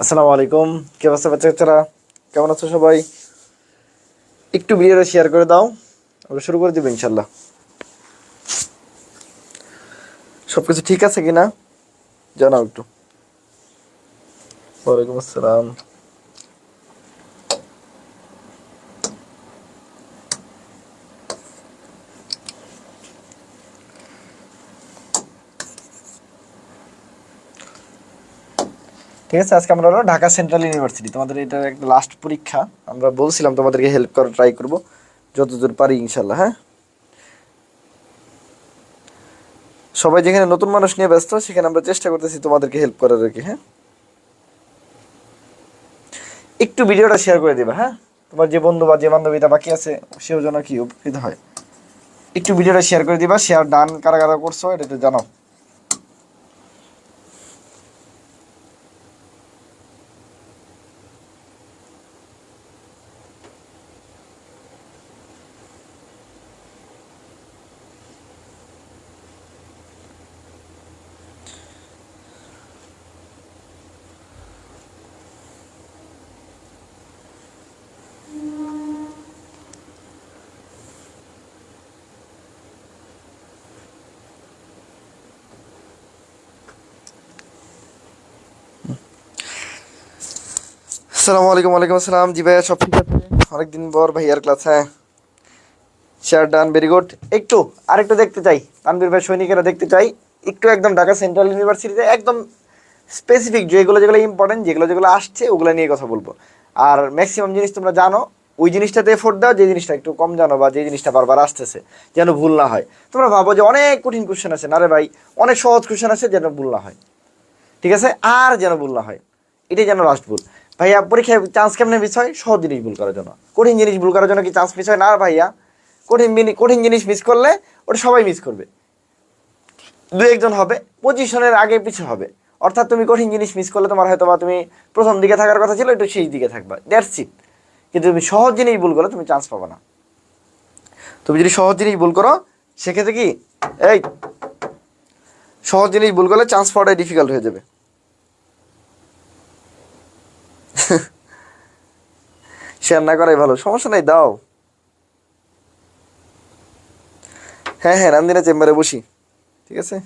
আসসালামু আলাইকুম। কি অবস্থা বাচ্চা কাচ্চারা? কেমন আছো সবাই? একটু ভিডিওটা শেয়ার করে দাও, আমরা শুরু করে দেবো ইনশাল্লাহ। সব কিছু ঠিক আছে কিনা জানাও একটু। ওয়ালাইকুম আসসালাম। ঠিক আছে, আজকে আমরা হলো ঢাকা সেন্ট্রাল ইউনিভার্সিটি, তোমাদের এটা একটা লাস্ট পরীক্ষা। আমরা বলছিলাম তোমাদেরকে হেল্প করার ট্রাই করবো যতদূর পারি ইনশাল্লাহ। হ্যাঁ, সবাই যেখানে নতুন মানুষ নিয়ে ব্যস্ত সেখানে আমরা চেষ্টা করতেছি তোমাদেরকে হেল্প করার আর কি। হ্যাঁ, একটু ভিডিওটা শেয়ার করে দিবা। হ্যাঁ, তোমার যে বন্ধু বা যে বান্ধবীটা বাকি আছে সেও যেন কি উপকৃত হয়। একটু ভিডিওটা শেয়ার করে দিবা। শেয়ার ডান কারা কারা করছো এটা একটু জানাও। আসসালামু আলাইকুম। ওয়ালাইকুম আসসালাম। জি ভাইয়া, সব ঠিক আছে? অনেকদিন পর ভাইয়ার ক্লাস। হ্যাঁ, শেয়ার ডান, ভেরি গুড। একটু আরেকটু দেখতে চাই তানভীর ভাই, সৈনিকেরা দেখতে চাই একটু। একদম ঢাকা সেন্ট্রাল ইউনিভার্সিটিতে একদম স্পেসিফিক যেগুলো যেগুলো ইম্পর্টেন্ট, যেগুলো যেগুলো আসছে ওগুলো নিয়ে কথা বলবো। আর ম্যাক্সিমাম জিনিস তোমরা জানো, ওই জিনিসটাতে এফোর্ট দাও। যে জিনিসটা একটু কম জানো বা যে জিনিসটা বারবার আসতেছে যেন ভুল না হয়। তোমরা ভাবো যে অনেক কঠিন কোশ্চেন আছে, না রে ভাই, অনেক সহজ কোশ্চেন আছে, যেন ভুল না হয়। ঠিক আছে, আর যেন ভুল না হয়, এটাই যেন লাস্ট ভুল। ভাইয়া পরীক্ষায় চান্স কেমনে মিস হয়? সহজ জিনিস ভুল করার জন্য। কঠিন জিনিস ভুল করার জন্য কি চান্স মিস হয়? না ভাইয়া, কঠিন জিনিস মিস করলে ওটা সবাই মিস করবে। দু একজন হবে, পজিশনের আগে পিছু হবে। অর্থাৎ তুমি কঠিন জিনিস মিস করলে তোমার হয়তো বা তুমি প্রথম দিকে থাকার কথা ছিল, একটু শেষ দিকে থাকবা, দ্যাটস ইট। কিন্তু তুমি সহজ জিনিস ভুল করলে তুমি চান্স পাবে না। তুমি যদি সহজ জিনিস ভুল করো সেক্ষেত্রে কি, এই সহজ জিনিস ভুল করলে চান্স পাওয়াটাই ডিফিকাল্ট হয়ে যাবে। শেয়ার না করাই ভালো, সমস্যা নাই, দাও। হ্যাঁ হ্যাঁ, নান্দিনা চেম্বারে বসি। ঠিক আছে,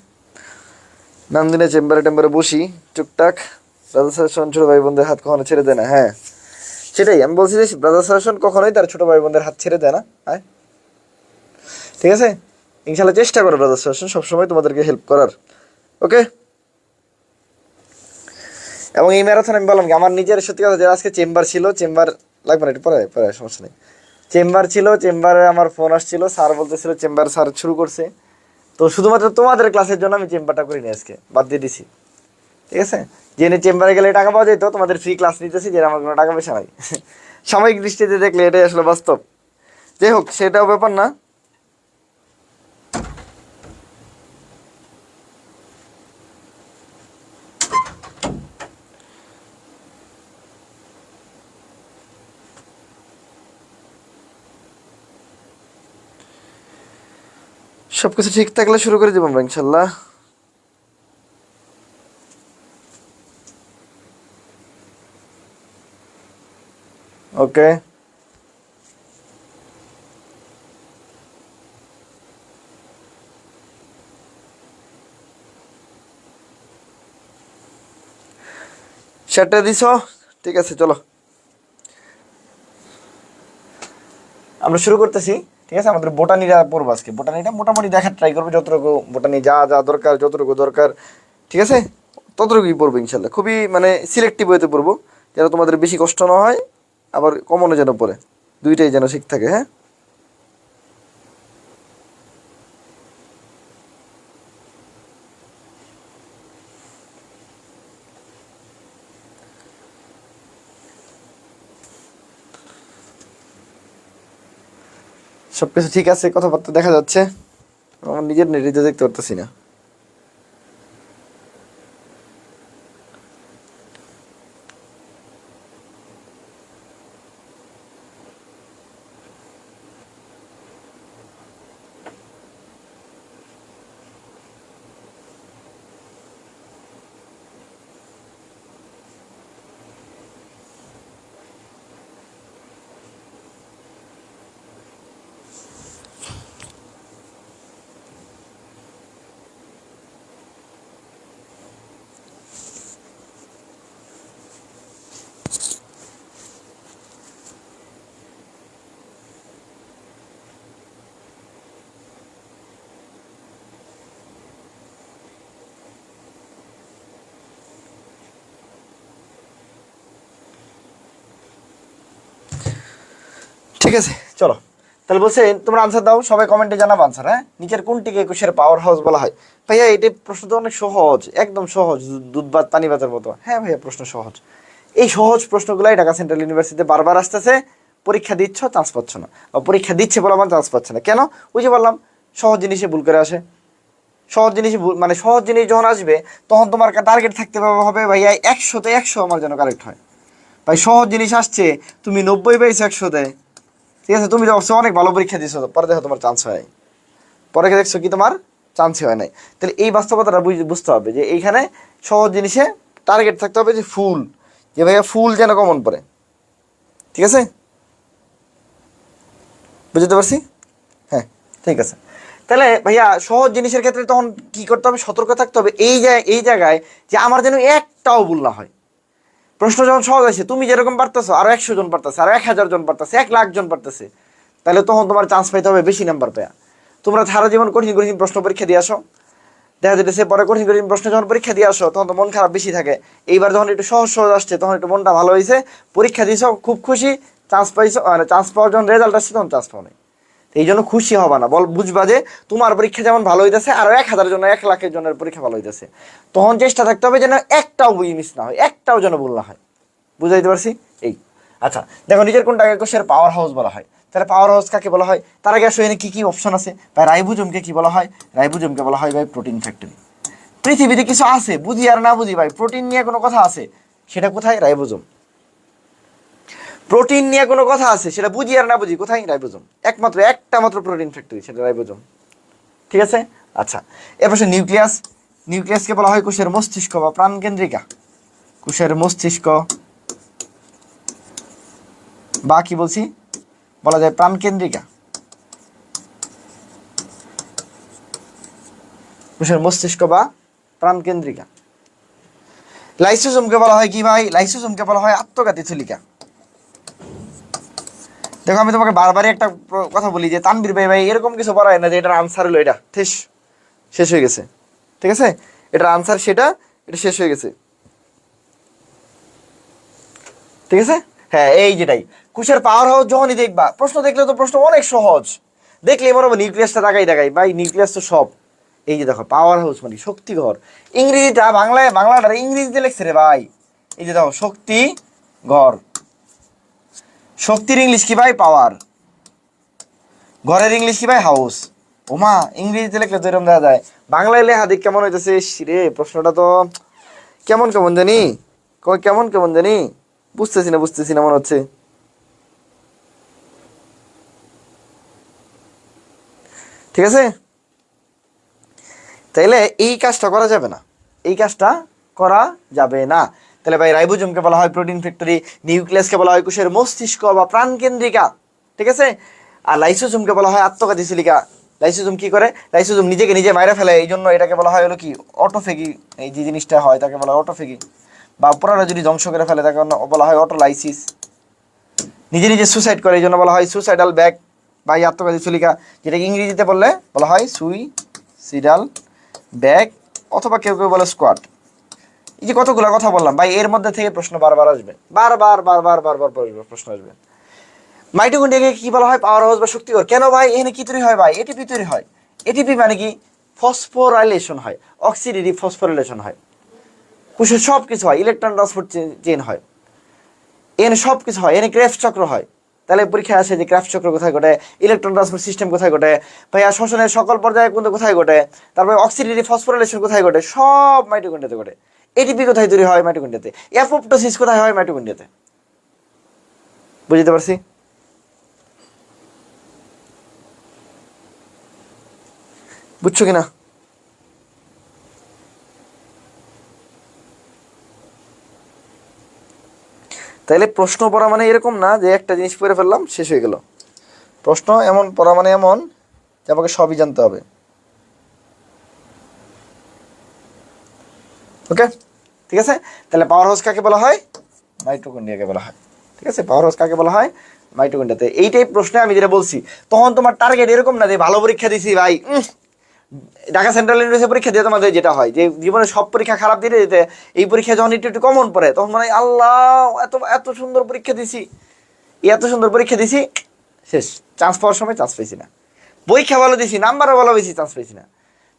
নান্দিনা চেম্বারে টেম্বারে বসি টুকটাক। ব্রাদার সাজেশন ছোট ভাই বোনদের হাত কখনো ছেড়ে দেয় না। হ্যাঁ, সেটাই আমি বলছি যে ব্রাদার সাজেশন কখনোই তার ছোট ভাই বোনদের হাত ছেড়ে দেয় না। হ্যাঁ, ঠিক আছে, ইনশাল্লাহ চেষ্টা করো ব্রাদার সাজেশন সবসময় তোমাদেরকে হেল্প করার। ওকে। এবং এই ম্যারাথন আমি বললাম কি, আমার নিজের সত্যি কথা যে আজকে চেম্বার ছিল, চেম্বার লাগবে না, একটু পরে পরে সমস্যা নেই। চেম্বার ছিল, চেম্বারে আমার ফোন আসছিল, স্যার বলতেছিল চেম্বার স্যার শুরু করছে। তো শুধুমাত্র তোমাদের ক্লাসের জন্য আমি চেম্বারটা করিনি, আজকে বাদ দিয়ে দিছি। ঠিক আছে, জেনে চেম্বারে গেলে টাকা পাওয়া যেত, তোমাদের ফ্রি ক্লাস নিতেছি যে আমার কোনো টাকা পয়সা নাই। সাময়িক দৃষ্টিতে দেখলে এটাই আসলে বাস্তব। যাই হোক, সেটাও ব্যাপার না। সবকিছু ঠিক থাকলে শুরু করে দেবো আমরা ইনশাল্লাহ। ওকে, সেটা দিছ। ঠিক আছে, চলো আমরা শুরু করতেছি। ঠিক আছে, আমাদের বোটানিরা পড়বো আজকে। বোটানিটা মোটামুটি দেখার ট্রাই করবো, যতটুকু বোটানি যা যা দরকার, যতটুকু দরকার, ঠিক আছে, ততটুকুই পড়বো ইনশাল্লাহ। খুবই মানে সিলেক্টিভ ওয়েতে পড়বো, যেন তোমাদের বেশি কষ্ট না হয়, আবার কমনও যেন পড়ে, দুইটাই যেন ঠিক থাকে। হ্যাঁ, সব কিছু ঠিক আছে, কথাবার্তা দেখা যাচ্ছে। আমার নিজের নেটিতে দেখতে পারতেছি না। ঠিক আছে, চলো তাহলে বলছে তোমরা আনসার দাও, সবাই কমেন্টে জানাবো আনসার। হ্যাঁ, নিচের কোনটিকে একুশের পাওয়ার হাউস বলা হয়? ভাইয়া এটা প্রশ্ন তো অনেক সহজ, একদম সহজ, দুধ ভাত পানি ভাতের মতো। হ্যাঁ ভাইয়া, প্রশ্ন সহজ। এই সহজ প্রশ্নগুলাই ঢাকা সেন্ট্রাল ইউনিভার্সিটিতে বারবার আসতেছে। পরীক্ষা দিচ্ছ, চান্স পাচ্ছ না, বা পরীক্ষা দিচ্ছে বলে আমার চান্স পাচ্ছে না কেন? ওই যে বললাম, সহজ জিনিসে ভুল করে আসে। সহজ জিনিস মানে সহজ জিনিস যখন আসবে তখন তোমার টার্গেট থাকতে হবে ভাইয়া 100-তে 100 আমার যেন কারেক্ট হয়। ভাই সহজ জিনিস আসছে, তুমি 90 পাইছো 100-তে, ঠিক আছে, তুমি তো অনেক ভালো পরীক্ষা দিছো, পরে দেখো তোমার চান্স হয়, পরে দেখছো কি তোমার চান্সই হয় নাই। তাহলে এই বাস্তবতাটা বুঝতে হবে যে এইখানে সহজ জিনিসে টার্গেট থাকতে হবে যে ফুল, যে ভাইয়া ফুল যেন কমন পড়ে। ঠিক আছে, বুঝতে পারছি? হ্যাঁ, ঠিক আছে। তাহলে ভাইয়া সহজ জিনিসের ক্ষেত্রে তখন কি করতে হবে? সতর্ক থাকতে হবে এই জায়গায় যে আমার যেন একটাও ভুল না হয়। প্রশ্ন যখন সহজ আছে, তুমি যেরকম পারতেছো আরো 100 জন পারতেছে, আরো 1000 জন পারতেছে, 1 লাখ জন পারতেছে, তাহলে তখন তোমার চান্স পাইতে হবে বেশি নাম্বার পেয়া। তোমরা সারা জীবন কঠিন কঠিন প্রশ্ন পরীক্ষা দিয়ে আসো, দেখা যেতেছে পরে কঠিন কঠিন প্রশ্ন যখন পরীক্ষা দিয়ে আসো তখন তো মন খারাপ বেশি থাকে। এইবার যখন একটু সহজ সহজ আসছে তখন একটু মনটা ভালো হয়েছে, পরীক্ষা দিয়েছ খুব খুশি, চান্স পাইছো, মানে চান্স পাওয়ার যখন রেজাল্ট আসছে তখন চান্স পাও নাই। এই জন্য খুশি হবা না, বুঝবা যে তোমার পরীক্ষা যেমন ভালো হইতেছে আরো 1000 জন 1 লাখের জনের পরীক্ষা ভালো হইতেছে, তখন চেষ্টা থাকতে হবে যেন একটাও বই মিস না হয়, একটাও যেন ভুল না হয়। বুঝাইতে পারছি? এই আচ্ছা, দেখো নিজের কোনটাকে কোষের পাওয়ার হাউস বলা হয়? তাহলে পাওয়ার হাউস কাকে বলা হয়? তার আগে আসলে কি কি অপশন আছে ভাই? রাইবোজোমকে কি বলা হয়? রাইবোজোমকে বলা হয় ভাই প্রোটিন ফ্যাক্টরি। পৃথিবীতে কিছু আছে, বুঝি আর না বুঝি ভাই, প্রোটিন নিয়ে কোনো কথা আছে, সেটা কোথায়? রাইবোজোম। প্রোটিন নিয়ে কোনো কথা আছে, সেটা বুঝি আর না বুঝি, কোথায়? রাইবোজোম। একমাত্র একটা মাত্র প্রোটিন ফ্যাক্টরি, সেটা রাইবোজোম। ঠিক আছে, আচ্ছা। এর পাশে নিউক্লিয়াস। নিউক্লিয়াসকে বলা হয় কোষের মস্তিষ্ক বা প্রাণকেন্দ্রিকা। কোষের মস্তিষ্ক বা কি বলছি, বলা যায় প্রাণকেন্দ্রিকা। কোষের মস্তিষ্ক বা প্রাণকেন্দ্রিকা। লাইসোজোমকে বলা হয় কি ভাই? লাইসোজোমকে বলা হয় আত্মঘাতী থলিকা। দেখো আমি তোমাকে বারবারই একটা কথা বলি যে তানভীর ভাই ভাই এরকম কিছু পড়ায় না যে এটার আনসার হলো এটা, শেষ হয়ে গেছে। ঠিক আছে, এটার আনসার সেটা, এটা শেষ হয়ে গেছে। ঠিক আছে, হ্যাঁ, এই যেটাই কোষের পাওয়ার হাউস যখনই দেখবা, প্রশ্ন দেখলে তো প্রশ্ন অনেক সহজ, দেখলে মনে হবে নিউক্লিয়াসটা দেখাই ভাই, নিউক্লিয়াস তো সব। এই যে দেখো পাওয়ার হাউস মানে শক্তি ঘর, ইংরেজিটা বাংলাটা ইংরেজিতে লেখছে রে ভাই। এই যে দেখো শক্তি ঘর, শক্তির ইংলিশ কি ভাই? পাওয়ার। ঘরের ইংলিশ কি ভাই? হাউস। ওমা, ইংরেজিতে লেখলে তো এরকম দেখা যায়, বাংলায় লেখা দেখ কেমন হইতেছে রে, প্রশ্নটা তো কেমন কেমন জানি, কেমন কেমন জানি, বুঝতেছি না মনে হচ্ছে। ঠিক আছে, তাইলে এই কাজটা করা যাবে না, এই কাজটা করা যাবে না। তাহলে ভাই রাইবোজোমকে বলা হয় প্রোটিন ফ্যাক্টরি, নিউক্লিয়াসকে বলা হয় কোষের মস্তিষ্ক বা প্রাণকেন্দ্রিকা। ঠিক আছে, আর লাইসোজোমকে বলা হয় আত্মঘাতী সিলিকা। লাইসোজোম কি করে? লাইসোজোম নিজেকে নিজে মাইরা ফেলে, এই জন্য এটাকে বলা হয় হলো কি অটোফেগি। এই যে জিনিসটা হয় তাকে বলা হয় অটোফেগি, বা পুরানো যদি ধ্বংস করে ফেলে তাকে বলা হয় অটোলাইসিস। নিজে নিজে সুসাইড করে এই জন্য বলা হয় সুসাইডাল ব্যাগ বা আত্মঘাতী সিলিকা, যেটাকে ইংরেজিতে বললে বলা হয় সুইসাইডাল ব্যাগ, অথবা কেউ কেউ বলে স্কোয়াড। এই যে কতগুলো কথা বললাম ভাই, এর মধ্যে থেকে প্রশ্ন বারবার আসবে, বারবার প্রশ্ন আসবে। মাইটোকন্ড্রিয়াকে কি বলা হয়? পাওয়ার হাউস বা শক্তিঘর। কেন ভাই? এখানে কি তৈরি হয় ভাই? এটিপি তৈরি হয়। এটিপি মানে কি? ফসফোরাইলেশন হয়, অক্সিডেটিভ ফসফোরাইলেশন হয়। কোষে সব কিছু হয়, ইলেকট্রন ট্রান্সপোর্ট চেইন হয়, এখানে সব কিছু হয়, এখানে ক্রেফট চক্র হয়। তাহলে পরীক্ষায় আসে যে ক্রাফট চক্র কোথায় ঘটে, ইলেকট্রন ট্রান্সপোর্ট সিস্টেম কোথায় ঘটে, ভাইয়া শ্বসনের সকল পর্যায়ে কিন্তু কোথায় ঘটে, তারপরে অক্সিডেটিভ ফসফোরাইলেশন কোথায় ঘটে, সব মাইটোকন্ড্রিয়াতে ঘটে। এটিপি কোথায় তৈরি হয়? মাইটোকন্ড্রিয়াতে। অ্যাপোপ্টোসিস কোথায় হয়? মাইটোকন্ড্রিয়াতে। বুঝতে পারছি? বুঝছো কিনা? তাইলে প্রশ্ন পড়া মানে এরকম না যে একটা জিনিস পড়ে ফেললাম শেষ হয়ে গেল। প্রশ্ন এমন পড়া মানে এমন যে আমাকে সবই জানতে হবে। ওকে, ঠিক আছে। তাহলে পাওয়ার হাউস কাকে বলা হয়? মাইটোকন্ড্রিয়াকে বলা হয়। ঠিক আছে, পাওয়ার হাউস কাকে বলা হয়? মাইটোকন্ড্রিয়াতে। এইটাই প্রশ্নে আমি যেটা বলছি, তখন তোমার টার্গেট এরকম না যে ভালো পরীক্ষা দিছি ভাই, ঢাকা সেন্ট্রাল ইউনিভার্সিটি পরীক্ষা দিয়ে তোমাদের যেটা হয় যে জীবনে সব পরীক্ষা খারাপ দিয়ে দিতে, এই পরীক্ষা যখন একটু একটু কমন পড়ে তখন মানে আল্লাহ এত এত সুন্দর পরীক্ষা দিছি, এত সুন্দর পরীক্ষা দিছি, শেষ। চান্স পাওয়ার সময় চান্স পাইছি না, পরীক্ষা ভালো দিছি, নাম্বারও ভালো পেয়েছি, চান্স পাইছি না।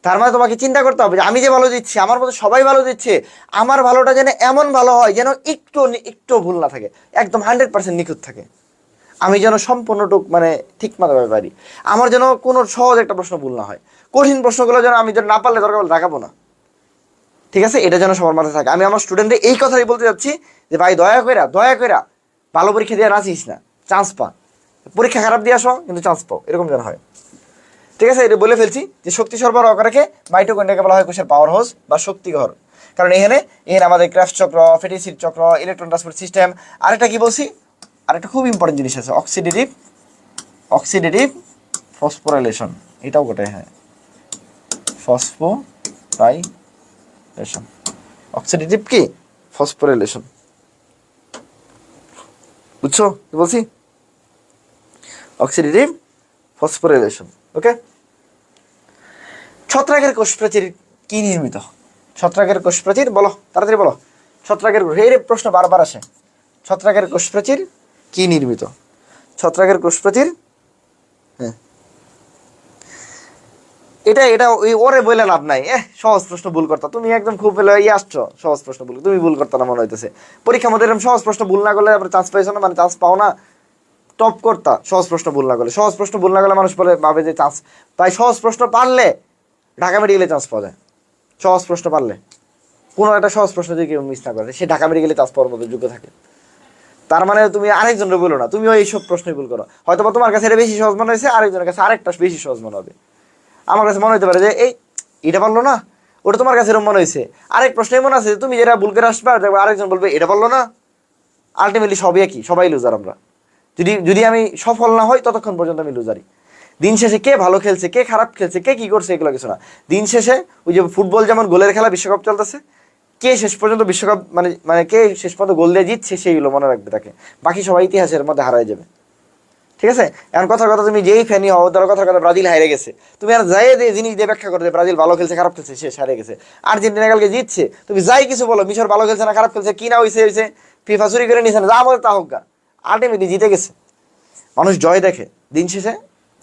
তার মানে তোমাকে চিন্তা করতে হবে যে আমি যে ভালো দিচ্ছি, আমার মতো সবাই ভালো দিচ্ছে, আমার ভালোটা যেন এমন ভালো হয় যেন একটু একটু ভুল না থাকে, একদম 100% নিখুঁত থাকে। আমি যেন সম্পূর্ণটুক মানে ঠিক মতো পারি। আমার যেন কোনো সহজ একটা প্রশ্ন ভুল না হয়, কঠিন প্রশ্নগুলো যেন আমি যেন না পারলে দরকার হলে দেখাবো না। ঠিক আছে, এটা যেন সবার মাথায় থাকে। আমি আমার স্টুডেন্টদের এই কথাই বলতে যাচ্ছি যে ভাই দয়া কইরা ভালো পরীক্ষা দিয়ে নাচিস না, চান্স পা। পরীক্ষা খারাপ দিয়ে আসো কিন্তু চান্স পাও, এরকম যেন হয়। ঠিক আছে, এটা বলে ফেলছি যে শক্তি সরবরাহ করাকে মাইটোকন্ড্রিয়াকে বলা হয় কোষের পাওয়ার হাউস বা শক্তিঘর। কারণ এখানে আমাদের ক্রাফট চক্র, ফ্যাটি অ্যাসিড চক্র, ইলেকট্রন ট্রান্সপোর্ট সিস্টেম, আরেকটা কি বলছি, আরেকটা খুব ইম্পর্টেন্ট জিনিস আছে, অক্সিডেটিভ ফসফোরাইলেশন, এটাও গোটাই, হ্যাঁ, ফসফোরাইলেশন, অক্সিডেটিভ কি ফসফোরাইলেশন, বুঝছো কি বলছি, অক্সিডেটিভ ফসফোরাইলেশন। ওকে, ছত্রাকের কোষ প্রাচীর কি নির্মিত? ছত্রাকের কোষ প্রাচীর বলো, তাড়াতাড়ি বলো। ছত্রাকের, এই প্রশ্ন বারবার আসে, ছত্রাকের কোষ প্রাচীর কি নির্মিত? ছত্রাকের কোষ প্রাচীর, হ্যাঁ, এটা ওই ওরে বলে লাভ নাই, সহজ প্রশ্ন ভুল করতা তুমি, একদম খুব আসছো সহজ প্রশ্ন ভুল, তুমি ভুল করতা না মনে হইতেছে। পরীক্ষার মধ্যে এরকম সহজ প্রশ্ন ভুল না করলে তারপরে চান্স পাইছো না, মানে চান্স পাও না, টপ করতা সহজ প্রশ্ন ভুল না করলে। সহজ প্রশ্ন ভুল না করলে মানুষ বলে ভাবে যে চান্স পাই, সহজ প্রশ্ন পারলে ঢাকা মেডিকেলে চান্স পাওয়া যায়। সহজ প্রশ্ন পারলে, কোনো একটা সহজ প্রশ্ন যদি কেউ মিস না করে, সে ঢাকা মেডিকেলে চান্স পাওয়ার মতো যোগ্য থাকে। তার মানে তুমি আরেকজনকে বলো না, তুমিও এইসব প্রশ্নই ভুল করো। হয়তো তোমার কাছে এটা বেশি সহজ মনে হয়েছে, আরেকজনের কাছে আরেকটা বেশি সহজ মনে হবে। আমার কাছে মনে হতে পারে যে এটা পারলো না, ওটা তোমার কাছে এরকম মনে হয়েছে। আরেক প্রশ্ন এমন আছে তুমি যেটা ভুল করে আসবে, আরেকজন বলবে এটা পারলো না। আলটিমেটলি সবই একই, সবাই লুজার আমরা। যদি আমি সফল না হই ততক্ষণ পর্যন্ত আমি লুজারি। দিন শেষে কে ভালো খেলছে, কে খারাপ খেলছে, কে কি করছে, এগুলো কিছু না। দিন শেষে ওই যে ফুটবল যেমন গোলের খেলা, বিশ্বকাপ চলতেছে, কে শেষ পর্যন্ত বিশ্বকাপ মানে মানে কে শেষ পর্যন্ত গোল দিয়ে জিতছে সেইগুলো মনে রাখবে তাকে, বাকি সবাই ইতিহাসের মধ্যে হারাই যাবে। ঠিক আছে, এখন কথার কথা তুমি যেই ফ্যানই হও, ধরো কথার কথা ব্রাজিল হারে গেছে, তুমি আর যাই দিয়ে জিনিস দিয়ে ব্যাখ্যা করে ব্রাজিল ভালো খেলছে খারাপ খেলছে, শেষ হারে গেছে। আর্জেন্টিনা কালকে জিতছে, তুমি যাই কিছু বলো, মিশর ভালো খেলছে না খারাপ খেলছে, কি না হয়েছে, ফিফা চুরি করে নিয়েছে না, যা আমাদের তা হোক গা, আলটিমেটলি জিতে গেছে। মানুষ জয় দেখে, দিন শেষে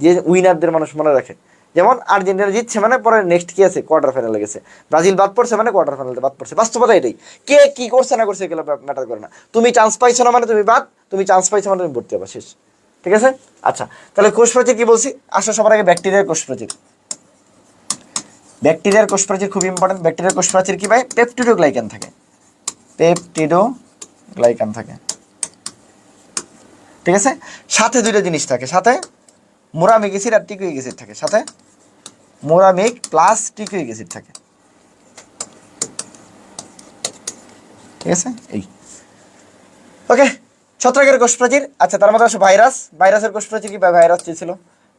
যে উইনারদের মানুষ মনে রাখে। যেমন আর্জেন্টিনা জিতছে মানে পরে নেক্সট কি আছে, কোয়ার্টার ফাইনালে গেছে। ব্রাজিল বাদ পড়ছে মানে কোয়ার্টার ফাইনালে বাদ পড়ছে, বাস্তবতা এটাই। কে কি করছে না করছে এগুলো ম্যাটার করে না। তুমি চান্স পাইছো না মানে তুমি বাদ, তুমি চান্স পাইছো মানে তুমি ভর্তি হবে, শেষ। ঠিক আছে, আচ্ছা, তাহলে কোষ প্রাচীর কি বলছি, আসো সবার আগে ব্যাকটেরিয়ার কোষ প্রাচীর। ব্যাকটেরিয়ার কোষ প্রাচীর খুব ইম্পর্টেন্ট। ব্যাকটেরিয়ার কোষ প্রাচীর কি ভাই, পেপটিডোগ্লাইকান থাকে, পেপটিডোগ্লাইকান থাকে। ঠিক আছে, সাথে দুইটা জিনিস থাকে, সাথে মোরামিক অ্যাসিড আর টিকুইক অ্যাসিড থাকে, সাথে মোরামিক প্লাস টিকুইক অ্যাসিড থাকে। ঠিক আছে, এই ওকে, ছত্রাকের কোষ প্রাচীর। আচ্ছা, তার মধ্যে আসো ভাইরাসের কোষ প্রাচীর কি, ভাইরাস ছিল,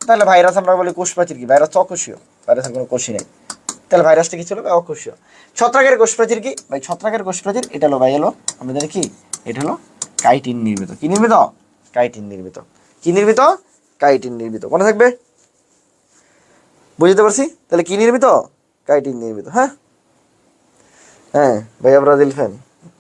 তাহলে ভাইরাস আমরা বলি কোষ প্রাচীর কি, ভাইরাস তো অকোষীয়, ভাইরাসের কোনো কোষই নেই, তাহলে ভাইরাসটা কি ছিল, অকোষীয়। ছত্রাকের কোষ প্রাচীর কি ভাই, ছত্রাকের কোষ প্রাচীর এটা হলো ভাই, হলো আমরা জানি কি, এটা হলো কাইটিন নির্মিত। কি নির্মিত? কাইটিন নির্মিত। কি নির্মিত? কাইটিন নির্মিত। মনে থাকবে, বুঝতে পারছি। তাহলে কি নির্মিত? কাইটিন নির্মিত। হ্যাঁ হ্যাঁ ভাইয়া, ব্রাজিল ফ্যান,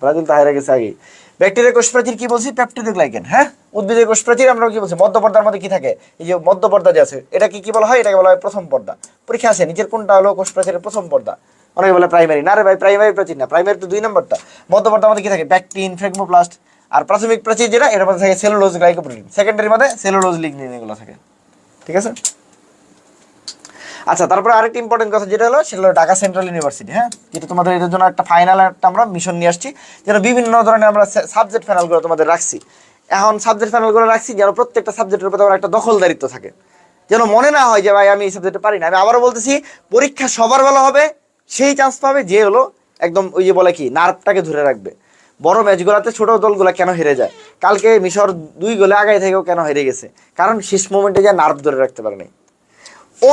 ব্রাজিল তো হারিয়ে গেছে আগেই। ব্যাকটেরিয়ার কোষ প্রাচীর কি বলছি, পেপটিডোগ্লাইকান। হ্যাঁ, উদ্ভিদের কোষ প্রাচীর আমরা কি বলছি, মধ্যপর্দার মধ্যে কি থাকে, এই যে মধ্যপর্দা যে আছে, এটা কি বলা হয়, এটাকে বলা হয় প্রথম পর্দা। পরীক্ষা আসে নিচের কোনটা হলো কোষ প্রাচীরের প্রথম পর্দা, অনেকে বলে প্রাইমারি। না রে ভাই, প্রাইমারি প্রাচীর না, প্রাইমারি তো 2 নম্বরটা। মধ্যপর্দার মধ্যে কি থাকে, প্যাকটিন, ফ্লেগমোপ্লাস্ট। আর প্রাথমিক প্রাচীর যেটা, এর মধ্যে থাকে সেলুলোজ, গ্লাইকোপ্রোটিন। সেকেন্ডারির মধ্যে সেলুলোজ, লিগনিন, এগুলো থাকে। ঠিক আছে, আচ্ছা, তারপরে আরেকটা ইম্পর্টেন্ট কথা যেটা হলো, সেটা হলো ঢাকা সেন্ট্রাল ইউনিভার্সিটি। হ্যাঁ, যেটা তোমাদের এটার জন্য একটা ফাইনাল একটা আমরা মিশন নিয়ে আসছি, যেন বিভিন্ন ধরনের আমরা সাবজেক্ট ফাইনালগুলো তোমাদের রাখছি। এখন সাবজেক্ট ফাইনালগুলো রাখছি যেন প্রত্যেকটা সাবজেক্টের উপর একটা দখলদারিত্ব থাকে, যেন মনে না হয় যে ভাই আমি এই সাবজেক্টে পারি না। আমি আবারও বলতেছি, পরীক্ষা সবার ভালো হবে, সেই চান্স পাবে যে হলো একদম ওই যে বলে কি, নার্ভটাকে ধরে রাখবে। বড় ম্যাচগুলোতে ছোট দলগুলো কেন হেরে যায়, কালকে মিশর 2 গোলে আগায় থেকেও কেন হেরে গেছে, কারণ শেষ মোমেন্টে যা নার্ভ ধরে রাখতে পারে নাই।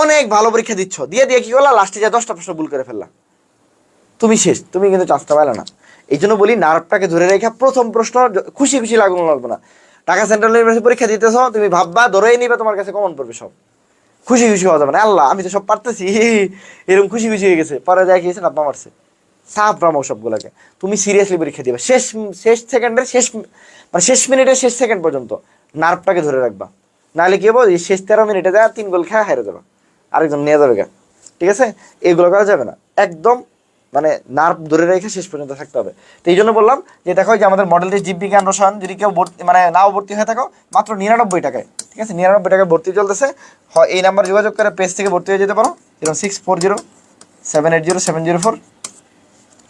অনেক ভালো পরীক্ষা দিচ্ছ, দিয়ে কি করলা, লাস্টে যা 10টা প্রশ্ন ভুল করে ফেললা, তুমি শেষ, তুমি কিন্তু চান্সটা পাইলে না। এই জন্য বলি, নার্ভটাকে ধরে রেখে প্রথম প্রশ্ন খুশি খুশি লাগবে না। ঢাকা সেন্ট্রাল ইউনিভার্সিটি পরীক্ষা দিতেছ, তুমি ভাববা ধরেই নিবে তোমার কাছে কমন পড়বে সব, খুশি খুশি হওয়া যাবে না, আল্লাহ আমি তো সব পারতেছি, এরকম খুশি খুশি হয়ে গেছে, পরে যা গিয়েছে নাপ্পা মারছে, সাপ রামো সবগুলোকে। তুমি সিরিয়াসলি পরীক্ষা দিবে, শেষ সেকেন্ডের শেষ, মানে শেষ মিনিটের শেষ সেকেন্ড পর্যন্ত নার্ভটাকে ধরে রাখবা। নাহলে কি হবো, এই শেষ 13 মিনিটে দেয় 3 গোল খেয়ে হেরে যাবে, আরেকজন নিয়ে যাবে গা। ঠিক আছে, এগুলো করা যাবে না, একদম মানে নার্ভ ধরে রেখে শেষ পর্যন্ত থাকতে হবে। তো এই জন্য বললাম যে দেখো যে আমাদের মডেল টেস্ট জীববিজ্ঞান রসায়ন যদি কেউ ভর্তি মানে নাও ভর্তি হয়ে থাকো মাত্র 99 টাকায়, ঠিক আছে 99 টাকায় ভর্তি চলতেছে। হয় এই নাম্বার যোগাযোগ করে পেজ থেকে ভর্তি হয়ে যেতে পারো, 0640780704,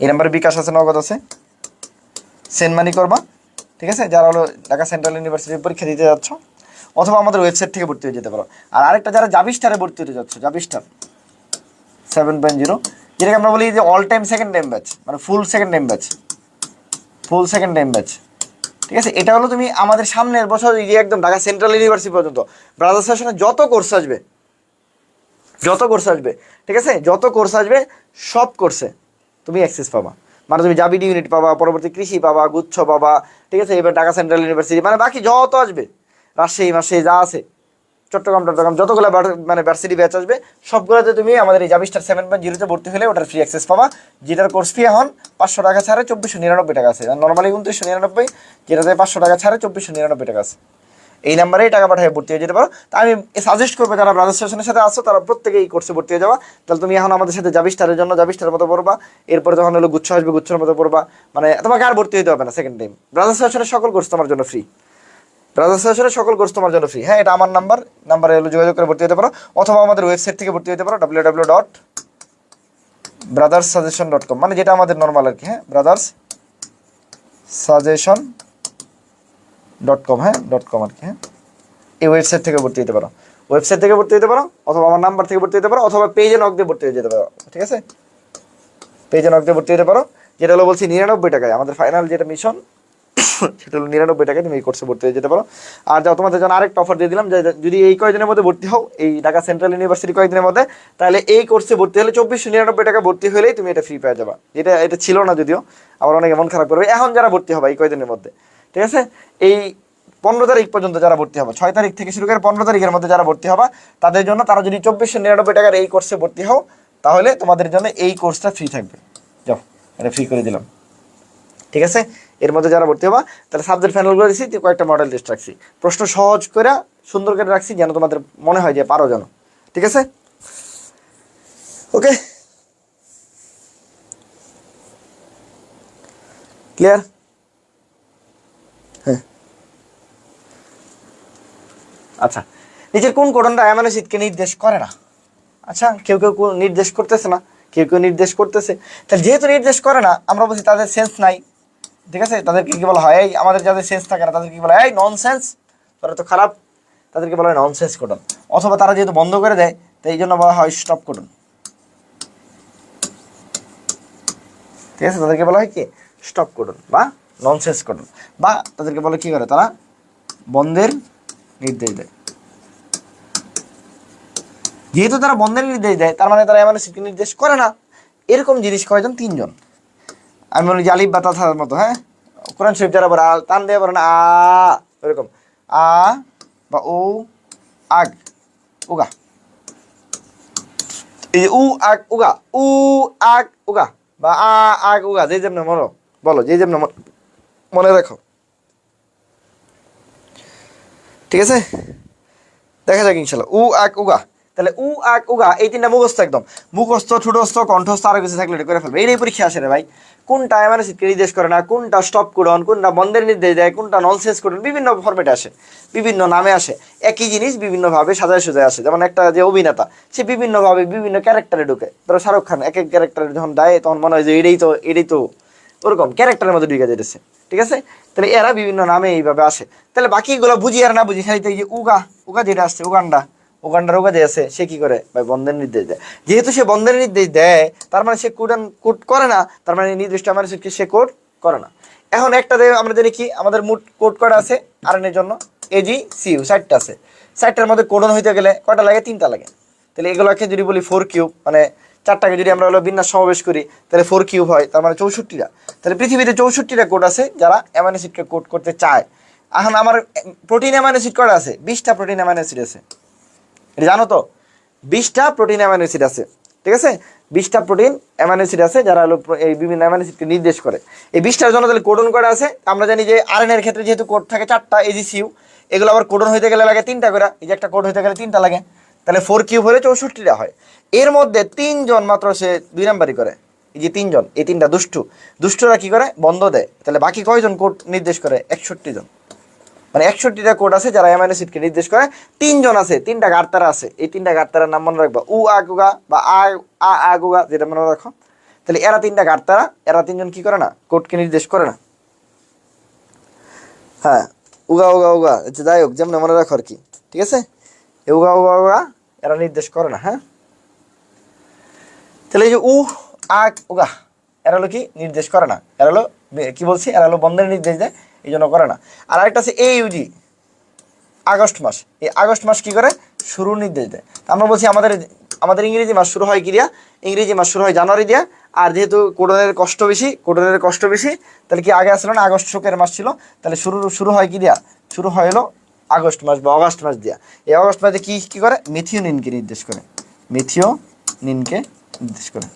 এই নাম্বারে বিকাশ আছে, নগদ আছে, সেন্ড মানি করবা। ঠিক আছে, যারা হলো ঢাকা সেন্ট্রাল ইউনিভার্সিটির পরীক্ষা দিতে যাচ্ছ, অথবা আমাদের ওয়েবসাইট থেকে ভর্তি হয়ে যেতে পারো। আর আরেকটা যারা জাবিস্টারে ভর্তি হতে যাচ্ছ, জাবিস্টার 7.0, যেটাকে আমরা বলি যে all time second time batch, মানে ফুল সেকেন্ড টাইম ব্যাচ, ফুল সেকেন্ড টাইম ব্যাচ। ঠিক আছে, এটা হলো তুমি আমাদের সামনের বছর যে একদম ঢাকা সেন্ট্রাল ইউনিভার্সিটি পর্যন্ত ব্রাদার্স সেশনে যত কোর্স আসবে, যত কোর্স আসবে, ঠিক আছে যত কোর্স আসবে সব কোর্সে তুমি অ্যাক্সেস পাবা। মানে তুমি জাবিডি ইউনিট পাবা, পরবর্তী কৃষি পাবা, গুচ্ছ পাবা, ঠিক আছে, এবার ঢাকা সেন্ট্রাল ইউনিভার্সিটি মানে বাকি যত আসবে, রাজশাহী মাসে যা আছে, চট্টগ্রাম যতগুলো মানে ভার্সিটি ব্যাচ আসবে সবগুলোতে তুমি আমাদের এই জাবিস্টার 7.0-তে ভর্তি হলে ওটার ফ্রি অ্যাক্সেস পাবা, যেটার কোর্স ফি এখন 500 টাকা ছাড়ে 2499 টাকা আছে, নর্মালি 2999, যেটাতে 500 টাকা ছাড়ে 2499 টাকা আছে। এই নাম্বারেই টাকা পাঠিয়ে ভর্তি হয়ে যেতে পারো। তা আমি সাজেস্ট করবো যারা ব্রাদার্স সেশনের সাথে আসো তারা প্রত্যেকে এই কোর্সে ভর্তি হয়ে যাওয়া। তাহলে তুমি এখন আমাদের সাথে জাবিস্টারের জন্য জাবিস্টারের মতো পড়বা, এরপরে যখন হলো গুচ্ছ আসবে গুচ্ছের মতো পড়বা, মানে তোমাকে আর ভর্তি হতে হবে না সেকেন্ড টাইম। ব্রাদার্স সেশনের সকল কোর্স তোমার জন্য ফ্রি, ব্রাদার্স সেশনের সকল কোর্স তোমার জন্য ফ্রি। হ্যাঁ, এটা আমার নাম্বারে হলো যোগাযোগ করে ভর্তি হতে পারো, অথবা আমাদের ওয়েবসাইট থেকে ভর্তি হতে পারো www.brotherssuggestion.com, মানে যেটা আমাদের নর্মাল আর কি। হ্যাঁ, brotherssuggestion.com, হ্যাঁ .com আর কি। হ্যাঁ, এই ওয়েবসাইট থেকে ভর্তি হতে পারো, ওয়েবসাইট থেকে ভর্তি হতে পারো, অথবা আমার নাম্বার থেকে ভর্তি হতে পারো, অথবা পেজে নক দিয়ে ভর্তি হয়ে যেতে পারো। ঠিক আছে, পেজে নক দিয়ে ভর্তি হতে পারো, যেটা হলো বলছি 99 টাকায় আমাদের ফাইনাল যেটা মিশন সেটা হলো 99 টাকায় তুমি এই কোর্সে ভর্তি হয়ে যেতে পারো। আর যাও তোমাদের জন্য আরেকটা অফার দিয়ে দিলাম, যে যদি এই কয়েকদিনের মধ্যে ভর্তি হও এই ঢাকা সেন্ট্রাল ইউনিভার্সিটি কয়েকদিনের মধ্যে, তাহলে এই কোর্সে ভর্তি হলে 2499 টাকা ভর্তি হলেই তুমি এটা ফ্রি পেয়ে যাবা। এটা ছিল না, যদিও আমার অনেক মন খারাপ করবে। এখন যারা ভর্তি হবে এই কয়েকদিনের মধ্যে, ঠিক আছে, এই 15 তারিখ পর্যন্ত যারা ভর্তি হবে, 6 তারিখ থেকে শুরু করে 15 তারিখের মধ্যে যারা ভর্তি হবা তাদের জন্য, তারা যদি 2499 টাকার এই কোর্সে ভর্তি হও তাহলে তোমাদের জন্য এই কোর্সটা ফ্রি থাকবে। যাও, এটা ফ্রি করে দিলাম। ঠিক আছে, এর মধ্যে যারা ভর্তি হবা তাহলে সাবজেক্ট ফাইনালগুলো দিচ্ছি, কয়েকটা মডেল টেস্ট রাখছি, প্রশ্ন সহজ করে সুন্দর করে রাখছি যেন তোমাদের মনে হয় যে পারো যেন। ঠিক আছে, ওকে, ক্লিয়ার? হ্যাঁ, আচ্ছা, নিজের কোন কোডনটা অ্যামাইনো অ্যাসিডকে নির্দেশ করে না? আচ্ছা, কেউ কেউ নির্দেশ করতেছে না, কেউ কেউ নির্দেশ করতেছে। তাহলে যেহেতু নির্দেশ করে না, আমরা বলছি তাদের সেন্স নাই। ঠিক আছে, তাদেরকে কি বলা হয়? এই আমাদের যাদের সেন্স থাকে না তাদেরকে কি বলা হয়? এই নন সেন্স, তারা তো খারাপ, তাদেরকে বলা হয় নন সেন্স কোডন। অথবা তারা যেহেতু বন্ধ করে দেয় তাই এই জন্য বলা হয় স্টপ কোডন। ঠিক আছে, তাদেরকে বলা হয় কি স্টপ কোডন বা নন সেন্স কোডন, বা তাদেরকে বলে কি করে, তারা বন্ধের নির্দেশ দেয়। যেহেতু তারা বন্ধের নির্দেশ দেয় তার মানে তারা এমন নির্দেশ করে না। এরকম জিনিস কয়জন? 3জন। আমি বলি যে আলিফ বা তাথার মতো। হ্যাঁ, কোরআন শরীফ যারা বলে টান দিয়ে বলে না আ, এরকম আ বা ও আগ উগা, এই যে উ আগ উগা, উ আগ উগা বা আ আগ উগা, যে যেমন বলো, যে যেমন মনে রাখো। ঠিক আছে, দেখা যাক ইনশাল্লাহ। উ আগ উগা, তাহলে উ আগ উগা এই 3টা মুখস্থ, একদম মুখস্থ, ঠোঁটস্থ, কণ্ঠস্থ, আরো কিছু থাকলে এটা করে ফেলবে। এইটাই পরীক্ষা আসে রে ভাই। কোনটা অ্যামাইনো অ্যাসিডকে নির্দেশ করে না, কোনটা স্টপ কোডন, কোনটা বন্ধের নির্দেশ দেয়, কোনটা ননসেন্স কোডন, বিভিন্ন ফরম্যাটে আসে, বিভিন্ন নামে আসে। একই জিনিস বিভিন্নভাবে সাজায় সাজায় আসে। যেমন একটা যে অভিনেতা, সে বিভিন্নভাবে বিভিন্ন ক্যারেক্টারে ঢুকে। ধরো শাহরুখ খান এক এক ক্যারেক্টারে যখন দেয় তখন মনে হয় যে এটাই তো ওরকম ক্যারেক্টারের মধ্যে ঢুকে যেতেছে। ঠিক আছে, তাহলে এরা বিভিন্ন নামে এইভাবে আসে। তাহলে বাকিগুলো বুঝি আর না বুঝি, খালি তো এই যে উগা উগা যেটা আসছে, উগান্ডার উগা যে আছে, সে কি করে ভাই? বন্ধের নির্দেশ দেয়। যেহেতু সে বন্ধের নির্দেশ দেয় তার মানে সে কোড করে না, তার মানে নির্দিষ্ট আমার সে কোড করে না। এখন একটা আমরা জানি কি, আমাদের মোট কোড করা আছে আরএনএর জন্য এজি সিইউ 4টা আছে। 4টার মধ্যে কোডন হইতে গেলে কয়টা লাগে? 3টা লাগে। তাহলে এগুলোকে যদি বলি 4 কিউব, মানে 4টাকে যদি আমরা হলো বিন্যাস সমাবেশ করি তাহলে 4 কিউব হয়, তার মানে 64টা। তাহলে পৃথিবীতে 64টা কোড আছে যারা অ্যামাইনো অ্যাসিডকে কোড করতে চায়। এখন আমার প্রোটিন অ্যামাইনো অ্যাসিড করা আছে, 20টা প্রোটিন অ্যামাইনো অ্যাসিড আছে, এটা জানো তো? 20টা প্রোটিন অ্যামাইনো অ্যাসিড আছে। ঠিক আছে, 20টা প্রোটিন অ্যামাইনো অ্যাসিড আছে যারা হলো এই বিভিন্ন অ্যামাইনো অ্যাসিডকে নির্দেশ করে। এই 20টার জন্য তাহলে কোডন করা আছে। আমরা জানি যে আরএনএর ক্ষেত্রে যেহেতু কোড থাকে 4টা এজিসিউ, এগুলো আবার কোডন হইতে গেলে লাগে 3টা করে, এই যে একটা কোড হইতে গেলে 3টা লাগে, তাহলে 4 কিউব হলে 64টা হয়। এর মধ্যে 3 জন মাত্র সে 2 নাম্বারই করে, এই যে 3 জন, এই 3টা দুষ্টরা কি করে বন্ধ দেয়, তাহলে বাকি কয়জন কোড নির্দেশ করে 61 জন, মানে 61টা কোড আছে যারা অ্যামাইনো অ্যাসিডকে নির্দেশ করে। 3 জন আছে, 3টা গাড়তারা আছে, এই 3টা গাড়তারার নাম মনে রাখবা, উ আগুগা বা আগুগা, যেটা মনে রাখো। তাহলে এরা 3টা গাড়তারা, এরা 3 জন কি করে না, কোডকে নির্দেশ করে না। হ্যাঁ, উগা উগা উগা, যাই হোক যেমন মনে রাখো আর কি, ঠিক আছে। উগা উগা উগা এরা নির্দেশ করে না। হ্যাঁ, তাহলে এই যে উগা এরা হলো কি নির্দেশ করে না, এরা হলো কি বলছি, এরা হলো বন্ধের নির্দেশ দেয়, এই জন্য করে না। আর আরেকটা আছে ইউজি, আগস্ট মাস। এই আগস্ট মাস কি করে, শুরু নির্দেশ দেয়। আমরা বলছি আমাদের ইংরেজি মাস শুরু হয় কি দিয়া, ইংরেজি মাস শুরু হয় জানুয়ারি দিয়া। আর যেহেতু কোডনের কষ্ট বেশি, তাহলে কি আগে আসলো না আগস্ট শোকের মাস ছিল, তাহলে শুরু হয় কি দিয়া, শুরু হয় হলো আগস্ট মাস বা অগাস্ট মাস দিয়া। এই অগস্ট মাসে কি করে, মিথিওনিনকে নির্দেশ করে, মিথিওনিনকে নির্দেশ করে,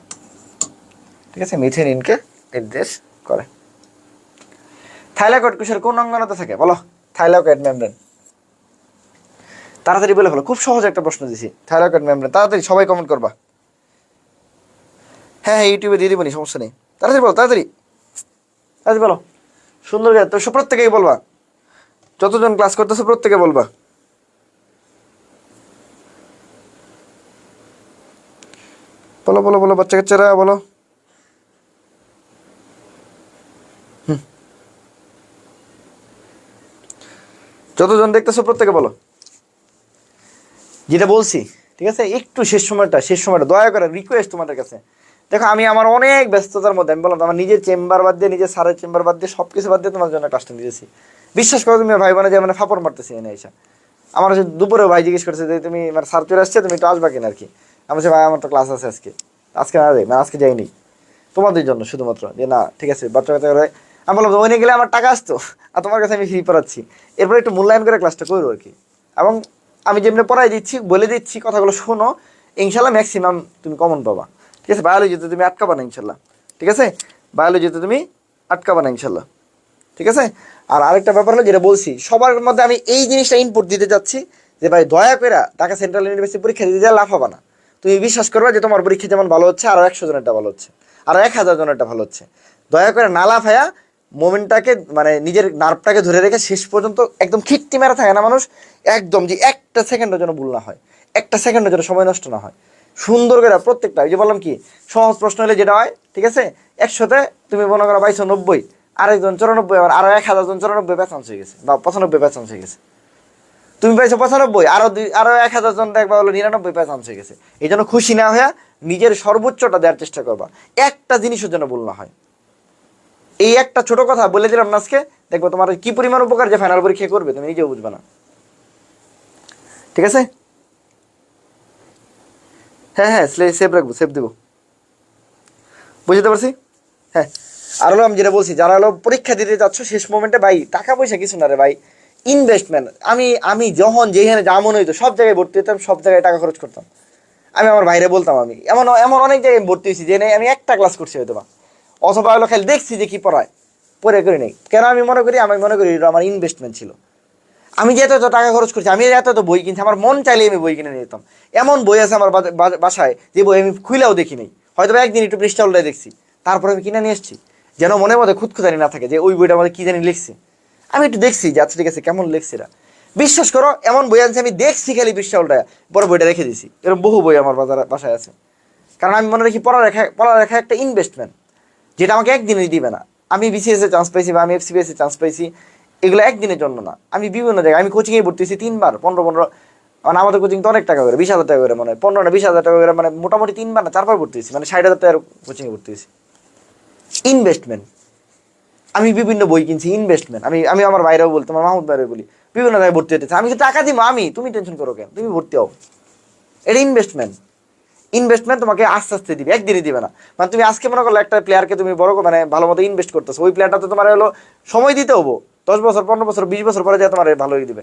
ঠিক আছে, মিথিওনিনকে নির্দেশ করে। থাইলাকয়েড কোষের কোন অঙ্গাণুতে থাকে বলো, থাইলাকয়েড মেমব্রেন। তাড়াতাড়ি বলে ফেলো, খুব সহজ একটা প্রশ্ন দিছি, থাইলাকয়েড মেমব্রেন, তাড়াতাড়ি সবাই কমেন্ট করবা। হ্যাঁ ইউটিউবে দিয়ে দিবনি, সমস্যা নেই, তাড়াতাড়ি বলো, তাড়াতাড়ি বলো, সুন্দর করে তো প্রত্যেকেই বলবা, যতজন ক্লাস করতেছো প্রত্যেকে বলবা। বলো বলো বলো, বাচ্চা কাচ্চারা বলো। যতজন দেখতেছো প্রত্যেকে বলো যেটা বলছি, ঠিক আছে। একটু শেষ সময়টা দয়া করে রিকোয়েস্ট তোমাদের কাছে। দেখো আমি আমার অনেক ব্যস্ততার মধ্যে, আমি বললাম আমার নিজের চেম্বার বাদ দিয়ে, নিজের স্যারের চেম্বার বাদ দিয়ে, সব কিছু বাদ দিয়ে তোমার জন্য ক্লাসটা নিয়েছি। বিশ্বাস করো তুমি ভাই বোনে যে মানে ফাপড় মারতেছি এনে এসে। আমার হচ্ছে দুপুরেও ভাই জিজ্ঞেস করছে যে তুমি মানে স্যার চলে আসছে, তুমি একটু আসবা কিনা আর কি। আমি বলছি ভাই আমার তো ক্লাস আছে আজকে না যাই, মানে আজকে যাইনি তোমাদের জন্য শুধুমাত্র, যে না ঠিক আছে বাচ্চা কাচ্চা করে। আমি বললাম ওইনে গেলে আমার টাকা আসতো, আর তোমার কাছে আমি ফ্রি পড়াচ্ছি, এরপর একটু মূল্যায়ন করে ক্লাসটা করবো আর কি। এবং আমি যেমনি পড়াই দিচ্ছি, বলে দিচ্ছি, কথাগুলো শোনো, ইনশাল্লাহ ম্যাক্সিমাম তুমি কমন পাবা, ঠিক আছে। বায়োলজিতে তুমি আটকাবা না ইনশাল্লাহ, ঠিক আছে। বায়োলজিতে তুমি আটকাবা না ইনশাল্লাহ, ঠিক আছে। আর আরেকটা ব্যাপার হলো যেটা বলছি, সবার মধ্যে আমি এই জিনিসটা ইনপুট দিতে যাচ্ছি যে ভাই দয়া করে ঢাকা সেন্ট্রাল ইউনিভার্সিটি পরীক্ষা দিতে যা লাভ হবে না। তুমি বিশ্বাস করবে যে তোমার পরীক্ষা যেমন ভালো হচ্ছে, আরও 100 জনেরটা ভালো হচ্ছে, আরও 1000 জনেরটা ভালো হচ্ছে। দয়া করে না লাফায়া মোমেন্টটাকে, মানে নিজের নার্ভটাকে ধরে রেখে শেষ পর্যন্ত একদম খিট্টি মেরা থাকে না মানুষ, একদম যে একটা সেকেন্ডের জন্য ভুল না হয়, একটা সেকেন্ডের জন্য সময় নষ্ট না হয়, সুন্দর করে প্রত্যেকটা। ওই যে বললাম কি, সহজ প্রশ্ন হলে যেটা হয়, ঠিক আছে, 100তে তুমি মনে করো 9290, আরেকজন 94, আরো 1000 জন 94 ব্যাচ চান্স হয়ে গেছে, বা 95 ব্যাচ চান্স হয়ে গেছে। তুমি পাইছো 95, আরো 1000 জন দেখবা হলো 99 ব্যাচ চান্স হয়ে গেছে। এই জন্য খুশি না হয়ে নিজের সর্বোচ্চটা দেওয়ার চেষ্টা করবা, একটা জিনিসের জন্য ভুল না হয়। এই একটা ছোট কথা বলে দিলাম না আজকে, দেখবো তোমার কি পরিমাণ উপকার যে ফাইনাল পরীক্ষা করবে তুমি নিজেও বুঝবে না, ঠিক আছে। হ্যাঁ সেভ রাখবো, সেভ দেবো, বুঝতে পারছি। হ্যাঁ, আর হলো আমি যেটা বলছি, যারা হলো পরীক্ষা দিতে যাচ্ছ শেষ মোমেন্টে, ভাই টাকা পয়সা কিছু না রে ভাই, ইনভেস্টমেন্ট। আমি যখন যেখানে যা মনে হইতো সব জায়গায় ভর্তি হতাম, সব জায়গায় টাকা খরচ করতাম। আমি আমার বাইরে বলতাম, আমি এমন এমন অনেক জায়গায় ভর্তি হয়েছি যে আমি একটা ক্লাস করছি হয়তো বা, অথবা হলো খালি দেখছি যে কি পড়ায়, পড়ে করি নেই কেন। আমি মনে করি এটা আমার ইনভেস্টমেন্ট ছিল। আমি যে এত টাকা খরচ করছি, আমি এত বই কিনছি, আমার মন চাইলে আমি বই কিনে নিয়ে যেতাম। এমন বই আছে আমার বাসায় যে বই আমি খুলেও দেখি নাই, হয়তো একদিন একটু পৃষ্ঠা উল্টায় দেখছি, তারপরে আমি কিনে নিয়ে এসেছি, যেন মনের মধ্যে খুঁতখুঁতানি না থাকে যে ওই বইটা আমাদের কি জানি লিখছে। আমি একটু দেখছি যে আচ্ছা ঠিক আছে কেমন লিখছে এরা। বিশ্বাস করো এমন বই আনছি আমি দেখছি খালি পৃষ্ঠা উল্টায়, পরে বইটা রেখে দিছি। এরকম বহু বই আমার বাসায় আছে, কারণ আমি মনে রাখি পড়ালেখা একটা ইনভেস্টমেন্ট, যেটা আমাকে একদিনই দিবে না। আমি বিসিএস এ চান্স পাইছি বা আমি এফসিবিএস এ চান্স পাইছি, এগুলো একদিনের জন্য না। আমি বিভিন্ন জায়গায় আমি কোচিংয়ে ভর্তি হয়েছি 3বার, 15 মানে আমাদের কোচিং তো অনেক টাকা করে, 20,000 টাকা করে, মানে 15 না 20,000 টাকা করে, মানে মোটামুটি 3বার না 4বার ভর্তি হয়েছি, মানে 60,000 টাকার কোচিংয়ে ভর্তি হয়েছি। ইনভেস্টমেন্ট। আমি বিভিন্ন বই কিনছি, ইনভেস্টমেন্ট। আমি আমার বাইরেও বলতাম, আমার মাহমুদ বাইরেও বলি, বিভিন্ন জায়গায় ভর্তি হতেছে, আমি তো টাকা দিব, তুমি টেনশন করো কেন, তুমি ভর্তি হও। এটা ইনভেস্টমেন্ট তোমাকে আস্তে আস্তে দিবে, একদিনই দিবে না। মানে তুমি আজকে মনে করলো একটা প্লেয়ারকে তুমি বড় মানে ভালো মতো ইনভেস্ট করতেছো, ওই প্লেয়ারটা তো তোমার হলো সময় দিতে হবো, 10 বছর 15 বছর 20 বছর পরে যা তোমার ভালোই দিবে।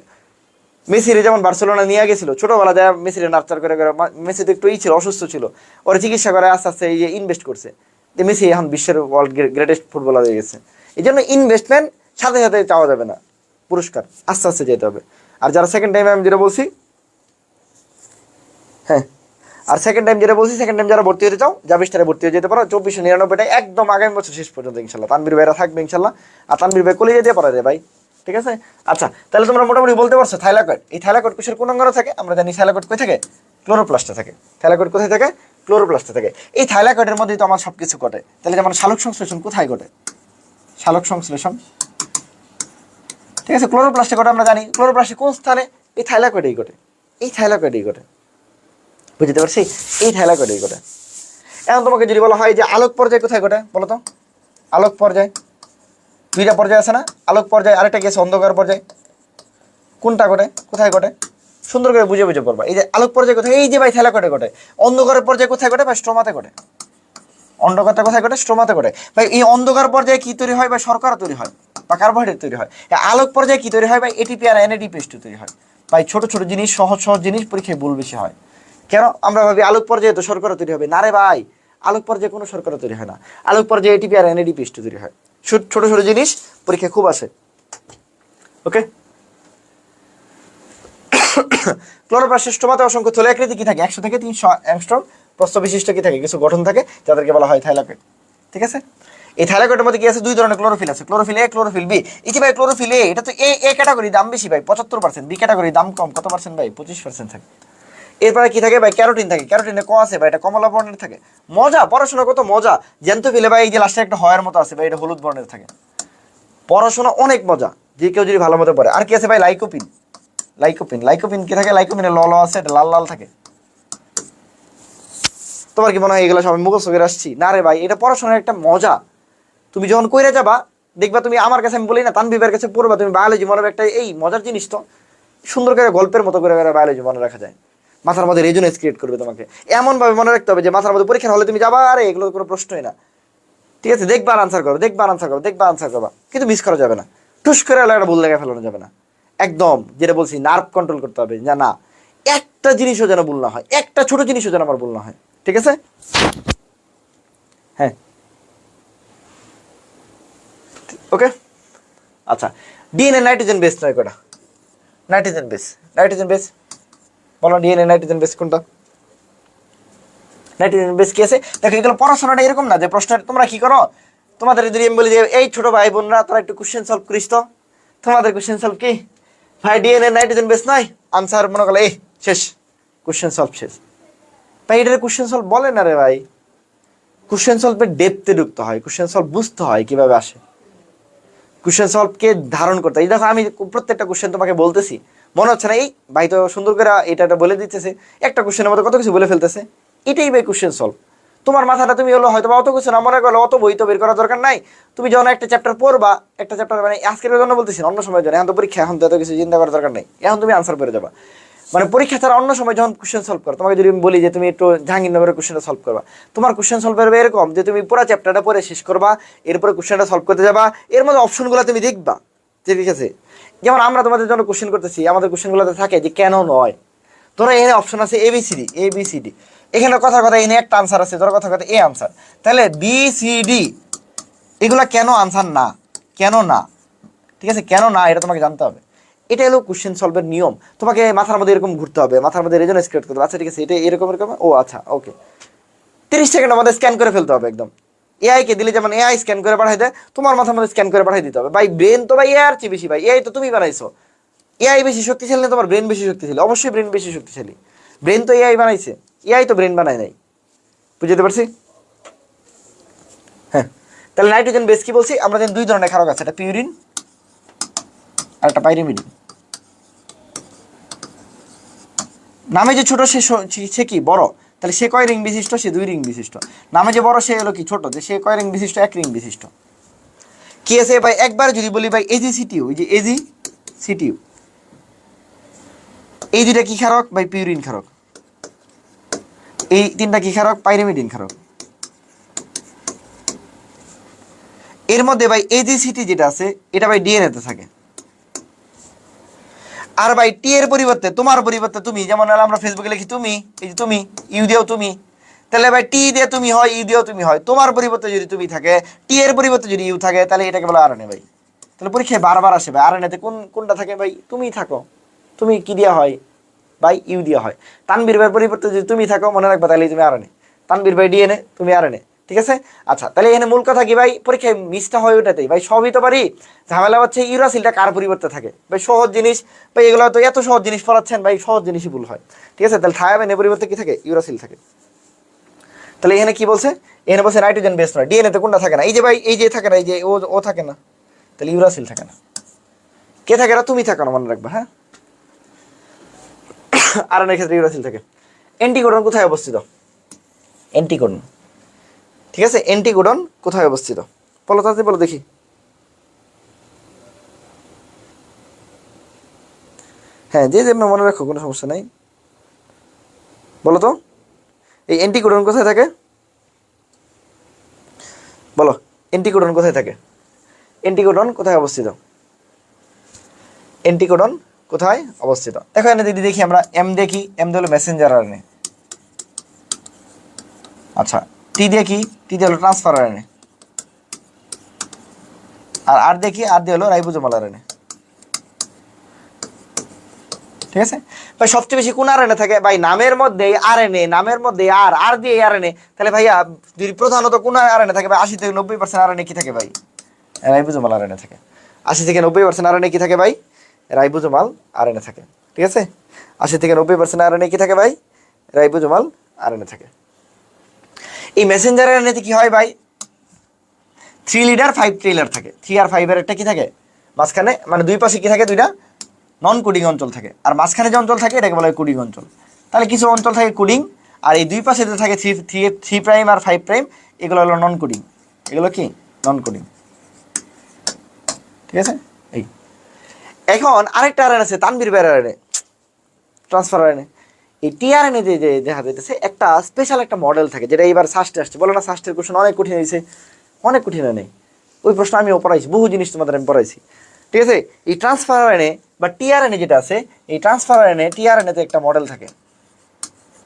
মেসিরে যেমন বার্সেলোনা নিয়ে গেছিল, ছোটবেলা যায় মেসিরে নার্চার করে, মেসি তো একটু ছিল, অসুস্থ ছিল, ওরা চিকিৎসা করে আস্তে আস্তে এই যে ইনভেস্ট করছে, যে মেসি এখন বিশ্বের ওয়ার্ল্ড গ্রেটেস্ট ফুটবলার হয়ে গেছে। এই জন্য ইনভেস্টমেন্ট সাথে সাথে চাওয়া যাবে না পুরস্কার, আস্তে আস্তে যেতে হবে। আর যারা সেকেন্ড টাইম আমি যেটা বলছি, হ্যাঁ, আর সেকেন্ড টাইম যেটা বলছি, সেকেন্ড টাইম যারা ভর্তি হতে চাও জাবিস্টারে ভর্তি হয়ে যেতে পারো 2499 একদম আগামী বছর শেষ পর্যন্ত ইনশাল্লাহ। তানভীর ভাইরা থাকবে ইনশাল্লাহ, আর তানভীর ভাই কলেজে দিয়ে পড়াবে ভাই, ঠিক আছে। আচ্ছা, তাহলে তোমরা মোটামুটি বলতে পারছো থাইলাকয়েড, এই থাইলাকয়েড কোষের কোন অঙ্গনে থাকে? আমরা জানি থাইলাকয়েড কোথায় থাকে? ক্লোরোপ্লাস্টে থাকে। থাইলাকয়েড কোথায় থাকে? ক্লোরোপ্লাস্টে থাকে। এই থাইলাকয়েডের মধ্যেই তো আমার সব কিছু ঘটে। তাহলে যেমন সালোক সংশ্লেষণ কোথায় ঘটে? সালোক সংশ্লেষণ, ঠিক আছে, ক্লোরোপ্লাস্টে ঘটে। আমরা জানি ক্লোরোপ্লাস্টে কোন স্থানে? এই থাইলাকয়েডেই ঘটে, এই থাইলাকয়েডেই ঘটে, বুঝতে পারছি? এই থাইলাকয়েডেই ঘটে। এখন তোমাকে যদি বলা হয় যে আলোক পর্যায় কোথায় ঘটে বলো তো? আলোক পর্যায়, দুইটা পর্যায় আছে না? আলোক পর্যায়, আরেকটা কি আছে অন্ধকার পর্যায়। কোনটা ঘটে, কোথায় ঘটে? সুন্দর করে বুঝে বুঝে পড়বা। এই যে আলোক পর্যায় কোথায়? এই যে ভাই থাইলাকয়েডে ঘটে। অন্ধকারের পর্যায়ে কোথায় ঘটে? ভাই স্ট্রোমাতে ঘটে। অন্ধকারটা কোথায় ঘটে? স্ট্রোমাতে ঘটে। ভাই এই অন্ধকার পর্যায়ে কি তৈরি হয়? ভাই শর্করা তৈরি হয় বা কার্বোহাইড্রেট তৈরি হয়। আলোক পর্যায়ে কি তৈরি হয়? ভাই এটিপি আর এনএডিপি তৈরি হয়। ভাই ছোট ছোট জিনিস, সহজ সহজ জিনিস পরীক্ষায় ভুল বেশি হয়। কেন আমরা ভাবি আলোক পর্যায়ে তো শর্করা তৈরি হবে? না রে ভাই, আলোক পর্যায়ে কোনো শর্করা তৈরি হয় না। আলোক পর্যায়ে এটিপি আর এনএডিপি তৈরি হয়। ছোট ছোট জিনিস পরীক্ষায় খুব আসে। ওকে, ক্লোরোপ্লাস্টের স্ট্রোমাতে অসংখ্য থলে আকৃতি কি থাকে? 100 থেকে 300 অ্যাংস্ট্রম প্রস্থ বিশিষ্ট কি থাকে? কিছু গঠন থাকে যাদেরকে বলা হয় থাইলাকয়েড, ঠিক আছে। এই থাইলাকয়েডের মধ্যে কি আছে? দুই ধরনের ক্লোরোফিল আছে, ক্লোরোফিল এ, ক্লোরোফিল বি। এই যে ভাই ক্লোরোফিল এ, এটা তো এ ক্যাটাগরি, দাম বেশি ভাই 75%, বি ক্যাটাগরি দাম কম, কত পার্সেন্ট ভাই? 25% থাকে। এরপরে কি থাকে ভাই? ক্যারোটিন থাকে। ক্যারোটিনে ক আছে ভাই? এটা কমলা বর্ণের থাকে। মজা, পড়াশোনা কত মজা। জ্যান্থোফিলে ভাই এই যে লাস্টে একটা হয়ার মতো আছে ভাই, এটা হলুদ বর্ণের থাকে। পড়াশোনা অনেক মজা, যে কেউ যদি ভালো মতো পড়ে। আর কি আছে ভাই? লাইকোপিন। লাইকোপিন, লাইকোপিন কি থাকে? লাইকোপিনে ল আছে, এটা লাল লাল থাকে। তোমার কি মনে হয় এগুলো সবাই মুখস্থ করে আসছি? না রে ভাই, এটা পড়াশোনার একটা মজা। তুমি যখন কইরা যাবা দেখবা, তুমি আমার কাছে আমি বলি না, তানভীরের কাছে পড়বা, তুমি বায়োলজি মনে একটা এই মজার জিনিস তো, সুন্দর করে গল্পের মতো করে বায়োলজি মনে রাখা যায়। মাথার মধ্যে রেজোনেন্স ক্রিয়েট করবে তোমাকে। এমন ভাবে মনে রাখতে হবে যে মাথার মধ্যে পরীক্ষার হলে তুমি যাবা, আরে এগুলো কোনো প্রশ্নই না, ঠিক আছে, দেখবার আনসার করো, দেখবার আনসার করো, দেখবার আনসার করবা, কিন্তু মিস করা যাবে না। টুস করে হলে একটা ভুল লেখা ফেলানো যাবে না। একদম যেটা বলছি, নার্ভ কন্ট্রোল করতে হবে, না না একটা জিনিসও যেন ভুল না হয়, একটা ছোট জিনিসও যেন আমার ভুল না হয়, ঠিক আছে। হ্যাঁ, ওকে। আচ্ছা, ডিএনএ নাইট্রোজেন বেস নয় কটা? নাইট্রোজেন বেস, নাইট্রোজেন বেস বলো, ডিএনএ নাইট্রোজেন বেস কোনটা? নাইট্রোজেন বেস কি আছে দেখো। এগুলো পড়াশোনাটা এরকম না যে প্রশ্ন তোমরা কি করো, তোমাদের যদি আমি বলি যে এই ছোট ভাই বোনরা তোরা একটু কোশ্চেন সলভ করিস তো, তোমাদের কোশ্চেন সলভ কি ভাই? ডিএনএ নাইট্রোজেন বেস নয়, আনসার মনে করলে এই শেষ, কোশ্চেন সলভ শেষ। ভাই এটার কোশ্চেন সলভ বলে না রে ভাই। কোশ্চেন সলভের ডেপথে ঢুকতে হয়, কোশ্চেন সলভ বুঝতে হয় কিভাবে আসে, কোশ্চেন সলভকে ধারণ করতে হয়। এই দেখো আমি প্রত্যেকটা কোশ্চেন তোমাকে বলতেছি, মনে হচ্ছে না এই ভাই তো সুন্দর করে এটা বলে দিতেছে, একটা কোশ্চেনের মধ্যে কত কিছু বলে ফেলতেছে। এটাই ভাই কোশ্চেন সলভ। তোমার মাথাটা তুমি হলো হয়তো অত কিছু না মনে করলে, অত বই তো বের করার দরকার নাই। তুমি যখন একটা চ্যাপ্টার পড়বা, একটা চ্যাপ্টার মানে আজকের জন্য বলতেছি, অন্য সময়ের জন্য, এখন তো পরীক্ষা, এখন তো এত কিছু চিন্তা করার দরকার নেই, এখন তুমি আনসার পেরে যাবা। মানে পরীক্ষা ছাড়া অন্য সময় যখন কোশ্চেন সলভ করো, তোমাকে যদি আমি বলি যে তুমি একটু জাহাঙ্গীরনগরের কোশ্চেনটা সলভ করবা, তোমার কোশ্চেন সলভ করবে এরকম যে তুমি পুরো চ্যাপ্টারটা পড়ে শেষ করবা, এরপরে কোশ্চেনটা সলভ করতে যাবা, এর মধ্যে অপশনগুলো তুমি দেখবা, ঠিক আছে। যেমন আমরা তোমাদের জন্য কোশ্চেন করতেছি, আমাদের কোশ্চেনগুলোতে থাকে যে কেন নয়, ধরো এখানে অপশন আছে এবিসিডি, এবিসিডি, এখানে কথা কথা এখানে একটা আনসার আছে, ধরো কথা কথা এ আনসার, তাহলে বিসিডি এগুলা কেন আনসার না, কেন না, ঠিক আছে, কেন না এটা তোমাকে জানতে হবে। এটা হলো কোশ্চেন সলভের নিয়ম। তোমাকে মাথার মধ্যে এরকম ঘুরতে হবে, মাথার মধ্যে রেজোনেন্স ক্রিয়েট করতে হবে। আচ্ছা ঠিক আছে, এটা এরকম এরকম, ও আচ্ছা ওকে, 30 সেকেন্ড আমাদের স্ক্যান করে ফেলতে হবে একদম। এআই কে দিলে যেমন এআই স্ক্যান করে পাঠাই দেয়, তোমার মাথার মধ্যে স্ক্যান করে পাঠাই দিতে হবে। ভাই ব্রেন তো ভাই এআই এর চেয়ে বেশি, ভাই এআই তো তুমি বানাইছো। এআই বেশি শক্তিশালী না তোমার ব্রেন বেশি শক্তিশালী? অবশ্যই ব্রেন বেশি শক্তিশালী। ব্রেন তো এআই বানাইছে, এআই তো ব্রেন বানায় নাই, বুঝতে পারছি। হ্যাঁ, তাহলে নাইট্রোজেন বেস কি বলছি আমরা, যেন দুই ধরনের ক্ষারক আছে, একটা পিউরিন আর একটা পাইরিমিডিন। নামে যে ছোট সে কি বড়, তাহলে সে কয় রিং বিশিষ্ট? সে 2 রিং বিশিষ্ট। নামে যে বড় সে হলো কি ছোট, যে সে কয় রিং বিশিষ্ট? 1 রিং বিশিষ্ট। কি আছে ভাই একবার যদি বলি ভাই এজিসিটিউ, এই যে এজিসিটিউ, এই দুইটা কি ক্ষারক ভাই? পিউরিন ক্ষারক। এই তিনটা কি ক্ষারক? পাইরিমিডিন ক্ষারক। এর মধ্যে ভাই এজিসিটি যেটা আছে এটা ভাই ডিএনএ তে থাকে। আর ভাই টি এর পরিবর্তে, তোমার পরিবর্তে তুমি, যেমন আমরা ফেসবুকে লিখি তুমি, এই যে তুমি, ইউ দিও তুমি, তাহলে ভাই টি দিয়ে তুমি হয়, ইউ দিও তুমি হয়। তোমার পরিবর্তে যদি তুমি থাকে, টি এর পরিবর্তে যদি ইউ থাকে, তাহলে এটাকে বলে আরএনএ ভাই। তাহলে পরীক্ষায় বারবার আসে ভাই আরএনএ তে কোনটা থাকে ভাই? তুমি থাকো, তুমি কি দেওয়া হয় ভাই? ইউ দেওয়া হয়। তানবীর ভাইয়ের পরিবর্তে যদি তুমি থাকো মনে রাখবা তাহলে তুমি আর এনে, তানবীর ভাই ডিএনএ, তুমি আর এনে, ঠিক আছে? আচ্ছা, তাহলে এখানে মূল কথা কি ভাই, পরীক্ষায় মিসটা হয় ওটাতেই ভাই, সবই তো পারি। ঝামেলা হচ্ছে ইউরাসিলটা কার পরিবর্তে থাকে ভাই, সহজ জিনিস ভাই, এগুলো তো এত সহজ জিনিস পড়াচ্ছেন ভাই, সহজ জিনিসই ভুল হয়, ঠিক আছে? তাহলে থায়ামিনের পরিবর্তে কি থাকে? ইউরাসিল থাকে। তাহলে এখানে কি বলছে? এখানে বলছে নাইট্রোজেন বেস নয়, ডিএনএ তে কোনটা থাকে না? এই যে ভাই, এই যে থাকে না, এই যে ও থাকে না, তাহলে ইউরাসিল থাকে না। কে থাকে না? তুমি থাকো না, মনে রাখবা, হ্যাঁ? আরএনএর ক্ষেত্রে ইউরাসিল থাকে। অ্যান্টিকোডন কোথায় অবস্থিত? অ্যান্টিকোডন, ঠিক আছে? অ্যান্টিকোডন কোথায় অবস্থিত বলো, তাড়াতাড়ি বলো দেখি। হ্যাঁ, যে যেমন মনে রাখো, কোনো সমস্যা নাই, বলো তো। এই অ্যান্টিকোডন কোথায় থাকে বলো? অ্যান্টিকোডন কোথায় থাকে? অ্যান্টিকোডন কোথায় অবস্থিত? অ্যান্টিকোডন কোথায় অবস্থিত? দেখো এখানে যদি দেখি আমরা, এম দেখি, এম দিয়ে হলো মেসেঞ্জার আরএনএ। আচ্ছা, টি দিয়ে কি? টি দিয়ে হলো ট্রান্সফার আরএনএ। আর আর দেখি, আর দিয়ে হলো রাইবোজোমাল আরএনএ, ঠিক আছে? ভাই সবচেয়ে বেশি কোন আরএনএ থাকে ভাই? নামের মধ্যে আরএনএ, নামের মধ্যে আর আর দিয়ে আরএনএ, তাহলে ভাইয়া যদি প্রধানত কোন আরএনএ থাকে ভাই? 80 থেকে 90% আরএনএ কি থাকে ভাই? রাইবোজোমাল আরএনএ থাকে। 80 থেকে 90% আরএনএ কি থাকে ভাই? রাইবোজোমাল আরএনএ থাকে, ঠিক আছে? 80 থেকে 90% আরএনএ কি থাকে ভাই? রাইবোজোমাল আরএনএ থাকে। এই মেসেঞ্জার আরএনএতে কি হয় ভাই? 3 লিডার 5 ট্রেইলার থাকে। 3 আর 5 এর একটা কি থাকে মাঝখানে, মানে দুই পাশে কি থাকে? দুইটা নন কোডিং অঞ্চল থাকে। আর মাঝখানে যে অঞ্চল থাকে এটাকে বলা হয় কোডিং অঞ্চল। তাহলে কিছু অঞ্চল থাকে কোডিং, আর এই দুই পাশে যে থাকে থ্রি প্রাইম আর 5 প্রাইম, এগুলো হলো নন কোডিং। এগুলো কি? নন কোডিং, ঠিক আছে? এই এখন আরেকটা আরএনএ আছে, তানভীর ভাইয়ের আরএনএ, ট্রান্সফার আরএনএ। এই টিআরএনএ যে দেখা যাইতেছে একটা স্পেশাল একটা মডেল থাকে, যেটা এবার সাস্টে আসছে। বলো না সাস্টের কোশ্চেন অনেক কঠিন হয়েছে, অনেক কঠিন হয় নাই? ওই প্রশ্ন আমিও পড়াইছি, বহু জিনিস তোমাদের আমি পড়াইছি, ঠিক আছে? এই ট্রান্সফার আরএনএ বা টিআরএনএ যেটা আছে, এই ট্রান্সফার আরএনএ টিআরএনএতে একটা মডেল থাকে।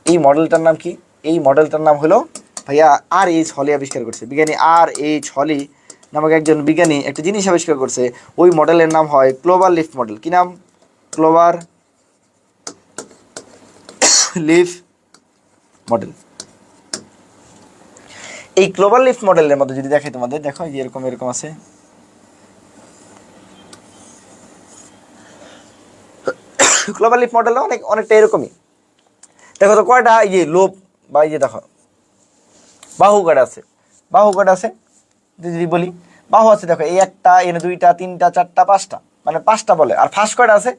এই মডেলটার নাম কি? এই মডেলটার নাম হলো ভাইয়া আর এইচ হলি আবিষ্কার করছে। বিজ্ঞানী আর এইচ হলি নামক একজন বিজ্ঞানী একটা জিনিস আবিষ্কার করছে। ওই মডেলের নাম হয় ক্লোভার লিফ মডেল। কি নাম? Clover leaf model. এই ক্লোভার লিফ মডেলের মধ্যে যদি দেখাই তোমাদের, দেখো এই যে এরকম এরকম আছে, ক্লোভার লিফ মডেলটা অনেকটা এরকমই। দেখো তো কয়টা এই যে লোভ, বা এই যে দেখো বাহু কয়টা আছে? বাহু কয়টা আছে যদি বলি, বাহু আছে দেখো, এই একটা, এনে দুইটা, তিনটা, চারটা, পাঁচটা, মানে পাঁচটা বলে। আর ফাঁস কয়টা আছে?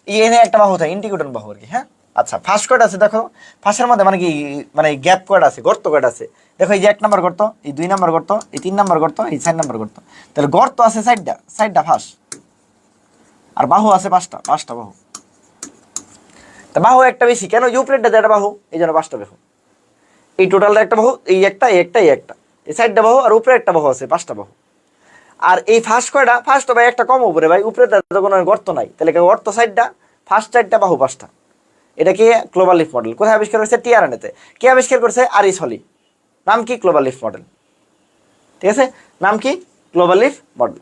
এই এনে একটা বাহু থাকে, ইন্টিগ্রেটন বাহু আর কি, হ্যাঁ? আচ্ছা, ফাঁস কয়টা আছে দেখো? ফাঁসের মধ্যে মানে কি, মানে গ্যাপ কয়টা আছে, গর্ত কয়টা আছে? দেখো এই যে 1 নম্বর গর্ত, এই 2 নম্বর গর্ত, এই 3 নম্বর গর্ত, এই 4 নম্বর গর্ত। তাহলে গর্ত আছে 4টা, 4টা ফাঁস। আর বাহু আছে 5টা, 5টা বাহু। তা বাহু একটা বেশি কেন? ইউপ্রেটটা একটা বাহু, এই জন্য 5টা বাহু। এই টোটালটা একটা বাহু, এই একটা, এই একটা, এই একটা, এই 4টা বাহু, আর উপরে একটা বাহু আছে, 5টা বাহু। আর এই ফার্স্ট কয়টা? ফার্স্ট ভাই একটা কম উপরে ভাই, উপরে তো কোনো গর্ত নাই, তাহলে গর্ত 4টা, ফার্স্ট 4টা, বাহু 5টা। এটা কি? Clover leaf model. কোথায় আবিষ্কার করেছে? টিআরএনএতে। কে আবিষ্কার করেছে? আর.এইচ হলি। নাম কি? ক্লোভার লিফ মডেল, ঠিক আছে? নাম কি? Clover leaf model.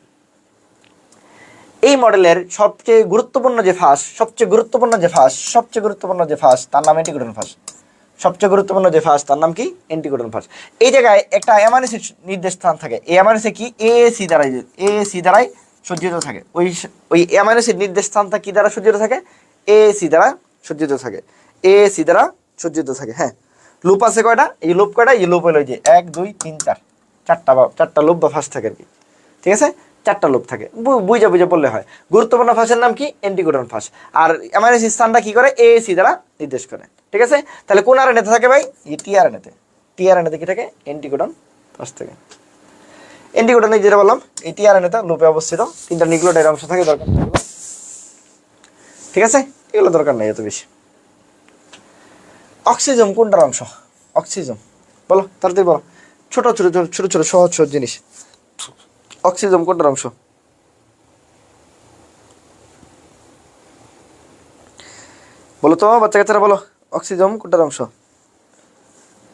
এই মডেলের সবচেয়ে গুরুত্বপূর্ণ যে ফাঁস, সবচেয়ে গুরুত্বপূর্ণ যে ফাঁস, সবচেয়ে গুরুত্বপূর্ণ যে ফাঁস, তার নাম অ্যান্টিকোডন ফাঁস। সবচেয়ে গুরুত্বপূর্ণ যে ফাঁস, তার নাম কি? অ্যান্টিকোডন ফাঁস। এই জায়গায় একটা অ্যামাইনো নির্দেশ স্থান থাকে। এই অ্যামাইনো কি? এএসি দ্বারাই সজ্জিত থাকে। ওই অ্যামাইনো নির্দেশ স্থানটা কি দ্বারা সজ্জিত থাকে? এএসি দ্বারা সজ্জিত থাকে। এএসি দ্বারা সজ্জিত থাকে, হ্যাঁ। লুপ আছে কয়টা? এই লুপ কয়টা? এই লুপ হলো যে 1 2 3 4, চারটা লুপ বা ফাঁস থাকে আর কি, ঠিক আছে? 4টা লুপ থাকে, বুঝে বুঝে বললে হয়। গুরুত্বপূর্ণ ফাঁসের নাম কি? অ্যান্টিকোডন ফাঁস। আর অ্যামাইনো স্থানটা কি করে? এএসি দ্বারা নির্দেশ করে, ঠিক আছে? তাহলে কোন আরএনএতে থাকে ভাই? এই টিআরএনএতে। টিআরএনএতে কি থাকে? অ্যান্টিকোডন ফাঁস থাকে। অ্যান্টিকোডন যেটা বললাম, এই টিআরএনএতে লুপে অবস্থিত 3টা নিউক্লিওটাইড অংশ থাকে, দরকার নেই, ঠিক আছে? এগুলো দরকার নেই এত বেশি। অক্সিজম কোনটার অংশ? অক্সিজম বলো, তাড়াতাড়ি বলো। ছোট ছোট ছোট ছোট সহজ সহজ জিনিস। অক্সিজম কোনটার অংশ? বলো তো বাচ্চা কাচ্চারা, বলো অক্সিজম কোনটার অংশ?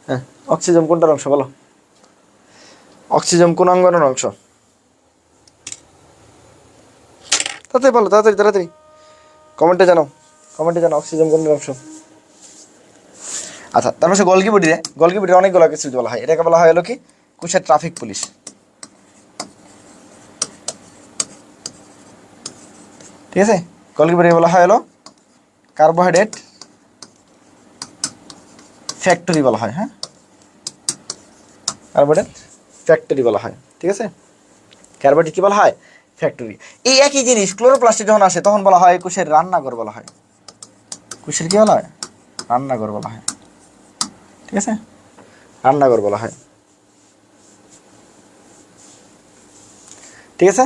হ্যাঁ, অক্সিজম কোনটার অংশ বলো? অক্সিজম কোন অঙ্গনের অংশ? তাড়াতাড়ি বলো, তাড়াতাড়ি তাড়াতাড়ি কমেন্টে জানাও। কমেন্টে জানাও অক্সিজেন কোন অংশ। আচ্ছা, তারপর সে গলগি বডির অনেকগুলো কিছু বলা হয়, এটাকে বলা হয় হলো কি কুশের ট্রাফিক পুলিশ। ঠিক আছে, গলগি বডি বলা হয় হলো কার্বোহাইড্রেট ফ্যাক্টরি বলা হয়। হ্যাঁ, কার্বোহাইড্রেট ফ্যাক্টরি বলা হয়। ঠিক আছে, কার্বোহাইড্রেট কি বলা হয়? ফ্যাক্টরি। এই একই জিনিস ক্লোরোপ্লাস্টে যখন আসে তখন বলা হয় কোষের রান্নাঘর বলা হয়। কোষের কি বলা হয়? রান্নাঘর বলা হয়। ঠিক আছে, রান্নাঘর বলা হয়। ঠিক আছে,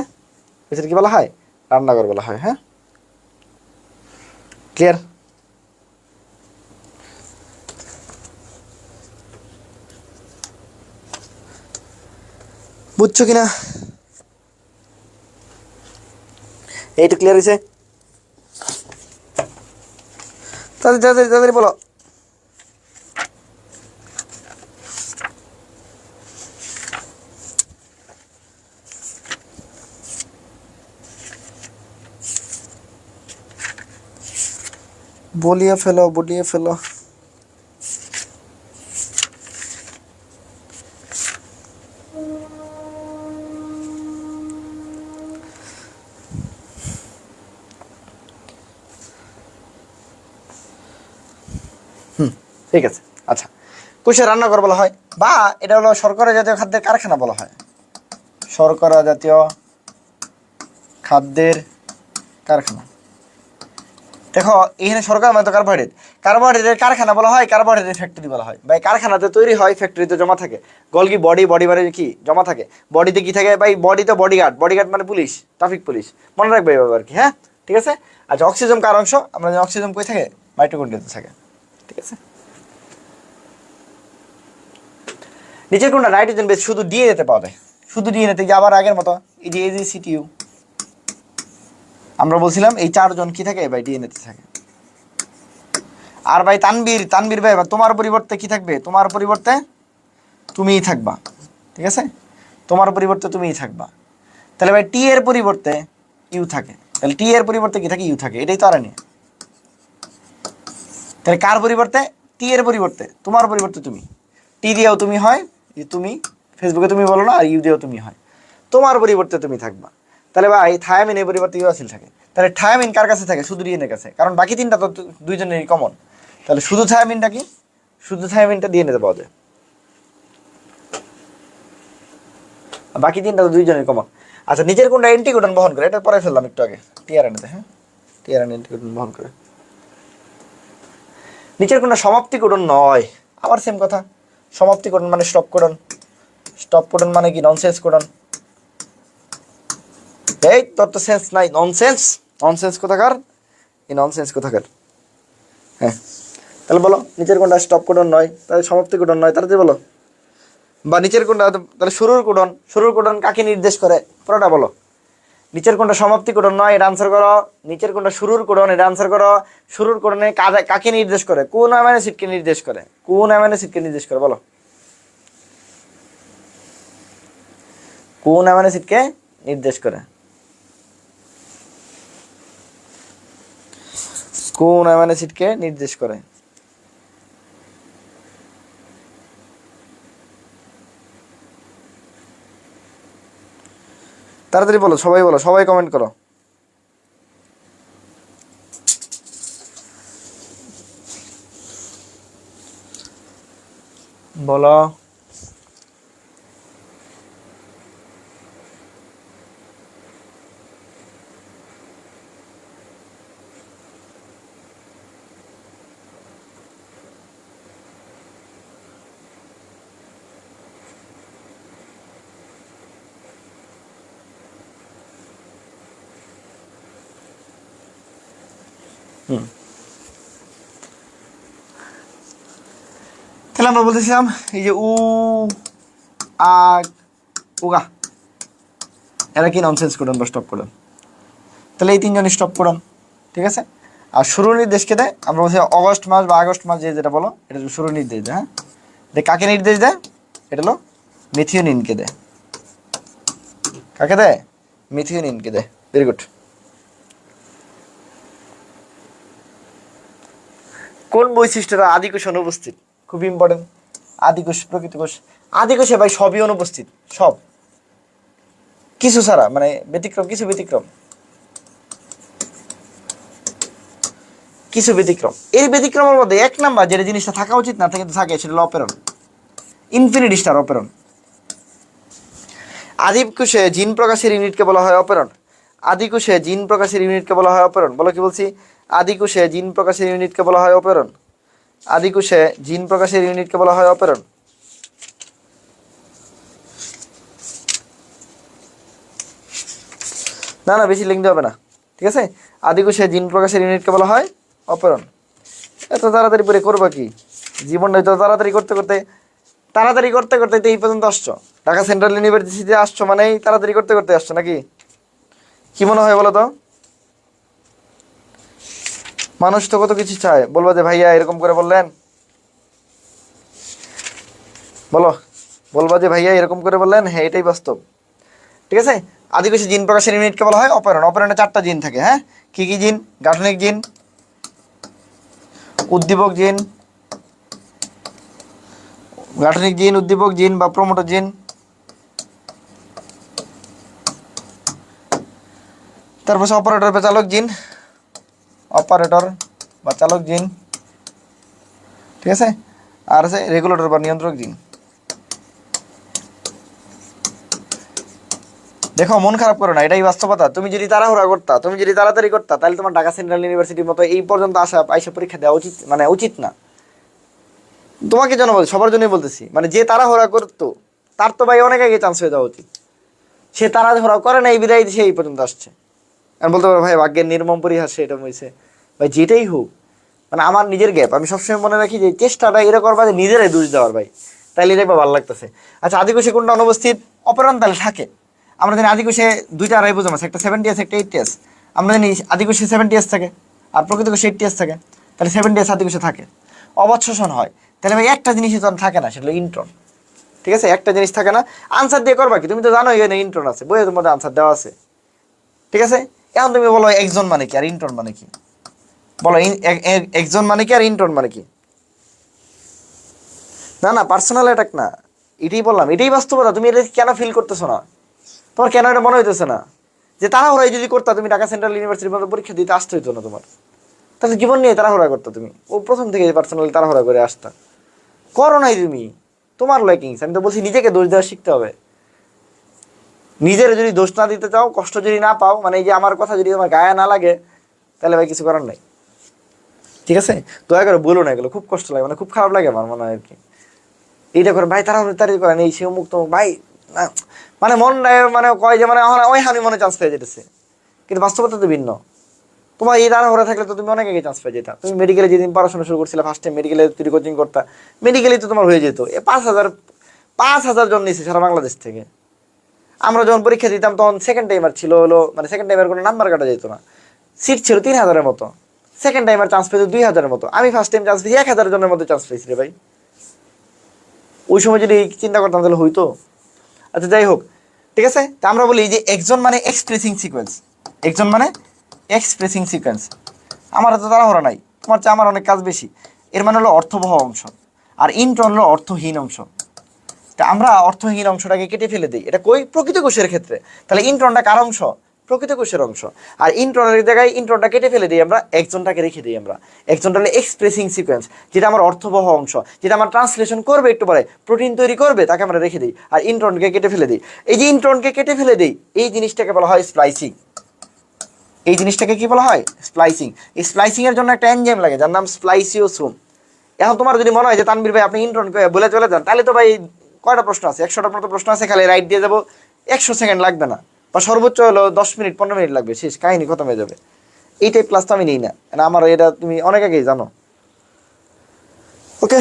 কোষের কি বলা হয়? রান্নাঘর বলা হয়। হ্যাঁ, ক্লিয়ার? বুঝছো কিনা? এইটা ক্লিয়ার হয়েছে? তাড়াতাড়ি বলো। বলিয়ে ফেলো। ঠিক আছে। আচ্ছা, কোষের রান্নাঘর বলা হয়, বা এটা হলো শর্করা জাতীয় খাদ্যের কারখানা বলা হয়। শর্করা জাতীয় খাদ্যের কারখানা। দেখো এখানে শর্করা মানে তো কার্বোহাইড্রেটের কারখানা বলা হয়, কার্বোহাইড্রেটের ফ্যাক্টরি বলা হয়। ভাই কারখানাতে তৈরি হয়, ফ্যাক্টরিতে জমা থাকে। গলগি বডি মানে কি জমা থাকে। বডিতে কি থাকে ভাই? বডি তো বডিগার্ড মানে পুলিশ, ট্রাফিক পুলিশ। মনে রাখবে এভাবে আর কি। হ্যাঁ, ঠিক আছে। আচ্ছা, অক্সিজেন কার অংশ? আমরা জানি অক্সিজেন কই থাকে? মাইটোকন্ড্রিয়াতে থাকে। ঠিক আছে, নিচের কোনটা নাইট্রোজেন বেস শুধু ডিএনএতে পাওয়া যায়? শুধু ডিএনএতে, যে আবার আগের মতো এই যে AGCTU আমরা বলছিলাম এই 4 জন কি থাকে ভাই? ডিএনএতে থাকে। আর ভাই তানবীর ভাই, তোমার পরিবর্তে কি থাকবে? তোমার পরিবর্তে তুমিই থাকবা। ঠিক আছে, তোমার পরিবর্তে তুমিই থাকবা। তাহলে ভাই টি এর পরিবর্তে ইউ থাকে। তাহলে টি এর পরিবর্তে কি থাকে? ইউ থাকে। এটাই তো আর নিয়ে। তাহলে কার পরিবর্তে? টি এর পরিবর্তে তোমার পরিবর্তে তুমি। টি দিয়েও তুমি হয়, তুমি ফেসবুকে তুমি বলো না, আর ইউ দিয়েও তুমি হয়। তোমার পরিবর্তে তুমি থাকবা। তাহলে ভাই থায়ামিনের পরিবর্তে ইউরাসিল থাকে। তাহলে থায়ামিন কার কাছে থাকে? শুধু ডিএনএর কাছে, কারণ বাকি তিনটা তো দুইজনেরই কমন। তাহলে শুধু থায়ামিনটা কি? শুধু থায়ামিনটা ডিএনএতে পাওয়া যায়, বাকি তিনটা তো দুইজনের কমন। আচ্ছা, নিচের কোনটা অ্যান্টিকোডন বহন করে? এটা পরে ফেললাম একটু আগে, টিআরএনএতে। হ্যাঁ, টিআরএনএ অ্যান্টিকোডন বহন করে। নিচের কোনটা সমাপ্তি কোডন নয়? আবার সেম কথা। সমাপ্তি কোডন মানে স্টপ কোডন। স্টপ কোডন মানে কি? Nonsense codon. এই তোর তো সেন্স নাই, ননসেন্স কোথাকার? এই ননসেন্স কোথাকার? হ্যাঁ, তাহলে বলো নিচের কোনটা স্টপ কোডন নয়, তাহলে সমাপ্তি কোডন নয়, তাহলে বলো। বা নিচের কোনটা তাহলে শুরুর কোডন কাকে নির্দেশ করে? পুরোটা বলো। নিচের কোনটা সমাপ্তি কোডন নয়, এটা আনসার করো। নিচের কোনটা শুরুর কোডন, এটা আনসার করো। শুরুর কোডনে কাকে নির্দেশ করে? কোন অ্যামাইনো অ্যাসিডকে নির্দেশ করে? কোন অ্যামাইনো অ্যাসিডকে নির্দেশ করে বলো? কোন অ্যামাইনো অ্যাসিডকে নির্দেশ করে? কোন অ্যামাইনো অ্যাসিডকে নির্দেশ করে? তাড়াতাড়ি বলো, সবাই বলো, সবাই কমেন্ট করো। বলো। তাহলে আমরা বলতেছিলাম এই যে আ উগা, এরা কি ননসেন্স কোডন বা স্টপ কোডন? তাহলে এই তিনজন স্টপ কোডন। ঠিক আছে, আর শুরু নির্দেশকে দেয় আমরা বলছি অগস্ট মাস বা আগস্ট মাস, যেটা বলো এটা শুরু নির্দেশ দেয়। হ্যাঁ, এটা কাকে নির্দেশ দেয়? এটা হলো মিথিওনিনকে দেয়। কাকে দেয়? মিথিওনিনকে দেয়। Very good. কোন বৈশিষ্ট্যটা আদি কোষে অনুপস্থিত? খুব ইম্পর্টেন্ট। আদি কোষ, প্রকৃত কোষ। আদি কোষে ভাই সবই অনুপস্থিত, সব, কিছু ছাড়া, মানে ব্যতিক্রম, কিছু ব্যতিক্রম, কিছু ব্যতিক্রম। এই ব্যতিক্রমের মধ্যে এক নাম্বার যে জিনিসটা থাকা উচিত না, কিন্তু থাকে, সেটা হলো অপেরণ, ইনফিনিটি স্টার অপেরণ। আদি কোষে জিন প্রকাশের ইউনিটকে বলা হয় অপেরণ। আদি কোষে জিন প্রকাশের ইউনিটকে বলা হয় অপেরণ। বলো কি বলছি? আদি কোষে জিন প্রকাশের ইউনিটকে বলা হয় অপেরণ। আদি কোষে জিন প্রকাশের ইউনিটকে বলা হয় অপেরণ। না না, বেশি লিখতে হবে না, ঠিক আছে? আদি কোষে জিন প্রকাশের ইউনিটকে বলা হয় অপেরণ। এত তাড়াতাড়ি পরে করবা কি? জীবনটা তো তাড়াতাড়ি করতে করতে, তাড়াতাড়ি করতে করতে তো এই পর্যন্ত আসছো। ঢাকা সেন্ট্রাল ইউনিভার্সিটিতে আসছো মানে তাড়াতাড়ি করতে করতে আসছো নাকি? কি মনে হয় বলো তো? মানুষ তো কত কিছু চায়, বলবো যে ভাইয়া এরকম করে বললেন, বলো, বলবো যে ভাইয়া এরকম করে বললেন, হ্যাঁ এটাই বাস্তব, ঠিক আছে? আদিবাসী জিন প্রকাশের ইউনিটকে বলা হয় অপেরণ। অপেরণে 4টা জিন থাকে, হ্যাঁ? কি কি জিন? গাঠনিক জিন, উদ্দীপক জিন, গাঠনিক জিন, উদ্দীপক জিন বা প্রমোটর জিন, তারপর অপারেটর বা চালক জিন, অপারেটর বা চালক জিন, ঠিক আছে? আর আছে রেগুলেটর বা নিয়ন্ত্রক জিন। দেখো, মন খারাপ করো না, এটাই বাস্তবতা। তুমি যদি তাড়াহুড়া করতা, তুমি যদি তাড়াতাড়ি করতা, তাহলে তোমার ঢাকা সেন্ট্রাল ইউনিভার্সিটির মতো এই পর্যন্ত আইসা পরীক্ষা দেওয়া উচিত, মানে উচিত না। তোমাকে জন্য বলছি, সবার জন্যই বলতেছি, মানে যে তাড়াহুড়া করতো তার তো ভাই অনেক আগে চান্স হয়ে যাওয়া উচিত। সে তাড়াহুড়া করে না, এই বিদায় সে এই পর্যন্ত আসছে। আমি বলতে পারবো ভাই ভাগ্যের নির্মম পরিহাস, এটা হয়েছে। ভাই যেটাই হোক, মানে আমার নিজের গ্যাপ, আমি সবসময় মনে রাখি যে চেষ্টাটা এটা করবা যে নিজেরাই দোষ দেওয়ার ভাই, তাইলে দেখবা ভালো লাগতেছে। আচ্ছা, আদিকোষে কোনটা অনুপস্থিত? অপেরণ তাহলে থাকে। আমরা জানি আদিকোষে 2টা রাইবোজোম আছে, একটা 70S একটা 80S। আমরা জানি আদিকোষে 70S থাকে আর প্রকৃত কোষে 80S থাকে, তাহলে 70S আদিকোষে থাকে। অবাধ শোষণ হয়, তাহলে ভাই একটা জিনিসই তো থাকে না, সেটা হলো ইন্ট্রন, ঠিক আছে? একটা জিনিস থাকে না। আনসার দিয়ে করবা কি? তুমি তো জানো এখানে ইন্ট্রন আছে, বইয়ের মধ্যে আনসার দেওয়া আছে, ঠিক আছে? এখন তুমি বলো একজন মানে কি আর ইন্ট্রন মানে কি? বলো একজন মানে কি আর ইন্ট্রন মানে কি? না না, পার্সোনাল অ্যাটাক না, এটাই বললাম, এটাই বাস্তবতা। তুমি এটা কেন ফিল করতেছো না? তোমার কেন এটা মনে হইতেছে না যে তাড়াহুড়াই যদি করতা, তুমি ঢাকা সেন্ট্রাল ইউনিভার্সিটির মতো পরীক্ষা দিতে আসতে হইতো না তোমার? তাহলে জীবন নিয়ে তাড়াহুড়া করতো তুমি, ও প্রথম থেকে পার্সোনালি তাড়াহুড়া করে আসতা। করো নাই তুমি, তোমার লাইকিংস। আমি তো বলছি নিজেকে দোষ দেওয়া শিখতে হবে। নিজের যদি দোষ না দিতে চাও, কষ্ট যদি না পাও, মানে এই যে আমার কথা যদি তোমার গায়ে না লাগে, তাহলে ভাই কিছু করার নাই, ঠিক আছে? দয়া করে বলো না, এগুলো খুব কষ্ট লাগে, মানে খুব খারাপ লাগে আমার মনে হয় আর কি। এইটা করে ভাই তাড়াতাড়ি করেন, এই সে মুক্ত ভাই, না, মানে মন মানে কয় যে মানে আমার ওই হানি মনে চান্স পেয়ে যেতেছে, কিন্তু বাস্তবতা তো ভিন্ন। তোমার এই তাড়াহুড়া থাকলে তো তুমি অনেক আগে চান্স পেয়ে যেতা। তুমি মেডিকেলে যেদিন পড়াশোনা শুরু করছিলে, ফার্স্ট টাইম মেডিকেলে তুমি কোচিং করতা, মেডিকেলেই তো তোমার হয়ে যেত। 5,000 জন নিয়েছে সারা বাংলাদেশ থেকে। আমরা যখন পরীক্ষা দিতাম তখন সেকেন্ড টাইমার ছিল হলো, মানে সেকেন্ড টাইমের কোনো নাম্বার কাটা যেত না। সিট ছিল 3,000-এর মতো, সেকেন্ড টাইমার চান্স পেয়েছে 2,000-এর মতো। আমি ফার্স্ট টাইম চান্স পেয়েছি 1,000 জনের মধ্যে চান্স পেয়েছি রে ভাই। ওই সময় যদি চিন্তা করতাম তাহলে হইতো। আচ্ছা যাই হোক, ঠিক আছে? তা আমরা বলি যে একজন মানে এক্সপ্রেসিং সিকোয়েন্স, একজন মানে এক্সপ্রেসিং সিকোয়েন্স। আমার তো তাড়াহুড়া নাই, তোমার চেয়ে আমার অনেক কাজ বেশি। এর মানে হলো অর্থবহ অংশ, আর ইন্ট্রন হলো অর্থহীন অংশ। তা আমরা অর্থহীন অংশটাকে কেটে ফেলে দিই, এটা কই? প্রকৃত কোষের ক্ষেত্রে। তাহলে ইন্ট্রনটা কার অংশ? প্রকৃত কোষের অংশ। আর ইন্ট্রনের জায়গায় ইন্ট্রনটা কেটে ফেলে দিই আমরা, একজনটাকে রেখে দিই আমরা। একজনটা হলো এক্সপ্রেসিং সিকোয়েন্স, যেটা আমার অর্থবহ অংশ, যেটা আমার ট্রান্সলেশন করবে, একটু পরে প্রোটিন তৈরি করবে, তাকে আমরা রেখে দিই। আর ইন্ট্রনকে কেটে ফেলে দিই। এই যে ইন্ট্রনকে কেটে ফেলে দিই, এই জিনিসটাকে বলা হয় স্প্লাইসিং। এই জিনিসটাকে কি বলা হয়? স্প্লাইসিং। এই স্প্লাইসিং এর জন্য একটা এনজাইম লাগে, যার নাম স্প্লাইসিওসোম। এখন তোমার যদি মনে হয় যে তানবীর ভাই আপনি ইন্ট্রনকে বলে চলে যান, তাহলে তো ভাই কয়টা প্রশ্ন আছে? 100টার মতো প্রশ্ন আছে, খালি রাইট দিয়ে যাবো, 100 সেকেন্ড লাগবে না, বা সর্বোচ্চ হলো 10 মিনিট 15 মিনিট লাগবে, শেষ, কাহিনী খতম হয়ে যাবে। এই টাইপ ক্লাস তো আমি নিই না, আমার এটা তুমি অনেক আগেই জানো। ওকে,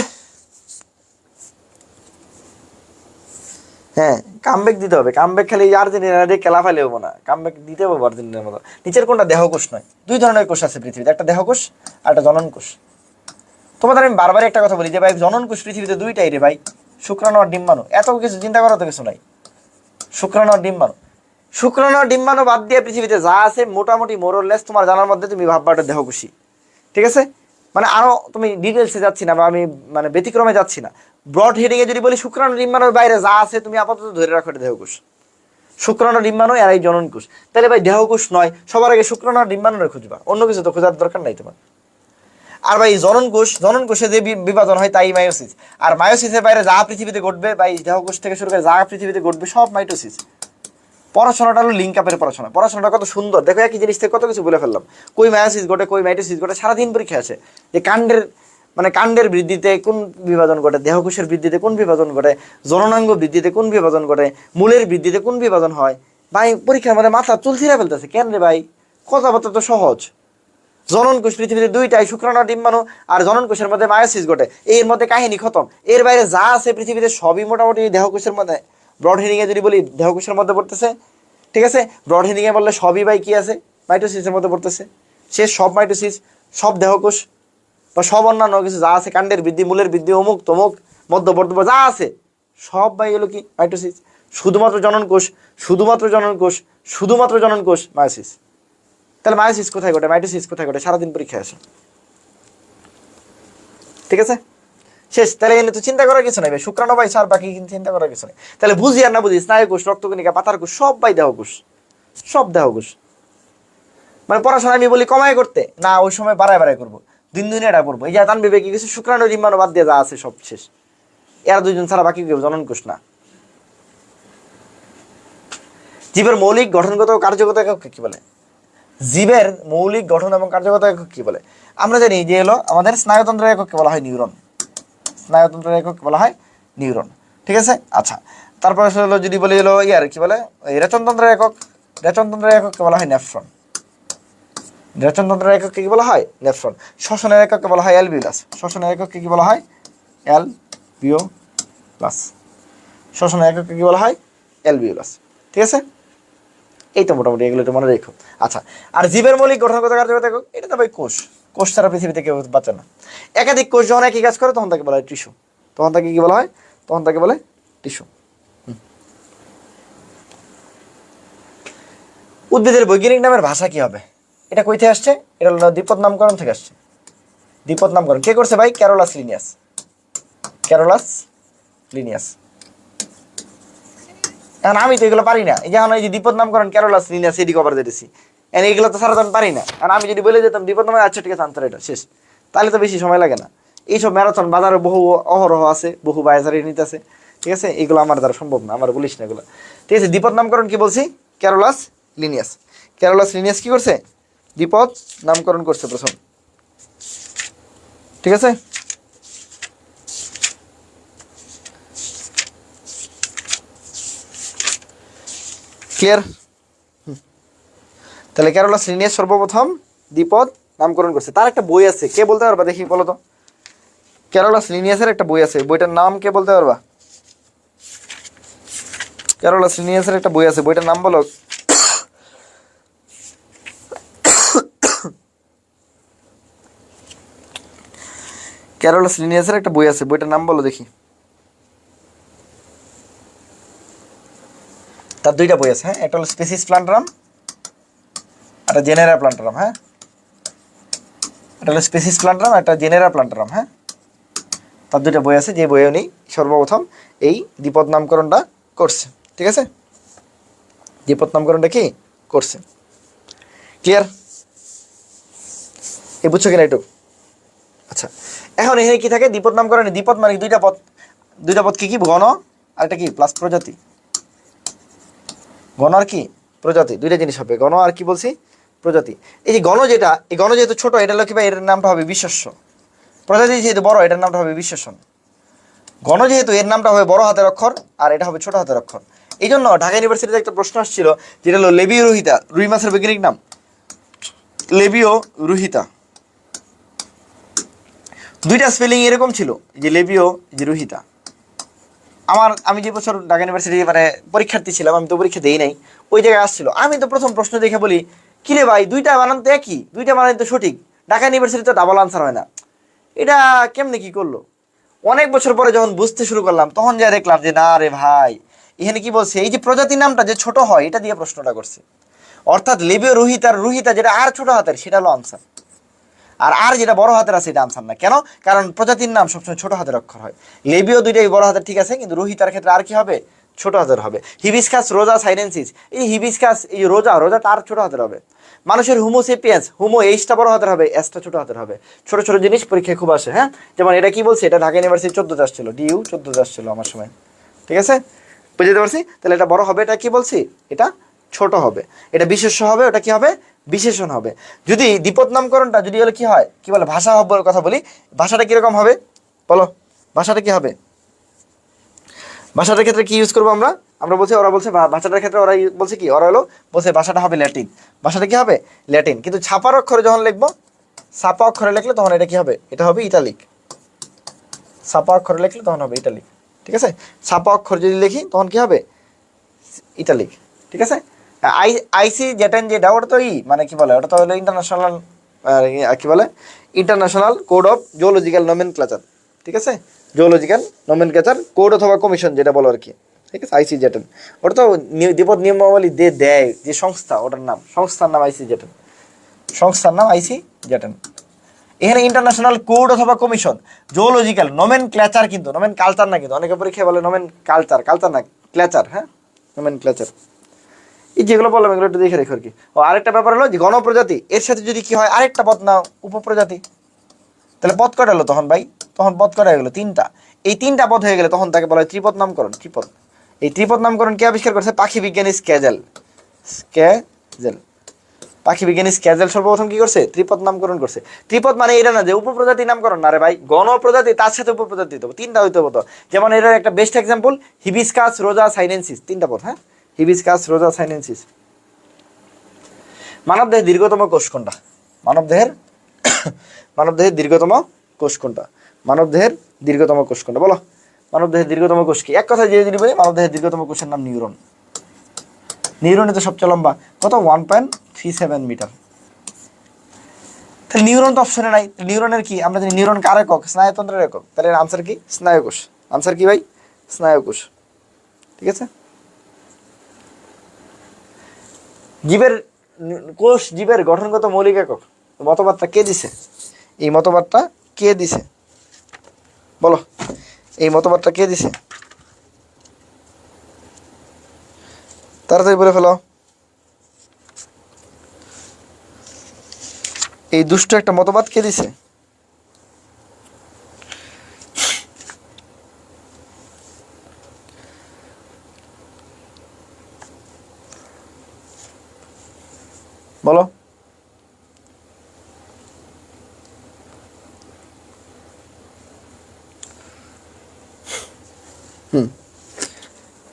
হ্যাঁ, কামব্যাক দিতে হবে। কামব্যাক খালি আর্জেন্টিনা দিয়ে খেলা ফেলে হবো না, কামব্যাক দিতে হবে আর্জেন্টিনার মতো। নিচের কোনটা দেহকোষ নয়? 2 ধরনের কোষ আছে পৃথিবীতে, একটা দেহকোষ আর একটা জনন কোষ। তোমাদের আমি বারবার একটা কথা বলি যে ভাই জনন কোষ পৃথিবীতে 2টাই রে ভাই, শুক্রাণু আর ডিম্বাণু। এত কিছু চিন্তা করার তো কিছু নাই। শুক্রাণু আর ডিম্বাণু, শুক্রাণু আর ডিম্বাণু বাদ দিয়ে পৃথিবীতে যা আছে মোটামুটি মোরলেস তোমার জানার মধ্যে তুমি ভাববা একটা দেহকোষী, ঠিক আছে? মানে আরো তুমি ডিটেলসে যাচ্ছি না বা আমি মানে ব্যতিক্রমে যাচ্ছি না, ব্রড হেডিং এ যদি বলি শুক্রাণু ডিম্বাণুর বাইরে যা আছে তুমি আপাতত ধরে রাখো এটা দেহকোষ। শুক্রাণু ডিম্বাণু আর এই জননকোষ, তাহলে ভাই দেহকোষ নয়, সবার আগে শুক্রাণু আর ডিম্বাণুরে খুঁজবা, অন্য কিছু তো খোঁজার দরকার নাই তোমার। আর ভাই জননকোষে যে বিভাজন হয় তাই মায়োসিস, আর মায়োসিসের বাইরে যা পৃথিবীতে ঘটবে ভাই দেহকোষ থেকে শুরু করে যা পৃথিবীতে ঘটবে সব মাইটোসিস। পড়াশোনাটা হলো লিঙ্ক আপের পড়াশোনাটা কত সুন্দর দেখো, একই জিনিস থেকে কত কিছু বলে ফেললাম। কই মায়োসিস ঘটে, কই মাইটোসিস ঘটে, সারাদিন পরীক্ষা আছে যে কাণ্ডের বৃদ্ধিতে কোন বিভাজন ঘটে, দেহকোষের বৃদ্ধিতে কোন বিভাজন ঘটে, জননাঙ্গ বৃদ্ধিতে কোন বিভাজন ঘটে, মূলের বৃদ্ধিতে কোন বিভাজন হয়। ভাই পরীক্ষার মধ্যে মাথা চুল ছিঁড়ে ফেলতেছে কেন রে ভাই, কথাবার্তা তো সহজ। জননকোষ পৃথিবীতে দুইটাই, শুক্রাণু ডিম্বাণু, আর জননকোষের মধ্যে মায়োসিস ঘটে, এর মধ্যে কাহিনী খতম। এর বাইরে যা আছে পৃথিবীতে সবই মোটামুটি দেহকোষের মধ্যে, ব্রড হেডিং এ যদি বলি দেহকোষের মধ্যে পড়তেছে, ঠিক আছে। ব্রড হেডিং এ বললে সবই ভাই কি আছে, মাইটোসিসের মধ্যে পড়তেছে, সে সব মাইটোসিস, সব দেহকোষ বা সব অন্যান্য কিছু যা আছে, কাণ্ডের বৃদ্ধি, মূলের বৃদ্ধি, অমুক তমুক, মধ্যবর্তী যা আছে সব ভাই হলো কি মাইটোসিস। শুধুমাত্র জননকোষ, শুধুমাত্র জননকোষ, শুধুমাত্র জননকোষ মায়োসিস। তাহলে মায়োসিস কোথায় ঘটে, মাইটোসিস কোথায় ঘটে, সারাদিন পরীক্ষায় আসে, ঠিক আছে শেষ। তাহলে এনে তো চিন্তা করার কিছু নাই ভাই, শুক্রাণু ভাই স্যার বাকি চিন্তা করার কিছু নেই। তাহলে বুঝি আর না বুঝি, স্নায়ুকোষ, রক্তকণিকা, পাতার কোষ সব ভাই দেহকোষ, সব দেহকোষ। মানে পড়াশোনা আমি বলি কমায় করতে না, ওই সময় বাড়ায় করবো, দিন দিন এটা করবো। এই যে তানবিবে কি কিছু শুক্রাণু ডিম্বাণু বাদ দিয়ে যা আছে সব শেষ, এরা দুইজন ছাড়া বাকি কেউ জননকোষ না। জীবের মৌলিক গঠনগত ও কার্যগত একক কি বলে, জীবের মৌলিক গঠন এবং কার্যগত একক কি বলে? আমরা জানি যে হলো আমাদের স্নায়ুতন্ত্রের এককে বলা হয় নিউরন, স্নায়ুতন্ত্রের একক বলা হয় নিউরন, ঠিক আছে। আচ্ছা, তারপরে হলো যদি বলি হলো ইয়ার কি বলে রেচনতন্ত্রের একক, রেচনতন্ত্রের এককে বলা হয় নেফ্রন, রেচনতন্ত্রের এককে কি বলা হয় নেফ্রন। শ্বসনের এককে বলা হয় অ্যালভিওলাস, শ্বসনের এককে কি বলা হয় অ্যালভিওলাস, শ্বসনের এককে কি বলা হয় অ্যালভিওলাস, ঠিক আছে। এই তো মোটামুটি এগুলো তো মনে রেখো। আচ্ছা, আর জীবের মৌলিক গঠনগত কার্যগত একক, এটা তো ভাই কোষ, কোষ ছাড়া পৃথিবীতে কেউ বাঁচে না। একাধিক কোষ যখন একই কাজ করে তখন তাকে বলা হয় টিস্যু, তখন তাকে কি বলা হয়, তখন তাকে বলে টিস্যু। উদ্ভিদের বৈজ্ঞানিক নামের ভাষা কি হবে? এটা কই থেকে আসছে? এটা হলো দ্বিপদ নামকরণ থেকে আসছে। দ্বিপদ নামকরণ কে করছে ভাই? Carolus Linnaeus, Carolus Linnaeus. এখন আমি তো এগুলো পারি না, এই যেমন এই যে দ্বিপদ নামকরণ ক্যারোলাস লিনিয়াস এটি কভার দিতেছি, এগুলো তো সারা আমি পারি না। আর আমি যদি বলে যেতাম দ্বিপদ নামে, আচ্ছা ঠিক আছে আনসার এটা শেষ, তাহলে তো বেশি সময় লাগে না। এইসব ম্যারাথন বাজারে বহু অহরহ আছে, বহু বাজারে নিতে আছে, ঠিক আছে। এগুলো আমার দ্বারা সম্ভব না, আমার বলিস না এগুলো, ঠিক আছে। দ্বিপদ নামকরণ কি বলছি? ক্যারোলাস লিনিয়াস, ক্যারোলাস লিনিয়াস কি করছে? দ্বিপদ নামকরণ করছে প্রথম, ঠিক আছে। ক্লিয়ার? তাহলে ক্যারোলাস লিনিয়াস সর্বপ্রথম দ্বিপদ নামকরণ করছে। তার একটা বই আছে, কে বলতে পারবা দেখি বলো তো? ক্যারোলাস লিনিয়াসের একটা বই আছে, বইটার নাম কে বলতে পারবা? ক্যারোলাস লিনিয়াসের একটা বই আছে, বইটার নাম বলো। ক্যারোলাস লিনিয়াসের একটা বই আছে, বইটার নাম বলো দেখি। তার দুইটা বই আছে, হ্যাঁ, একটা হলো স্পেসিস প্লান্টারাম, একটা জেনেরা প্লান্টারাম, হ্যাঁ, একটা হলো স্পেসিস প্লান্টারাম, একটা জেনেরা প্লান্টারাম, হ্যাঁ। তার দুইটা বই আছে, যে বইয়ে উনি সর্বপ্রথম এই দ্বিপদ নামকরণটা করছে, ঠিক আছে। দ্বিপদ নামকরণটা কি করছে? ক্লিয়ার? এ বুঝছো কিনা একটু? আচ্ছা, এখন এখানে কি থাকে? দ্বিপদ নামকরণে দ্বিপদ মানে দুইটা পদ, দুইটা পদ কি কি? গণ আর একটা কি প্লাস প্রজাতি, গণ আর কি প্রজাতি, দুইটা জিনিস হবে, গণ আর কি বলছি প্রজাতি। এই যে গণ যেটা, এই গণ যেহেতু ছোট, এটা হলো কি ভাই, এর নামটা হবে বিশ্বস্য। প্রজাতি যেহেতু বড়, এটার নামটা হবে বিশেষণ। গণ যেহেতু, এর নামটা হবে বড় হাতের অক্ষর, আর এটা হবে ছোট হাতের অক্ষর। এই জন্য ঢাকা ইউনিভার্সিটিতে একটা প্রশ্ন আসছিল, যেটা হলো লেবিও রুহিতা, রুই মাছের বৈজ্ঞানিক নাম লেবিও রুহিতা। দুইটা স্পেলিং এরকম ছিল, যে লেবিও, যে রুহিতা। আমি যে বছর ঢাকা ইউনিভার্সিটি মানে পরীক্ষার্থী ছিলাম, আমি তো পরীক্ষা দেই নাই, ওই জায়গায় আসছিল। আমি তো প্রথম প্রশ্ন দেখে বলি, কিরে ভাই দুইটা বানান তো একই, দুইটা বানান তো সঠিক, ঢাকা ইউনিভার্সিটি তো ডাবল আনসার হয় না, এটা কেমনে কি করলো? অনেক বছর পরে যখন বুঝতে শুরু করলাম, তখন যা দেখলাম যে না রে ভাই, এখানে কি বলছে, এই যে প্রজাতি নামটা যে ছোট হয়, এটা দিয়ে প্রশ্নটা করছে। অর্থাৎ লেবিও রুহিতার রুহিতা যেটা আর ছোট হাতের, সেটা হলো আনসার। আর আর যেটা বড় হাতের আছে এটা আনসার না। কেন? কারণ প্রজাতির নাম সবসময় ছোট হাতের অক্ষর হয়। লেবিও দুইটাই বড় হাতের, ঠিক আছে, কিন্তু রোহিতার ক্ষেত্রে আর কি হবে? ছোট হাতের হবে। হিবিস্কাস রোজা সাইনেনসিস, এই হিবিস্কাস, এই রোজা, রোজা তার ছোট হাতের হবে। মানুষের হোমোসেপিয়েন্স, হোমো এইচটা বড় হাতের হবে, এসটা ছোট হাতের হবে। ছোট ছোট জিনিস পরীক্ষায় খুব আসে। হ্যাঁ, যেমন এটা কি বলছে, এটা ঢাকা ইউনিভার্সিটি 14 আসছিল, ডিইউ 14 আসছিল আমার সময়, ঠিক আছে, বুঝতে পারছি। তাহলে এটা বড় হবে, এটা কি বলছি, এটা ছোট হবে। এটা বিশেষ্য হবে, ওটা কি হবে? বিশেষণ হবে। যদি দ্বিপদ নামকরণটা যদি হলে কি হয়, কি বলে, ভাষা হব্যের কথা বলি, ভাষাটা কিরকম হবে বলো? ভাষাটা কি হবে? ভাষাটার ক্ষেত্রে কি ইউজ করবো আমরা? আমরা বলছি, ওরা বলছে ভাষাটার ক্ষেত্রে ওরা বলছে কি, ওরা হলো বলছে ভাষাটা হবে ল্যাটিন। ভাষাটা কি হবে? ল্যাটিন। কিন্তু ছাপার অক্ষরে যখন লিখবো, ছাপা অক্ষরে লিখলে তখন এটা কি হবে? এটা হবে ইটালিক। ছাপা অক্ষরে লিখলে তখন হবে ইটালিক, ঠিক আছে। ছাপা অক্ষর যদি লিখি তখন কি হবে? ইটালিক, ঠিক আছে। আইসি জেটেন যেটা, ওটা তো মানে কি বলে, ওটা তো হলো ইন্টারন্যাশনাল, কি বলে, international code of geological nomenclature, ঠিক আছে, জিওলজিক্যাল নোমেনক্লেচার কোড অথবা কমিশন যেটা বলো আর কি, ঠিক আছে, আইসি জেটেন। ওটা তো দ্বিপদ নিয়মাবলী দেয় যে সংস্থা, ওটার নাম, সংস্থার নাম আইসি জেটেন, সংস্থার নাম আইসি জেটেন। এখানে ইন্টারন্যাশনাল কোড অথবা কমিশন, জিওলজিক্যাল নোমেনক্লেচার, কিন্তু নোমেন কালচার না, কিন্তু অনেকে পরীক্ষায় বলে নোমেন কালচার, কালচার না, ক্লেচার, হ্যাঁ, নোমেনক্লেচার। এই যেগুলো বললাম এগুলো একটু দেখে রেখো আর কি। ও আরেকটা ব্যাপার হলো যে গণপ্রজাতি, এর সাথে যদি কি হয় আরেকটা পদ নাও, উপপ্রজাতি, তাহলে পদ কটা হলো তখন ভাই? তখন পদ কটা হয়ে গেলো? 3টা। এই 3টা পদ হয়ে গেলে তখন তাকে বলা হয় ত্রিপদ নামকরণ, ত্রিপদ। এই ত্রিপদ নামকরণ কে আবিষ্কার করেছে? পাখি বিজ্ঞানী স্ক্যাজেল, স্ক্যাজেল। পাখি বিজ্ঞানী স্ক্যাজেল সর্বপ্রথম কি করছে? ত্রিপদ নামকরণ করছে। ত্রিপদ মানে এটা না যে উপপ্রজাতি নামকরণ না রে ভাই, গণপ্রজাতি তার সাথে উপপ্রজাতি দেবো, 3টা হইতে হতো। যেমন এটার একটা বেস্ট এক্সাম্পল হিবিস্কাস রোজা সাইনেনসিস, 3টা পদ, হ্যাঁ, হিবিস্কাস রোজা সাইনেনসিস। মানবদেহের দীর্ঘতম কোষ কোনটা? মানবদেহের মানবদেহের দীর্ঘতম কোষ কোনটা? মানবদেহের দীর্ঘতম কোষ কোনটা বলো? মানবদেহের দীর্ঘতম কোষ কি? এক কথায় যদি বলি, মানবদেহের দীর্ঘতম কোষের নাম নিউরন। নিউরনে তো সবচেয়ে লম্বা, কত? 1.37 মিটার। তাহলে নিউরন তো অপশনে নাই। নিউরনের কি আমরা জানি, নিউরন কার একক? স্নায়ুতন্ত্রের একক। তাহলে আনসার কি? স্নায়ুকোষ। আনসার কি ভাই? স্নায়ুকোষ, ঠিক আছে। জীবের কোষ জীবের গঠনগত মৌলিক একক, মতবাদটা কে দিছে? এই মতবাদটা কে দিছে বলো? এই মতবাদটা কে দিছে? তাড়াতাড়ি বলে ফেলো। এই দুষ্ট একটা মতবাদ কে দিছে? বলো।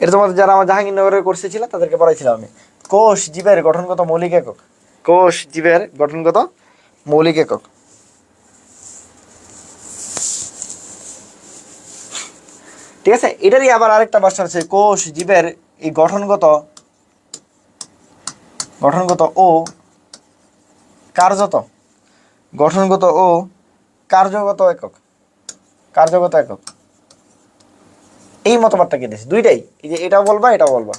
এটা তোমাদের যারা আমার জাহাঙ্গীরনগরের কোর্সে ছিল তাদেরকে পড়াইছিলাম আমি। কোষ জীবের গঠনগত মৌলিক একক, কোষ জীবের গঠনগত মৌলিক একক। ঠিক আছে, এটারই আবার আরেকটা ভাষা আছে, কোষ জীবের এই গঠনগত ও কার্যত, গঠনগত ও কার্যগত একক, কার্যগত একক। এই মতবাদটা কি দিয়েছে? দুইটাই, এই যে এটাও বলবা এটাও বলবা।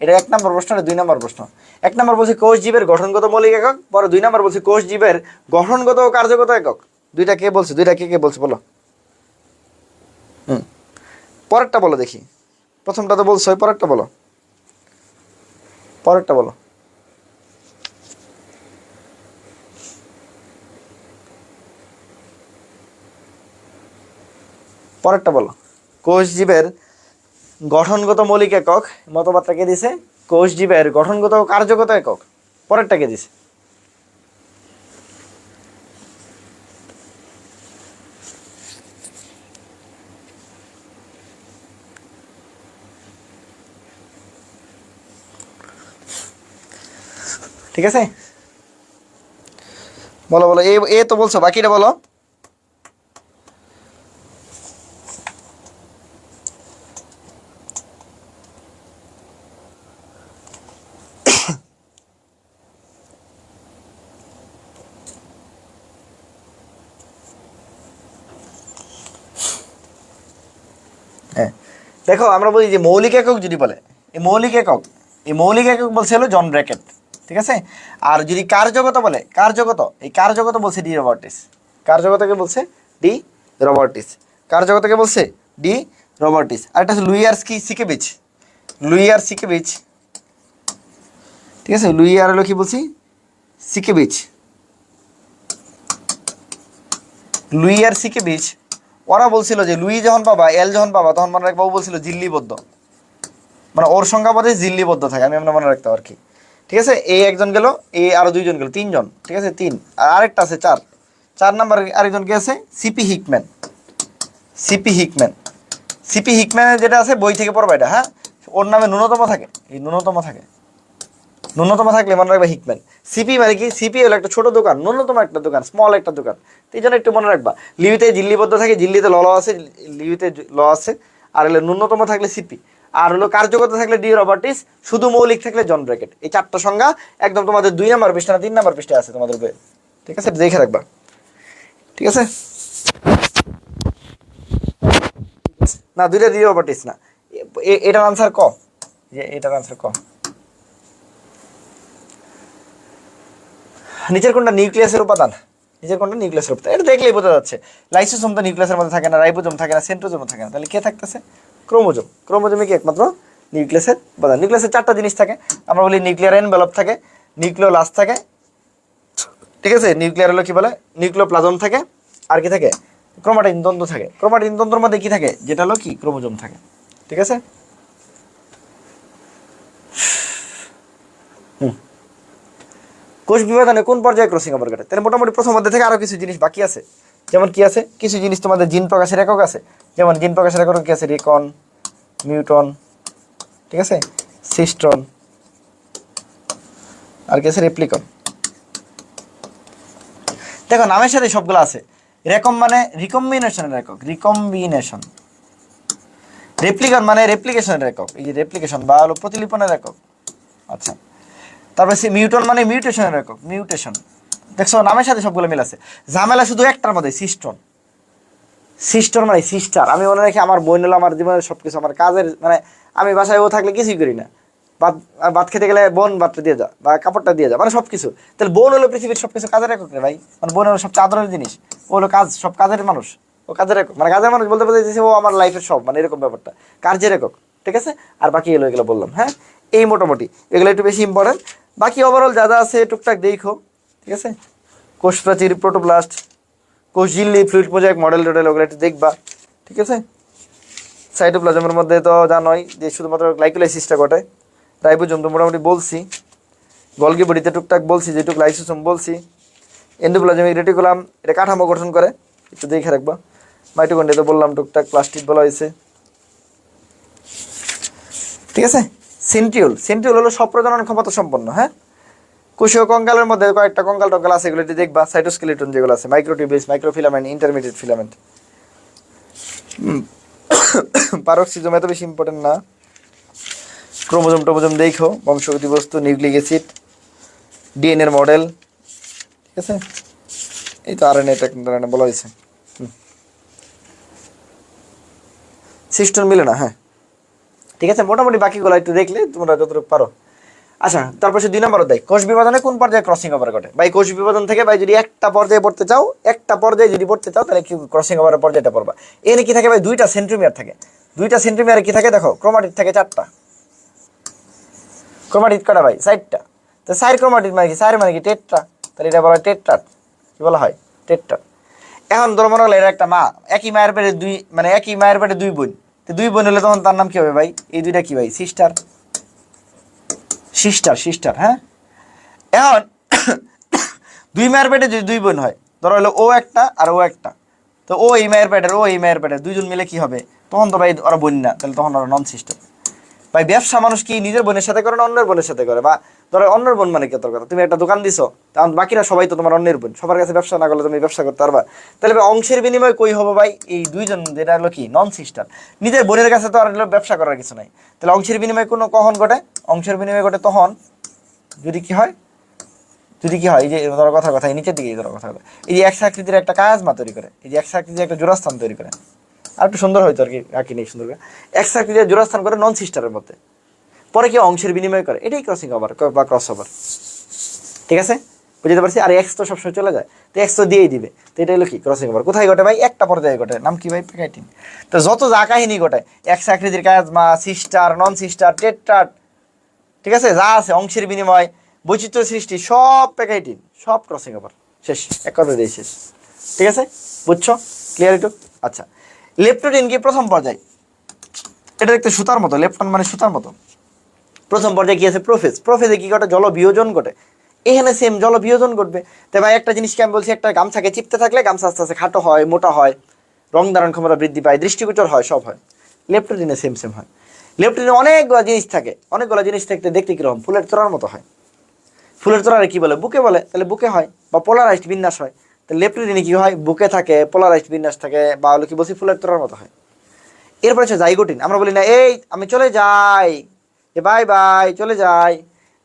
এটা 1 নম্বর প্রশ্ন, এটা 2 নম্বর প্রশ্ন। 1 নম্বর বলছি কোষ জীবের গঠনগত মৌলিক একক, পরে 2 নম্বর বলছি কোষ জীবের গঠনগত ও কার্যগত একক। দুইটা কে বলছে? দুইটা কে কে বলছে বলো? পরেরটা বলো দেখি। প্রথমটা তো বলছো, পরেরটা বলো, পরেরটা বলো। পরেরটা বলো। কোষ জীবের গঠনগত মৌলিক একক মতবাদটা কে দিছে? কোষ জীবের গঠনগত ও কার্যগত একক। পরেরটা কে দিছে? ঠিক আছে, বলো বলো। এ তো বলছো, বাকিটা বলো। হ্যাঁ, দেখো আমরা বলি যে মৌলিক একক যদি বলে, এই মৌলিক একক বলছে হলো জন ব্র্যাকেট। ঠিক আছে। আর যদি কার্যগত বলে, কার্যগত, এই কার্যগত বলছে ডি রবার্টিস, কার্যগতকে বলছে ডি রবার্টিস, কার্যগতকে বলছে ডি রবার্টিস। আরেকটা আছে লুইয়ার্সকি সিকেভিচ, লুইয়ার সিকেভিচ, ঠিক আছে, লুইয়ার হলো কি বলছি সিকেভিচ, লুইয়ার সিকেভিচ। ওরা বলছিল যে লুই যখন পাবা, এল যখন পাবা, তখন মনে রাখবা ও বলছিল জিল্লিবদ্ধ, মানে ওর সংখ্যা পদে জিল্লিবদ্ধ থাকে, আমি আমরা মনে রাখতে আর কি। ঠিক আছে, এই একজন গেল, এই আরো দুইজন গেল, তিনজন, ঠিক আছে, তিন। আর আরেকটা আছে চার, 4 নাম্বার আরেকজন কে আছে, CP Hickman, CP Hickman, CP হিকম্যানের যেটা আছে বই থেকে পড়বা এটা, হ্যাঁ। ওর নামে ন্যূনতম থাকে, এই ন্যূনতম থাকে, ন্যূনতম থাকলে মনে রাখবা হিকম্যান। সিপি মানে কি, সিপি হলো একটা ছোট দোকান, ন্যূনতম একটা দোকান, স্মল একটা দোকান, তো এই জন্য একটু মনে রাখবা। লিউতে জিল্লিবদ্ধ থাকে, জিল্লিতে ল আছে, লিউতে ল আছে, আর হলো ন্যূনতম থাকলে সিপি, আর হলো কার্যগত থাকলে ডি রবার্টিস, শুধু মৌলিক থাকলে জন ব্র্যাকেট। এই 4টা সংজ্ঞা একদম তোমাদের 2 নাম্বার পৃষ্ঠা না 3 নাম্বার পৃষ্ঠায় আছে তোমাদের বইয়ে, ঠিক আছে, দেখে রাখবা, ঠিক আছে। না, দুইটা ডি রবার্টিস না, এটার আনসার ক, যে এটার আনসার ক। নিচের কোনটা নিউক্লিয়াসের উপাদান, নিচের কোনটা নিউক্লিয়াসের উপাদান, এটা দেখলেই বোঝা যাচ্ছে। লাইসোসোম তো নিউক্লিয়াসের মধ্যে থাকে না, রাইবোজোম থাকে না, সেন্ট্রোজোম থাকে না, তাহলে কে থাকতেছে, ক্রোমোজোম। ক্রোমোজোমে কি একমাত্র নিউক্লিয়াসের উপাদান। নিউক্লিয়াসের 4টা জিনিস থাকে, আমরা বলি নিউক্লিয়ার এনভেলপ থাকে, নিউক্লিওলাস থাকে, ঠিক আছে, নিউক্লিয়ার হলো কি বলে নিউক্লিওপ্লাজম থাকে, আর কি থাকে, ক্রোমাটিন তন্তু থাকে। ক্রোমাটিন তন্তুর মধ্যে কি থাকে, যেটা হলো কি ক্রোমোজোম থাকে, ঠিক আছে। কোষ বিভাজনে কোন পর্যায়ে ক্রসিং ওভার ঘটে, তাহলে মোটামুটি প্রথম অধ্যায় থেকে আরো কিছু জিনিস বাকি আছে। যেমন কি আছে, কিছু জিনিস তোমাদের জিন প্রকাশের একক আছে, যেমন জিন প্রকাশের একক কি আছে, রিকন, মিউটন, ঠিক আছে, সিস্টন, আর কি আছে, রেপ্লিকন। দেখো নামের সাথে সবগুলো আছে। রেকম মানে রিকম্বিনেশনের একক, রিকম্বিনেশন। রেপ্লিকন মানে রেপ্লিকেশনের একক, এই যে রেপ্লিকেশন বা হলো প্রতিলিপনের একক, আচ্ছা। তারপরে সে মিউটন মানে মিউটেশনের একক, মিউটেশন। দেখছো নামের সাথে সবগুলো মিল আছে। ঝামেলা শুধু একটার মধ্যে, সিস্টন। সিস্টন মানে সিস্টার। আমি মনে রাখি আমার বোন হলো আমার জীবনের সবকিছু, আমার কাজের, মানে আমি বাসায় ও থাকলে কিছুই করি না, ভাত ভাত খেতে গেলে বোন ভাতটা দিয়ে যা বা কাপড়টা দিয়ে যা, মানে সব কিছু। তাহলে বোন হলো পৃথিবীর সবকিছু কাজের একক রে ভাই, মানে বোন হলো সবচেয়ে আদরের জিনিস, ও হলো কাজ, সব কাজের মানুষ, ও কাজের একক, মানে কাজের মানুষ বলতে বলতে ও আমার লাইফের সব, মানে এরকম ব্যাপারটা, কার্যের একক, ঠিক আছে। আর বাকি এগুলো বললাম, হ্যাঁ, এই মোটামুটি এগুলো একটু বেশি ইম্পর্টেন্ট। বাকি ওভারঅল যা যা আছে টুকটাক দেখো, ঠিক আছে। কোষ প্রাচীর, প্রোটোপ্লাস্ট, কোষ ঝিল্লি, ফ্লুইড মোজাইক, মডেল টডেল, ওগুলো একটু দেখবা, ঠিক আছে। সাইটোপ্লাজমের মধ্যে তো জানোই যে শুধুমাত্র গ্লাইকোলাইসিসটা ঘটে। রাইবোজোম তো মোটামুটি বলছি, গলগি বডিতে টুকটাক বলছি, যেটুকু লাইসোসোম বলছি। এন্ডোপ্লাজমিক রেটিকুলাম, এটা কাঠামো গঠন করে, একটু দেখে রাখবা। মাইটোকন্ড্রিয়া তো বললাম, টুকটাক প্লাস্টিক বলা হয়েছে, ঠিক আছে। সেন্ট্রিওল, সেন্ট্রিওল হলো স্বপ্রজনন ক্ষমতা সম্পন্ন, হ্যাঁ। কোষীয় কঙ্কালের মধ্যে কয়েকটা কঙ্কাল টঙ্কাল আছে, এগুলো একটু দেখবা। সাইটোস্কেলিটন যেগুলো আছে, microtubules, microfilament, intermediate filament. Peroxisome এত বেশি ইম্পর্টেন্ট না। ক্রোমোজোম টোমোজোম দেখো, বংশগতি বস্তু, নিউক্লিক অ্যাসিড, ডিএনএর মডেল, ঠিক আছে। এই তো আরএনএ টা বলা হয়েছে। সিস্টন মিলে না, হ্যাঁ, ঠিক আছে। মোটামুটি বাকিগুলো একটু দেখলে তোমরা যতটুকু পারো। আচ্ছা, তারপর সে 2 নম্বর অধ্যায়, কোষ বিভাজনে কোন পর্যায়ে ক্রসিং ওভার ঘটে। ভাই কোষ বিভাজন থেকে ভাই যদি একটা পর্যায়ে পড়তে চাও, একটা পর্যায়ে যদি পড়তে চাও, তাহলে কি ক্রসিং ওভারের পর্যায়টা পড়বা। এখানে কি থাকে ভাই, 2টা সেন্ট্রোমিয়ার থাকে। 2টা সেন্ট্রোমিয়ারে কি থাকে দেখো, ক্রোমাটিড থাকে 4টা। ক্রোমাটিড কটা ভাই, 4টা। তো সাইর ক্রোমাটিড মানে কি, সাইর মানে কি টেট্রা, তাহলে এটা বলা হয় টেট্রাট, কি বলা হয়, টেট্রাট। এখন ধরো মনে হলো এটা একটা মা, একই মায়ের পেটে 2, মানে একই মায়ের পেটে 2 বোন, তো 2 বোন হলে তখন তার নাম কি হবে ভাই, এই 2টা কি ভাই, সিস্টার, সিস্টার, সিস্টার, হ্যাঁ। এখন 2 মায়ের পেটে যদি 2 বোন হয়, ধরো হলো ও একটা আর ও একটা, তো ও এই মায়ের পেটের, ও এই মায়ের পেটের, 2জন মিলে কি হবে, তখন তো ভাই ওরা বোন না, তাহলে তখন ওরা নন সিস্টার। ভাই ব্যবসা মানুষ কি নিজের বোনের সাথে করে না অন্যের বোনের সাথে করে, বা ধরো অন্যের বোন মানে কি তোর কথা, তুমি একটা দোকান দিছো, তখন বাকিরা সবাই তো তোমার অন্যের বোন, সবার কাছে ব্যবসা না করলে তুমি ব্যবসা করতে পারবা। তাহলে ভাই অংশের বিনিময়ে কই হবো ভাই, এই 2জন যেটা হলো কি নন সিস্টার, নিজের বোনের কাছে তো আর ব্যবসা করার কিছু নাই। তাহলে অংশের বিনিময় কোনো কখন ঘটে, অংশের বিনিময় ঘটে তখন যদি কি হয়, যদি কি হয়, এই যে ধরো কথা এই নিচের দিকে ধরো কথা, এই যে এক্স আকৃতির একটা কাজমা তৈরি করে, এই যে এক্স আকৃতির একটা জোড়াস্থান তৈরি করে, আর একটু সুন্দর হয়তো আর কি আঁকি নেই সুন্দর করে, এক্স আকৃতির জোড়াস্থান করে নন সিস্টারের মধ্যে, পরে কি অংশের বিনিময় করে, এটাই ক্রসিং ওভার বা ক্রস ওভার, ঠিক আছে, বুঝতে পারছি। আর এক্স তো সবসময় চলে যায়, তো এক্স তো দিয়েই দিবে। তো এটা হলো কি ক্রসিং ওভার। কোথায় ঘটে ভাই? একটা পর্যায়ে ঘটে। নাম কি ভাই? প্যাকাইটিন। তো যত যা কাহিনী ঘটে, এক্স আকৃতির কাজমা, সিস্টার, নন সিস্টার, টেট্রাট, ঠিক আছে, যা আছে, অংশের বিনিময়, বৈচিত্র্য সৃষ্টি, সব প্যাকাইটিন, সব ক্রসিং ওভার। শেষ, এক কথা দিয়ে শেষ। ঠিক আছে, বুঝছো? ক্লিয়ার একটু? আচ্ছা, লেপটোডিন কি প্রথম পর্যায়, এটা দেখতে সুতার মতো, লেপটন মানে সুতার মতো। প্রথম পর্যায়ে কি আছে? প্রোফেজ। প্রোফেজে কি ঘটে? জল বিয়োজন ঘটে। এখানে সেম জল বিয়োজন ঘটবে। তো ভাই একটা জিনিস কি আমি বলছি, একটা গামছাকে চিপতে থাকলে গামছা আস্তে আস্তে খাটো হয়, মোটা হয়, রং ধারণ ক্ষমতা বৃদ্ধি পায়, দৃষ্টিগোচর হয়, সব হয়। লেপটোডিনে সেম সেম হয়। লেপটোডিনে অনেকগুলো জিনিস থাকে, অনেকগুলো জিনিস থাকতে দেখতে কিরকম? ফুলের তোড়ার মতো হয়। ফুলের তোড়ারে কি বলে? বুকে বলে। তাহলে বুকে হয়, বা পোলারাইজড বিন্যাস হয়। তাহলে লেপটোডিনে কি হয়? বুকে থাকে, পোলারাইজড বিন্যাস থাকে, বা হলো কি বলছি, ফুলের তোড়ার মতো হয়। এরপরে হচ্ছে জাইগোটিন। আমরা বলি না এই আমি চলে যাই, এ বাই বাই, চলে যাই।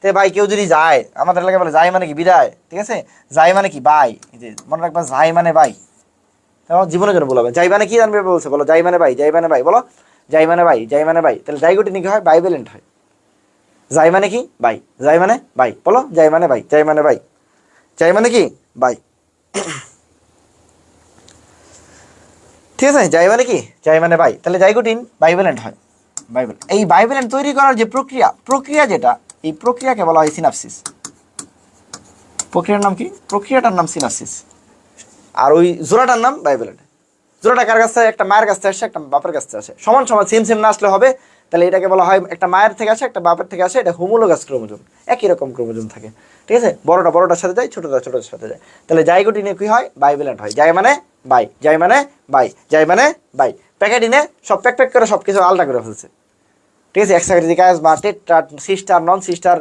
তে ভাই কেউ যদি যায়, আমাদের এলাকায় বলে যাই মানে কি বিদায়, ঠিক আছে, যাই মানে কি বাই, এই যে মনে রাখবা, যাই মানে বাই। জীবনের জন্য বলবে যাই মানে কি জানবে, বলছে বলো যাই মানে বাই, যাই মানে বাই, বলো যাই মানে বাই, যাই মানে বাই। তাহলে জাইগোটিন কি হয়? বাইভ্যালেন্ট হয়। যাই মানে কি? বাই, যাই মানে বাই, বলো যাই মানে বাই, যাই মানে বাই, যাই মানে কি? বাই। ঠিক আছে, যাই মানে কি? যাই মানে বাই। তাহলে জাইগোটিন বাইভ্যালেন্ট হয়। বাইভ্যালেন্ট, এই বাইভ্যালেন্ট তৈরি করার যে প্রক্রিয়া যেটা, এই প্রক্রিয়াকে বলা হয় সিনাপসিস। প্রক্রিয়ার নাম কি? প্রক্রিয়াটার নাম সিনাপসিস। আর ওই জোড়াটার নাম বাইভ্যালেন্ট। জোড়াটা কার কাছ থেকে? একটা মায়ের কাছ থেকে আসে, একটা বাপের কাছ থেকে আসে। সমান সমান সেম সেম না আসলে হবে, তাহলে এটাকে বলা হয় একটা মায়ের থেকে আসে, একটা বাপের থেকে আসে, এটা হোমোলোগাস ক্রোমোজোম, একই রকম ক্রোমোজোম থাকে। ঠিক আছে, বড়টা বড়টার সাথে যায়, ছোটটা ছোটটার সাথে যায়। তাহলে জাইগোটিনে কি হয়? বাইভ্যালেন্ট হয়। যাই মানে বাই, যাই মানে বাই, যাই মানে বাই। প্যাকেটিনে সব প্যাক প্যাক করে সব কিছু আলাদা করে ফেলছে। ঠিক আছে, এক্সাক্রিটিক বা tetrad, sister, non sister,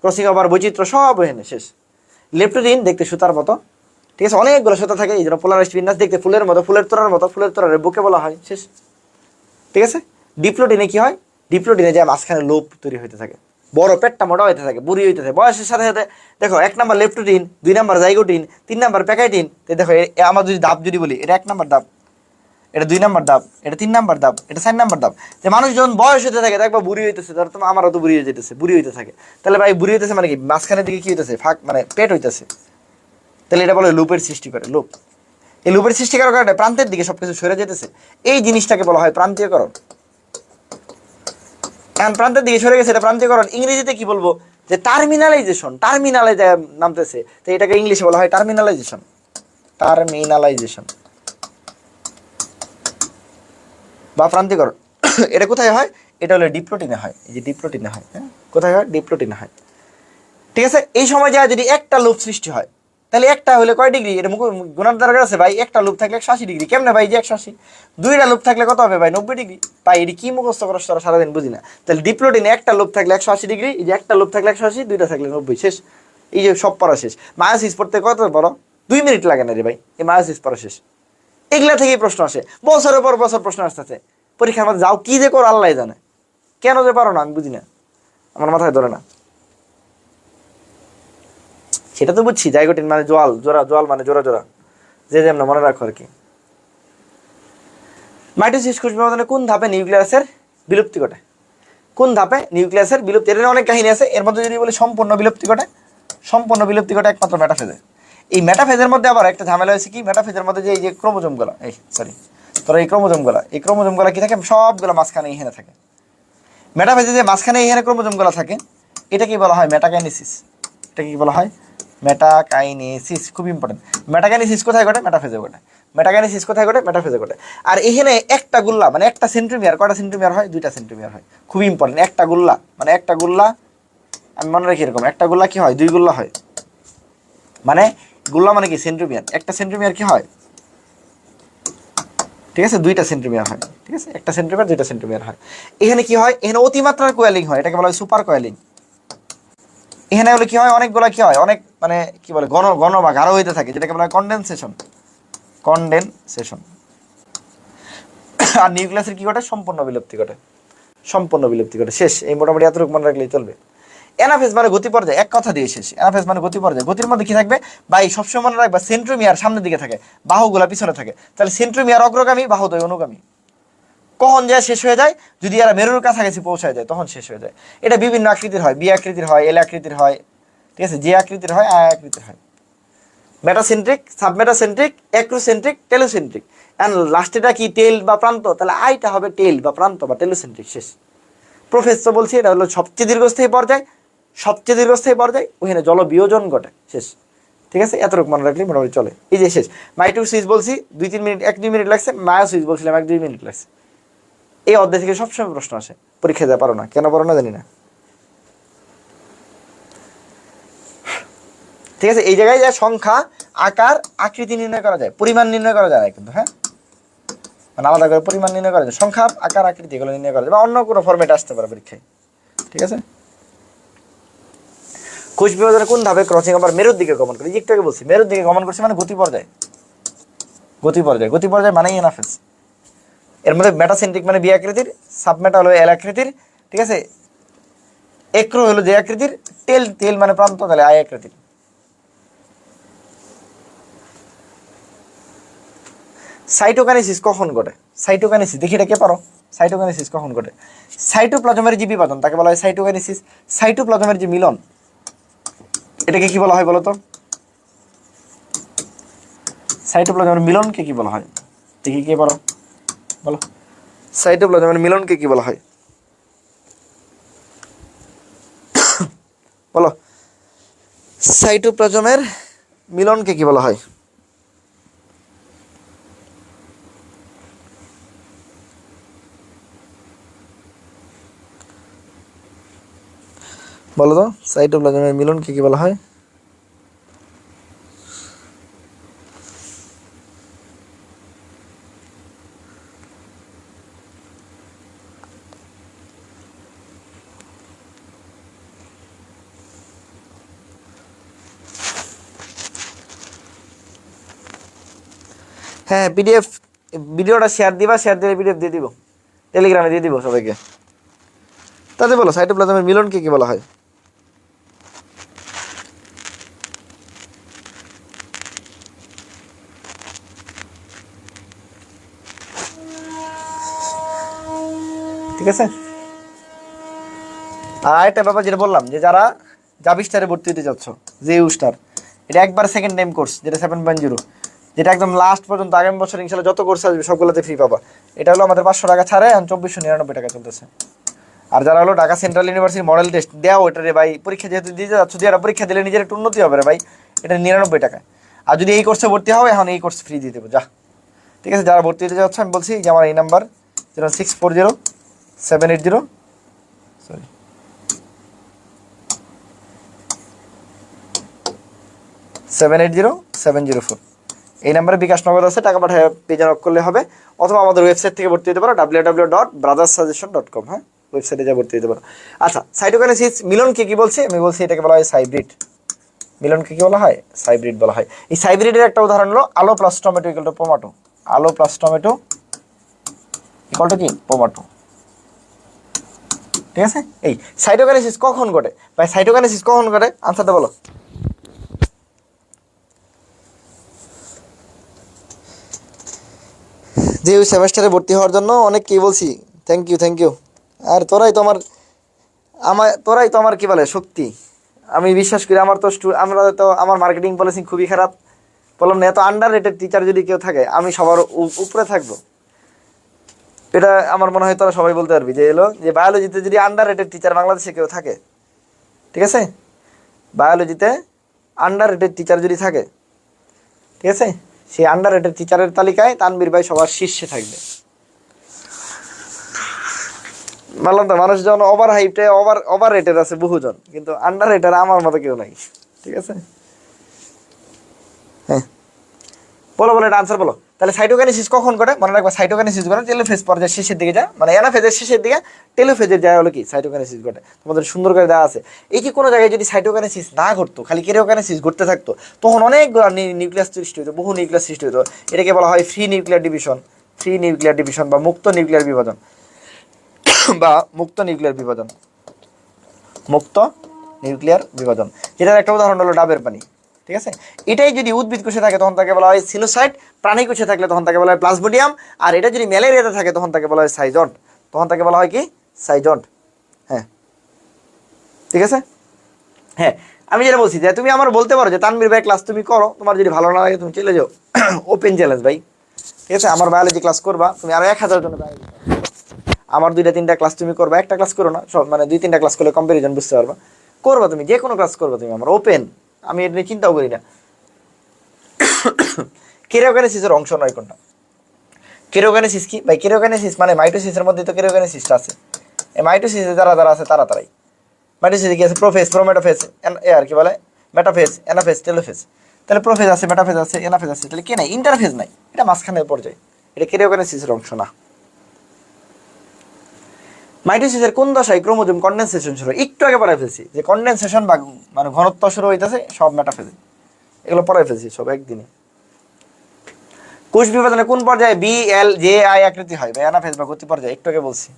crossing over, বৈচিত্র্য, সব এখানে শেষ। লেপটোডিন দেখতে সুতার মতো, ঠিক আছে, অনেকগুলো সুতা থাকে, এই জন্য পোলারাইজড বিন্যাস, দেখতে ফুলের মতো, ফুলের তোড়ার মতো, ফুলের তোড়ার বুকে বলা হয়। শেষ। ঠিক আছে, ডিপ্লোডিনে কি হয়? ডিপ্লোডিনে যায় মাঝখানে লোপ তৈরি হইতে থাকে, বড় পেটটা মোটা হইতে থাকে, বুড়ি হইতে থাকে বয়সের সাথে সাথে। দেখো, 1 number leptotene, 2 number zygotene, 3 number pachytene. দেখো আমার যদি দাব যদি বলি, এটা 1 নাম্বার দাব, এটা 2 নাম্বার দাব, এটা 3 নাম্বার দাব, এটা 4 নাম্বার দাব। যে মানুষ যখন বয়স হতে থাকে, দেখবা বুড়ি হইতেছে, ধর তোমার আমারও তো বুড়ি হয়ে যেতেছে, বুড়ি হইতে থাকে। তাহলে ভাই বুড়ি হইতেছে মানে কি? মাঝখানের দিকে কি হইতেছে? ফাঁক, মানে পেট হইতেছে। তাহলে এটা বলে লুপের সৃষ্টি করে, লুপ। এই লুপের সৃষ্টি করার কারণে প্রান্তের দিকে সবকিছু সরে যেতেছে, এই জিনিসটাকে বলা হয় প্রান্তীয়করণ। এখন প্রান্তের দিকে সরে গেছে, এটা প্রান্তীয়করণ। ইংরেজিতে কি বলবো? যে টার্মিনালাইজেশন, টার্মিনালে নামতেছে, তো এটাকে ইংলিশে বলা হয় টার্মিনালাইজেশন। টার্মিনালাইজেশন বা প্রান্তিকরণ। এটা কোথায় হয়? এটা হলো ডিপ্লোটিনে হয়। এই যে ডিপ্লোটিনে হয়, হ্যাঁ, কোথায় হয়? ডিপ্লোটিনে হয়। ঠিক আছে, এই সময় যায় যদি একটা লুপ সৃষ্টি হয়, তাহলে একটা হলে কয় ডিগ্রি? এটা গুণার দরকার আছে ভাই। একটা লুপ থাকলে 180 ডিগ্রি। কেমনে ভাই যে 180? 2টা লুপ থাকলে কত হবে ভাই? 90 ডিগ্রি। ভাই এটি কি মুখস্থ করো তোরা সারাদিন? বুঝি না। তাহলে ডিপ্লোটিনে একটা লুপ থাকলে 180 ডিগ্রি, এই যে একটা লুপ থাকলে 180, 2টা থাকলে 90, শেষ। এই যে সব পড়া শেষ। মায়োসিস পড়তে কত পড়ো? 2 মিনিট লাগে না রে ভাই, এই মায়োসিস পড়া শেষ। এগুলা থেকেই প্রশ্ন আসে, বছরের পর বছর প্রশ্ন আসতেছে। পরীক্ষার মধ্যে যাও কি যে করো আল্লাহ জানে, কেন যে পারো না আমি বুঝি না, আমার মাথায় ধরে না। সেটা তো বুঝছি, জাইগোটিন মানে জোয়াল, জোড়া, জোয়াল মানে জোড়া জোড়া, যে যেমন মনে রাখো আর কি। মাইটোসিস কোষ বিভাজনে কোন ধাপে নিউক্লিয়াসের বিলুপ্তি ঘটে? কোন ধাপে নিউক্লিয়াসের বিলুপ্তি? এর অনেক কাহিনী আছে, এর মধ্যে যদি বলি সম্পূর্ণ বিলুপ্তি ঘটে, সম্পূর্ণ বিলুপ্তি ঘটে একমাত্র মেটাফেজে। এই মেটাফেজের মধ্যে আবার একটা ঝামেলা হয়েছে কি, মেটাফেজের মধ্যে যে এই যে ক্রোমোজোমগুলো, এই সরি তোরা এই ক্রোমোজোমগুলো কি থাকে? সবগুলো মাঝখানে এখানে থাকে। মেটাফেজে যে মাঝখানে এখানে ক্রোমোজোমগুলো থাকে, এটা কি বলা হয়? মেটাকাইনেসিস। এটা কি বলা হয়? মেটাকাইনেসিস। খুব ইম্পর্টেন্ট। মেটাকাইনেসিস কোথায় ঘটে? মেটাফেজে ঘটে। মেটাকাইনেসিস কোথায় ঘটে? মেটাফেজে ঘটে। আর এখানে একটা গুল্লা মানে একটা সেন্ট্রোমিয়ার, কয়টা সেন্ট্রোমিয়ার হয়? 2টা সেন্ট্রোমিয়ার হয়। খুব ইম্পর্টেন্ট। একটা গুল্লা মানে একটা গুল্লা, আমি মনে রাখি এরকম, একটা গুল্লা কি হয়? 2 গুল্লা হয়। মানে গুল্লা মানে কি? সেন্ট্রোমিয়ার। একটা সেন্ট্রোমিয়ার কি হয়? ঠিক আছে, 2টা সেন্ট্রোমিয়ার হয়। ঠিক আছে, একটা সেন্ট্রোমিয়ার, 2টা সেন্ট্রোমিয়ার হয়। এখানে কি হয়? এখানে অতিমাত্রার কোয়েলিং হয়, এটাকে বলা হয় সুপার কোয়েলিং। এখানে হলে কি হয়? অনেকগুলা কি হয়? অনেক মানে কি বলে, ঘন ঘন বা গাঢ় হইতে থাকে, যেটাকে বলা হয় কনডেনসেশন। কনডেনসেশন। আর নিউক্লিয়াসের কি ঘটে? সম্পূর্ণ বিলুপ্তি ঘটে। সম্পূর্ণ বিলুপ্তি ঘটে, শেষ। এই মোটামুটি এতটুকু মনে রাখলেই চলবে। অ্যানাফেজ মানে গতি পর্যায়ে, এক কথা দিয়ে শেষ। অ্যানাফেজ মানে গতি পর্যায়ে। গতির মধ্যে কি থাকবে ভাই? সবসময় মনে রাখবা, সেন্ট্রোমিয়ার সামনের দিকে থাকে, বাহুগুলা পিছনে থাকে। তাহলে সেন্ট্রোমিয়ার অগ্রগামী, বাহুদ্বয় অনুগামী। কখন যায় শেষ হয়ে যায়? যদি এরা মেরুর কাছাকাছি পৌঁছায় যায়, তখন শেষ হয়ে যায়। এটা বিভিন্ন আকৃতির হয়, বি আকৃতির হয়, এল আকৃতির হয়, ঠিক আছে, যে আকৃতির হয় আয় আকৃতির হয়। Metacentric, submetacentric, acrocentric, telocentric. And লাস্টেটা কি টেল বা প্রান্ত, তাহলে আইটা হবে টেল বা প্রান্ত বা টেলোসেন্ট্রিক। শেষ। প্রফেসর বলছি এটা হলো সবচেয়ে দীর্ঘস্থায়ী পর্যায়, সবচেয়ে দীর্ঘস্থায়ী পর্যায়, ওখানে জল বিয়োজন ঘটে। শেষ। ঠিক আছে, এতটুকু মনে রাখলে মোটামুটি চলে। এই যে শেষ। মাইটোসিস বলছি 2-3 মিনিট, 1-2 মিনিট লাগছে। মায়োসিস বলছিলাম 1-2 মিনিট লাগছে। এই অধ্যায় থেকে সবসময় প্রশ্ন আসে, পরীক্ষা দেওয়া পারো না, কেন পারো না জানি না। ঠিক আছে, এই জায়গায় যা সংখ্যা, আকার, আকৃতি নির্ণয় করা যায়, পরিমাণ নির্ণয় করা যায় না কিন্তু। হ্যাঁ, মানে আলাদা করে পরিমাণ নির্ণয় করা যায়, সংখ্যা, আকার, আকৃতি এগুলো নির্ণয় করা যায়, বা অন্য কোনো ফরম্যাটে আসতে পারে পরীক্ষায়। ঠিক আছে, কোষ বিভাজনে কোন ধাপে ক্রসিং ওভার মেরুর দিকে গমন করে? একটু আগে বলছি মেরুর দিকে গমন করছে মানে গতি পর্যায়, গতি পর্যায়, গতি পর্যায় মানে এনাফেজ। এর মধ্যে মেটাসেন্ট্রিক মানে বি আকৃতির, সাবমেটা হলো এল আকৃতির, ঠিক আছে, এক্রো হলো যে আকৃতির, টেল, টেল মানে প্রান্ত, তাহলে আই আকৃতির। সাইটোকাইনেসিস কখন ঘটে? সাইটোকাইনেসিস দেখি, এটা কে পারো? সাইটোকাইনেসিস কখন ঘটে? সাইটোপ্লাজমের যে বিভাজন তাকে বলা হয় সাইটোকাইনেসিস। সাইটোপ্লাজমের যে মিলন এটাকে কি বলা হয় বলো তো? সাইটোপ্লাজমের মিলনকে কি বলা হয়? দেখি কে পারো বলো। সাইটোপ্লাজমের মিলনকে কি বলা হয় বলো? সাইটোপ্লাজমের মিলনকে কি বলা হয়? বলো তো, সাইটোপ্লাজমের মিলনকে কি বলা হয়? হ্যাঁ, পিডিএফ ভিডিওটা শেয়ার দিবা, শেয়ার দিলে পিডিএফ দিয়ে দিব, টেলিগ্রামে দিয়ে দিব সবাইকে। তাতে বলো সাইটোপ্লাজমের মিলনকে কি বলা হয়? ঠিক আছে, আর আরেকটা ব্যাপার যেটা বললাম, যে যারা জাবিস্টারে ভর্তি হতে যাচ্ছ, যে স্টার, এটা একবার সেকেন্ড টাইম কোর্স, যেটা 7.0, যেটা একদম লাস্ট পর্যন্ত আগামী বছর ইনশাল্লাহ যত কোর্স আসবে সবগুলোতে ফ্রি পাবা। এটা হলো আমাদের 500 টাকা ছাড়ে, এখন 2499 টাকা চলতেছে। আর যারা হলো Dhaka central university model test দেওয়া, ওটা রে ভাই পরীক্ষা যেহেতু দিতে যাচ্ছ, যারা পরীক্ষা দিলে নিজের একটু উন্নতি হবে রে ভাই, এটা 99 টাকা। আর যদি এই কোর্সে ভর্তি হবে, এখন এই কোর্স ফ্রি দিয়ে দেবো যা। ঠিক আছে, যারা ভর্তি হতে যাচ্ছ আমি বলছি যে আমার এই নাম্বার 0640 সরি 780704, এই নাম্বারে বিকাশ নগদ আছে, টাকা পাঠায় পেজে নক করলে হবে, অথবা আমাদের ওয়েবসাইট থেকে ভর্তি হতে পারো www.brotherssuggestion.com। হ্যাঁ, ওয়েবসাইটে যা ভর্তি হতে পারো। আচ্ছা, সাইটোকাইনেসিস মিলনকে কি বলছি আমি? বলছি এটাকে বলা হয় সাইব্রিড। মিলনকে কি বলা হয়? সাইব্রিড বলা হয়। এই সাইব্রিডের একটা উদাহরণ হলো আলো প্লাস টমেটো ইকুয়াল টু পোমাটো। আলো প্লাস টমেটো ইকুয়াল টু কি? পোমাটো। ঠিক আছে, এই সাইটোকাইনেসিস কখন ঘটে ভাই? সাইটোকাইনেসিস কখন ঘটে? আনসারটা বলো। যে ওই সেমেস্টারে ভর্তি হওয়ার জন্য অনেককেই বলছি থ্যাংক ইউ, থ্যাংক ইউ। আর তোরাই তো আমার কি বলে শক্তি। আমি বিশ্বাস করি, আমরা তো আমার মার্কেটিং পলিসি খুবই খারাপ। বললাম না, এত আন্ডার রেটেড টিচার যদি কেউ থাকে, আমি সবার উপরে থাকবো। এটা আমার মনে হয় তোরা সবাই বলতে পারবি যে এলো যে বায়োলজিতে যদি আন্ডার রেটেড টিচার বাংলাদেশে কেউ থাকে, ঠিক আছে, বায়োলজিতে আন্ডার রেটেড টিচার যদি থাকে, ঠিক আছে, সেই আন্ডার রেটেড টিচারের তালিকায় তানবীর ভাই সবার শীর্ষে থাকবে। বললাম তো, মানুষ যখন ওভার হাইপে ওভার রেটেড আছে বহুজন, কিন্তু আন্ডার রেটেড আমার মতো কেউ নাই। ঠিক আছে, হ্যাঁ, বলো এটা আনসার বলো। তাহলে সাইটোকাইনেসিস কখন ঘটে? মনে রাখবা, সাইটোকাইনেসিস ঘটে টেলোফেজ পর্যায়ের শেষের দিকে যায়, মানে অ্যানাফেজের শেষের দিকে টেলোফেজের যায় হলো কি সাইটোকাইনেসিস ঘটে। তোমাদের সুন্দর করে দেওয়া আছে। এই যে কোনো জায়গায় যদি সাইটোকাইনেসিস না ঘটতো, খালি কেরিওকাইনেসিস ঘটতে থাকতো, তখন অনেকগুলো নিউক্লিয়াস সৃষ্টি হতো, বহু নিউক্লিয়াস সৃষ্টি হতো। এটাকে বলা হয় ফ্রি নিউক্লিয়ার ডিভিশন, বা মুক্ত নিউক্লিয়ার বিভাজন, বা মুক্ত নিউক্লিয়ার বিভাজন। যেটার একটা উদাহরণ হলো ডাবের পানি। ঠিক আছে, এটাই যদি উদ্ভিদ কোষে থাকে তখন তাকে বলা হয় সিনোসাইট, প্রাণী কোষে থাকলে তখন তাকে বলা হয় প্লাজমোডিয়াম, আর এটা যদি ম্যালেরিয়াতে থাকে তখন তাকে বলা হয় সাইজন্ট। হ্যাঁ, ঠিক আছে, হ্যাঁ, আমি যেটা বলছি যে তুমি আমার বলতে পারো যে তানভীর ভাই ক্লাস তুমি করো, তোমার যদি ভালো না লাগে তুমি চলে যাও, ওপেন চ্যালেঞ্জ ভাই। ঠিক আছে, আমার বায়োলজি ক্লাস করবা তুমি, আরো 1000 জন biology আমার 2-3টা ক্লাস তুমি করবা, একটা ক্লাস করো না, সব মানে 2-3টা ক্লাস করলে কম্পারিজন বুঝতে পারবা, করবা তুমি যে কোনো ক্লাস করবা তুমি, আমার ওপেন, আমি এটা নিয়ে চিন্তাও করি না। কেরিওকাইনেসিসের অংশ নয় কোনটা। কেরিওকাইনেসিস কি ভাই? কেরিওকাইনেসিস মানে মাইটোসিসের মধ্যে তো কেরিওকাইনেসিসটা আছে। এই মাইটোসিসে যারা যারা আছে তারা তারাই মাইটোসিসে কি আছে? প্রোফেজ, প্রোমেটোফেজ, আর কি বলে মেটাফেজ, অ্যানাফেজ, টেলোফেজ। তাহলে প্রোফেজ আছে, মেটাফেজ আছে, অ্যানাফেজ আছে, তাহলে কে নাই? ইন্টারফেজ নাই, এটা মাঝখানের পর্যায়ে, এটা কেরিওকাইনেসিসের অংশ না। মাইটোসিসের কোন দশায় ক্রোমোজোম কন্ডেনসেশন শুরু? একটু আগে পড়াই ফেলছি যে কন্ডেনসেশন বা মানে ঘনত্ব শুরু হইতেছে সব মেটাফেজে, এগুলো পড়াই ফেলছি সব একদিনে। কোষ বিভাজনে কোন পর্যায়ে বি এল জে আই আকৃতি হয় বা অ্যানাফেজ বা গতি পর্যায়ে? একটু আগে বলছি।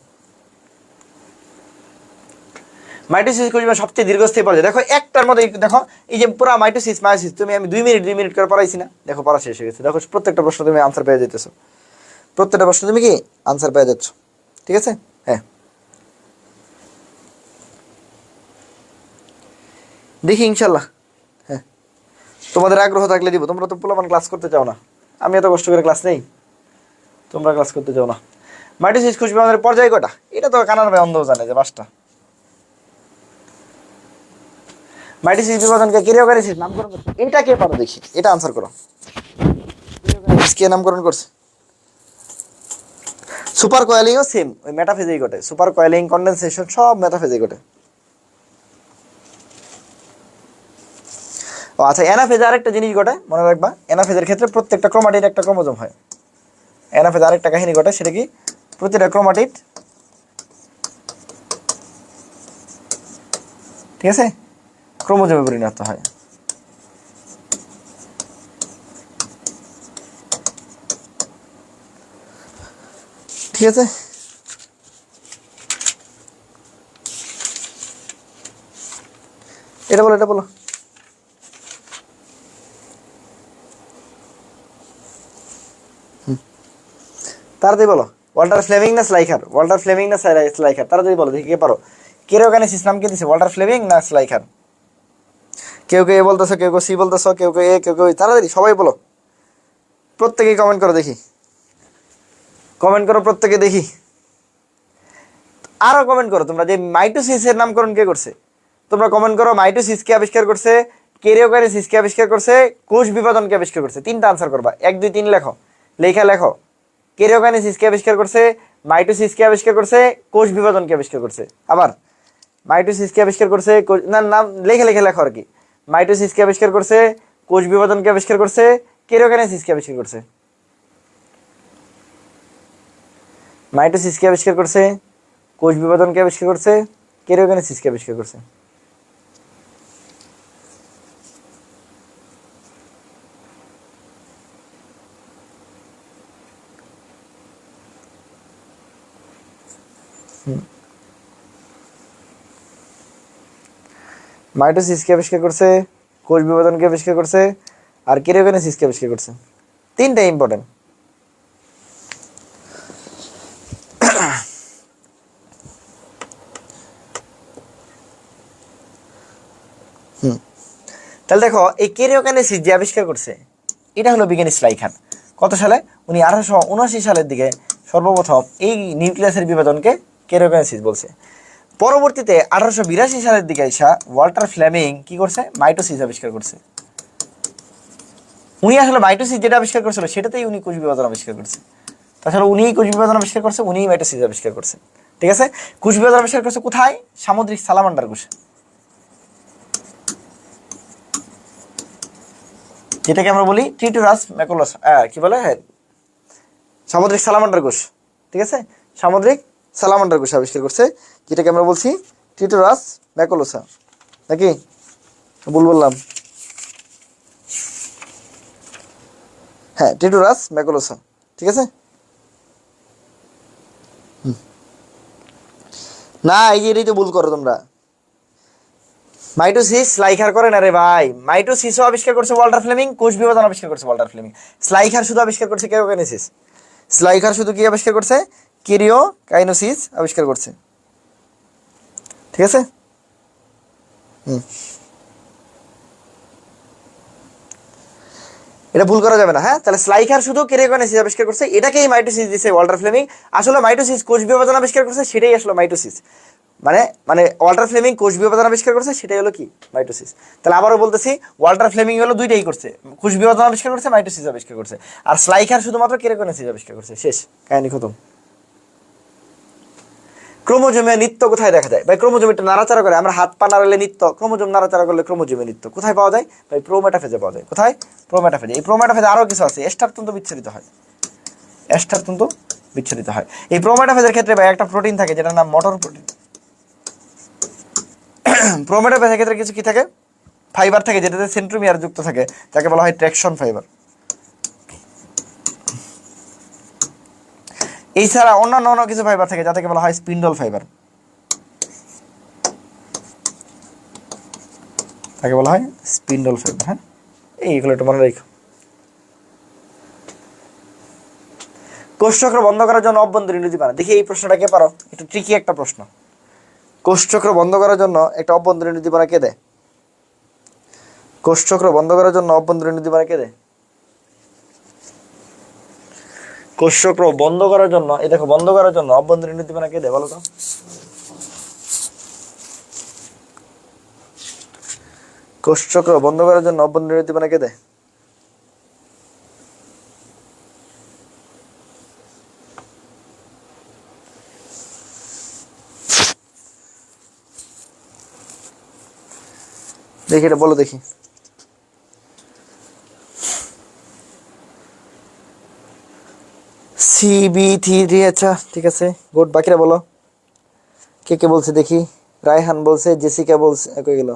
মাইটোসিস কোষ বিভাজন সবচেয়ে দীর্ঘস্থায়ী পর্যায়ে। দেখো একটার মধ্যে দেখো, এই যে পুরো মাইটোসিস মায়োসিস তুমি আমি 2 মিনিট করে পড়াইছি না? দেখো পড়া শেষ হয়ে গেছে, দেখো প্রত্যেকটা প্রশ্ন তুমি আনসার পেয়ে যেতেছো, প্রত্যেকটা প্রশ্ন তুমি কি আনসার পেয়ে যাচ্ছ। ঠিক আছে, হ্যাঁ দেখি ইনশাল্লাহ। হ্যাঁ তোমাদের আগ্রহ থাকলে দিব, তোমরা তো পোলাপান ক্লাস করতে চাও না, আমি এত কষ্ট করে ক্লাস নেই, তোমরা ক্লাস করতে চাও না। মাইটোসিস কোষ বিভাজনের পর্যায় কটা? এটা তো কানার ভাই অন্ধও জানে যে 5টা। মাইটোসিস বিভাজনকে কেরিওকাইনেসিস নামকরণ করছে, এটা কে পারো দেখি, এটা আনসার করো। কেরিওকাইনেসিস কে নামকরণ করছে? সুপার কয়েলিংও সেম ওই মেটাফেজেই ঘটে, সুপার কয়েলিং, কন্ডেনসেশন সব মেটাফেজেই ঘটে। ও আচ্ছা, অ্যানাফেজে আরেকটা জিনিস ঘটে মনে রাখবা, অ্যানাফেজের ক্ষেত্রে প্রত্যেকটা ক্রোমাটিড একটা ক্রোমোজোম হয়। অ্যানাফেজে আরেকটা কাহিনী ঘটে, সেটা কি? প্রতিটা ক্রোমাটিড, ঠিক আছে, ক্রোমোজোমে পরিণত হয়। ঠিক আছে, এটা বলো, এটা বলো। তাড়াতাড়ি বলো। ওয়াল্টার ফ্লেমিং না স্লাইখার? ওয়াল্টার ফ্লেমিং না স্লাইখার? তাড়াতাড়ি বলো দেখি কে পারো। কেরিওকাইনেসিস নাম কে দিছে? ওয়াল্টার ফ্লেমিং না স্লাইখার? কেউ কেউ এ বলতেছো, কেউ কেউ সি বলতেছো, কেউ কেউ এ, কেউ কেউ। তাড়াতাড়ি সবাই বলো, প্রত্যেকেই কমেন্ট করো দেখি, কমেন্ট করো প্রত্যেকে দেখি, আরো কমেন্ট করো তোমরা যে মাইটোসিসের নামকরণ কে করছে। তোমরা কমেন্ট করো মাইটোসিস কে আবিষ্কার করছে, কেরিওকাইনেসিস কে আবিষ্কার করছে, কোষ বিভাজন কে আবিষ্কার করছে। 3টা আনসার করবা, 1 2 3 লেখো, লেখা লেখো। কেরিওকাইনেসিস কে আবিষ্কার করছে, মাইটোসিস কে আবিষ্কার করছে, কোষ বিভাজন কে আবিষ্কার করছে। আবার মাইটোসিস কে আবিষ্কার করছে, না নাম লেখে লেখে লেখো আর কি। মাইটোসিস কে আবিষ্কার করছে, কোষ বিভাজন কে আবিষ্কার করছে, কেরিওকাইনেসিস কে আবিষ্কার করছে। মাইটোসিস কে আবিষ্কার করছে, কোষ বিভাজন কে আবিষ্কার করছে, কেরিওকাইনেসিস কে আবিষ্কার করছে। মাইটোসিস কে আবিষ্কার করছে, কোষ বিভাজন কে আবিষ্কার করছে, আর কেরিওকাইনেসিস কে আবিষ্কার করছে। 3টা ইম্পর্টেন্ট। তাহলে দেখো এই কেরিওকাইনেসিস যে আবিষ্কার করছে এটা হলো বিজ্ঞানী স্লাইখান। কত সালে? উনি 1879 সালের দিকে সর্বপ্রথম এই নিউক্লিয়াসের বিভাজনকে কেরিওকাইনেসিস বলছে। পরবর্তীতে 1882 সালের দিকে আইসা ওয়াল্টার ফ্লেমিং কি করছে? মাইটোসিস আবিষ্কার করছে। উনি আসলে মাইটোসিস যেটা আবিষ্কার করছিল সেটাতেই উনি কোষ বিভাজন আবিষ্কার করছে। তাছাড়া উনিই কোষ বিভাজন আবিষ্কার করছে, উনিই মাইটোসিস আবিষ্কার করছে। ঠিক আছে, কোষ বিভাজন আবিষ্কার করছে কোথায়? সামুদ্রিক সালামান্ডার কোষে, যেটাকে আমরা বলি ট্রিটোরাস ম্যাকুলোসা, কি বলে, সামুদ্রিক সালামান্ডার কোষ। ঠিক আছে, সামুদ্রিক সালামান্ডার কোষ আবিষ্কার করছে, যেটাকে আমরা বলছি ট্রিটোরাস ম্যাকুলোসা। নাকি ভুল বললাম? হ্যাঁ, ট্রিটোরাস ম্যাকুলোসা। ঠিক আছে, না এই যে এটাই তো ভুল করো তোমরা। মাইটোসিস স্লাইখার করে না রে ভাই, মাইটোসিসও আবিষ্কার করছে ওয়াল্টার ফ্লেমিং, কোষ বিভাজন আবিষ্কার করছে ওয়াল্টার ফ্লেমিং। স্লাইখার শুধু আবিষ্কার করছে কেরিওকাইনেসিস। স্লাইখার শুধু কি আবিষ্কার করছে? কেরিওকাইনেসিস আবিষ্কার করছে। ঠিক আছে, এটা ভুল করা যাবে না। হ্যাঁ, তাহলে স্লাইকার শুধু কেরিওকাইনেসিস আবিষ্কার করছে, এটাকেই মাইটোসিস দিছে ওয়াল্টার ফ্লেমিং। আসলে মাইটোসিস কোষ বিভাজন আবিষ্কার করছে, সেটাই আসলে মাইটোসিস। মানে মানে ওয়াল্টার ফ্লেমিং কোষ বিভাজন আবিষ্কার করছে, সেটাই হলো কি মাইটোসিস। তাহলে আবারও বলতেছি, ওয়াল্টার ফ্লেমিং হলো দুইটাই করছে, কোষ বিভাজন আবিষ্কার করছে, মাইটোসিস আবিষ্কার করছে। আর স্লাইকার শুধুমাত্র কেরিওকাইনেসিস আবিষ্কার করছে। শেষ, কাহিনী খতম। ক্রোমোজোমে নৃত্য কোথায় দেখা যায় ভাই? ক্রোমোজোমটা নাড়াচাড়া করে, আমরা হাত পা নাড়ালে নৃত্য, ক্রোমোজোম নাড়াচাড়া করলে ক্রোমোজোমে নৃত্য কোথায় পাওয়া যায় ভাই? প্রোমেটাফেজে পাওয়া যায়। কোথায়? প্রোমেটাফেজে। এই প্রোমেটাফেজে আরও কিছু আছে, এস্টার তন্তু বিচ্ছুরিত হয়, এস্টার তন্তু বিচ্ছুরিত হয়। এই প্রোমেটাফেজের ক্ষেত্রে ভাই একটা প্রোটিন থাকে যেটার নাম মোটর প্রোটিন। প্রোমেটাফেজের ক্ষেত্রে কিছু কি থাকে? ফাইবার থাকে যেটাতে সেন্ট্রোমিয়ার যুক্ত থাকে, যাকে বলা হয় ট্র্যাকশন ফাইবার। এছাড়া অন্যান্য কিছু ফাইবার থাকে যাদেরকে বলা হয় স্পিন্ডল ফাইবার, তাকে বলা হয় স্পিন্ডল ফাইবার। হ্যাঁ, এইগুলো একটু মনে রেখো। কোষচক্র বন্ধ করার জন্য অভ্যন্তরীণ উদ্দীপনা, দেখি এই প্রশ্নটা কে পারো? একটু ট্রিকি একটা প্রশ্ন। কোষচক্র বন্ধ করার জন্য একটা অভ্যন্তরীণ উদ্দীপনা কে দেয়? কোষচক্র বন্ধ করার জন্য অভ্যন্তরীণ উদ্দীপনা কে দেয়? কোষচক্র বন্ধ করার জন্য, এই দেখো, বন্ধ করার জন্য অভ্যন্তরীণ উদ্দীপনা কে দেয় বলো তো? কোষচক্র বন্ধ করার জন্য অভ্যন্তরীণ উদ্দীপনা কে দেয়? দেখি এটা বলো দেখি। CB3, আচ্ছা ঠিক আছে, গুড। বাকিরা বলো, কে কে বলছে দেখি। রায়হান বলছে, জেসিকা বলছে, কই গেল?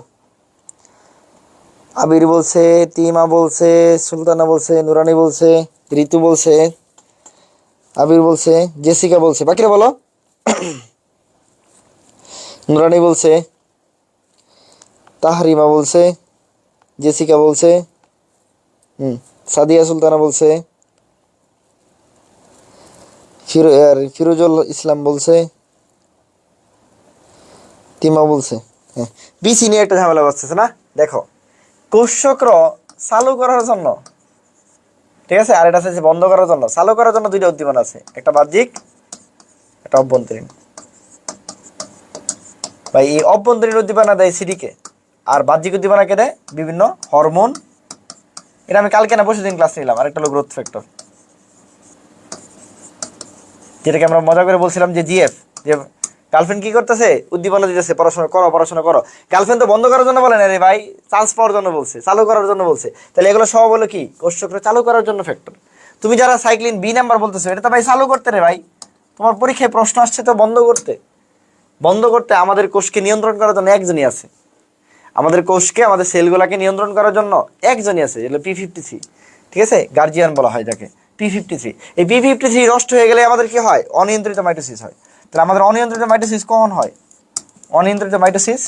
আবির বলছে, তিমা বলছে, সুলতানা বলছে, নুরানি বলছে, ঋতু বলছে, আবির বলছে, জেসিকা বলছে। বাকিরা বলো। নুরানি বলছে, তাহরিমা বলছে, জেসিকা বলছে, সাদিয়া সুলতানা বলছে, ফিরোজুল ইসলাম বলছে, তিমা বলছে। হ্যাঁ, বিসি নিয়ে একটা ঝামেলা বাজতেছে না। দেখো, কোষচক্র চালু করার জন্য, ঠিক আছে, আর এটা আছে বন্ধ করার জন্য। চালু করার জন্য দুইটা উদ্দীপনা আছে, একটা বাহ্যিক, একটা অভ্যন্তরীণ। ভাই এই অভ্যন্তরীণ উদ্দীপনা দেয় সিডিকে, আর বাহ্যিক উদ্দীপনাকে দেয় বিভিন্ন হরমোন। এটা আমি কালকে না পরশুদিন ক্লাস নিলাম। আরেকটা হলো গ্রোথ ফ্যাক্টর, যেটাকে আমরা মজা করে বলছিলাম যে জিএফ, যে গার্লফ্রেন্ড কি করতেছে? উদ্দীপনা দিতেছে, পড়াশোনা করো, পড়াশোনা করো। গার্লফ্রেন্ড তো বন্ধ করার জন্য বলে না রে ভাই, চান্স পাওয়ার জন্য বলছে, চালু করার জন্য বলছে। তাহলে এগুলো সব হলো কি? কোষচক্র চালু করার জন্য ফ্যাক্টর। তুমি যারা সাইক্লিন বি নাম্বার বলতেছো, এটা তো ভাই চালু করতে রে ভাই। তোমার পরীক্ষায় প্রশ্ন আসছে তো বন্ধ করতে। বন্ধ করতে আমাদের কোষকে নিয়ন্ত্রণ করার জন্য একজনই আছে। আমাদের কোষকে, আমাদের সেলগুলোকে নিয়ন্ত্রণ করার জন্য একজনই আছে, যেটা P53। ঠিক আছে, গার্জিয়ান বলা হয় যাকে, P53। এই P53 নষ্ট হয়ে গেলে আমাদের কি হয়? অনিয়ন্ত্রিত মাইটোসিস হয়। তাহলে আমাদের অনিয়ন্ত্রিত মাইটোসিস কখন হয়? অনিয়ন্ত্রিত মাইটোসিস,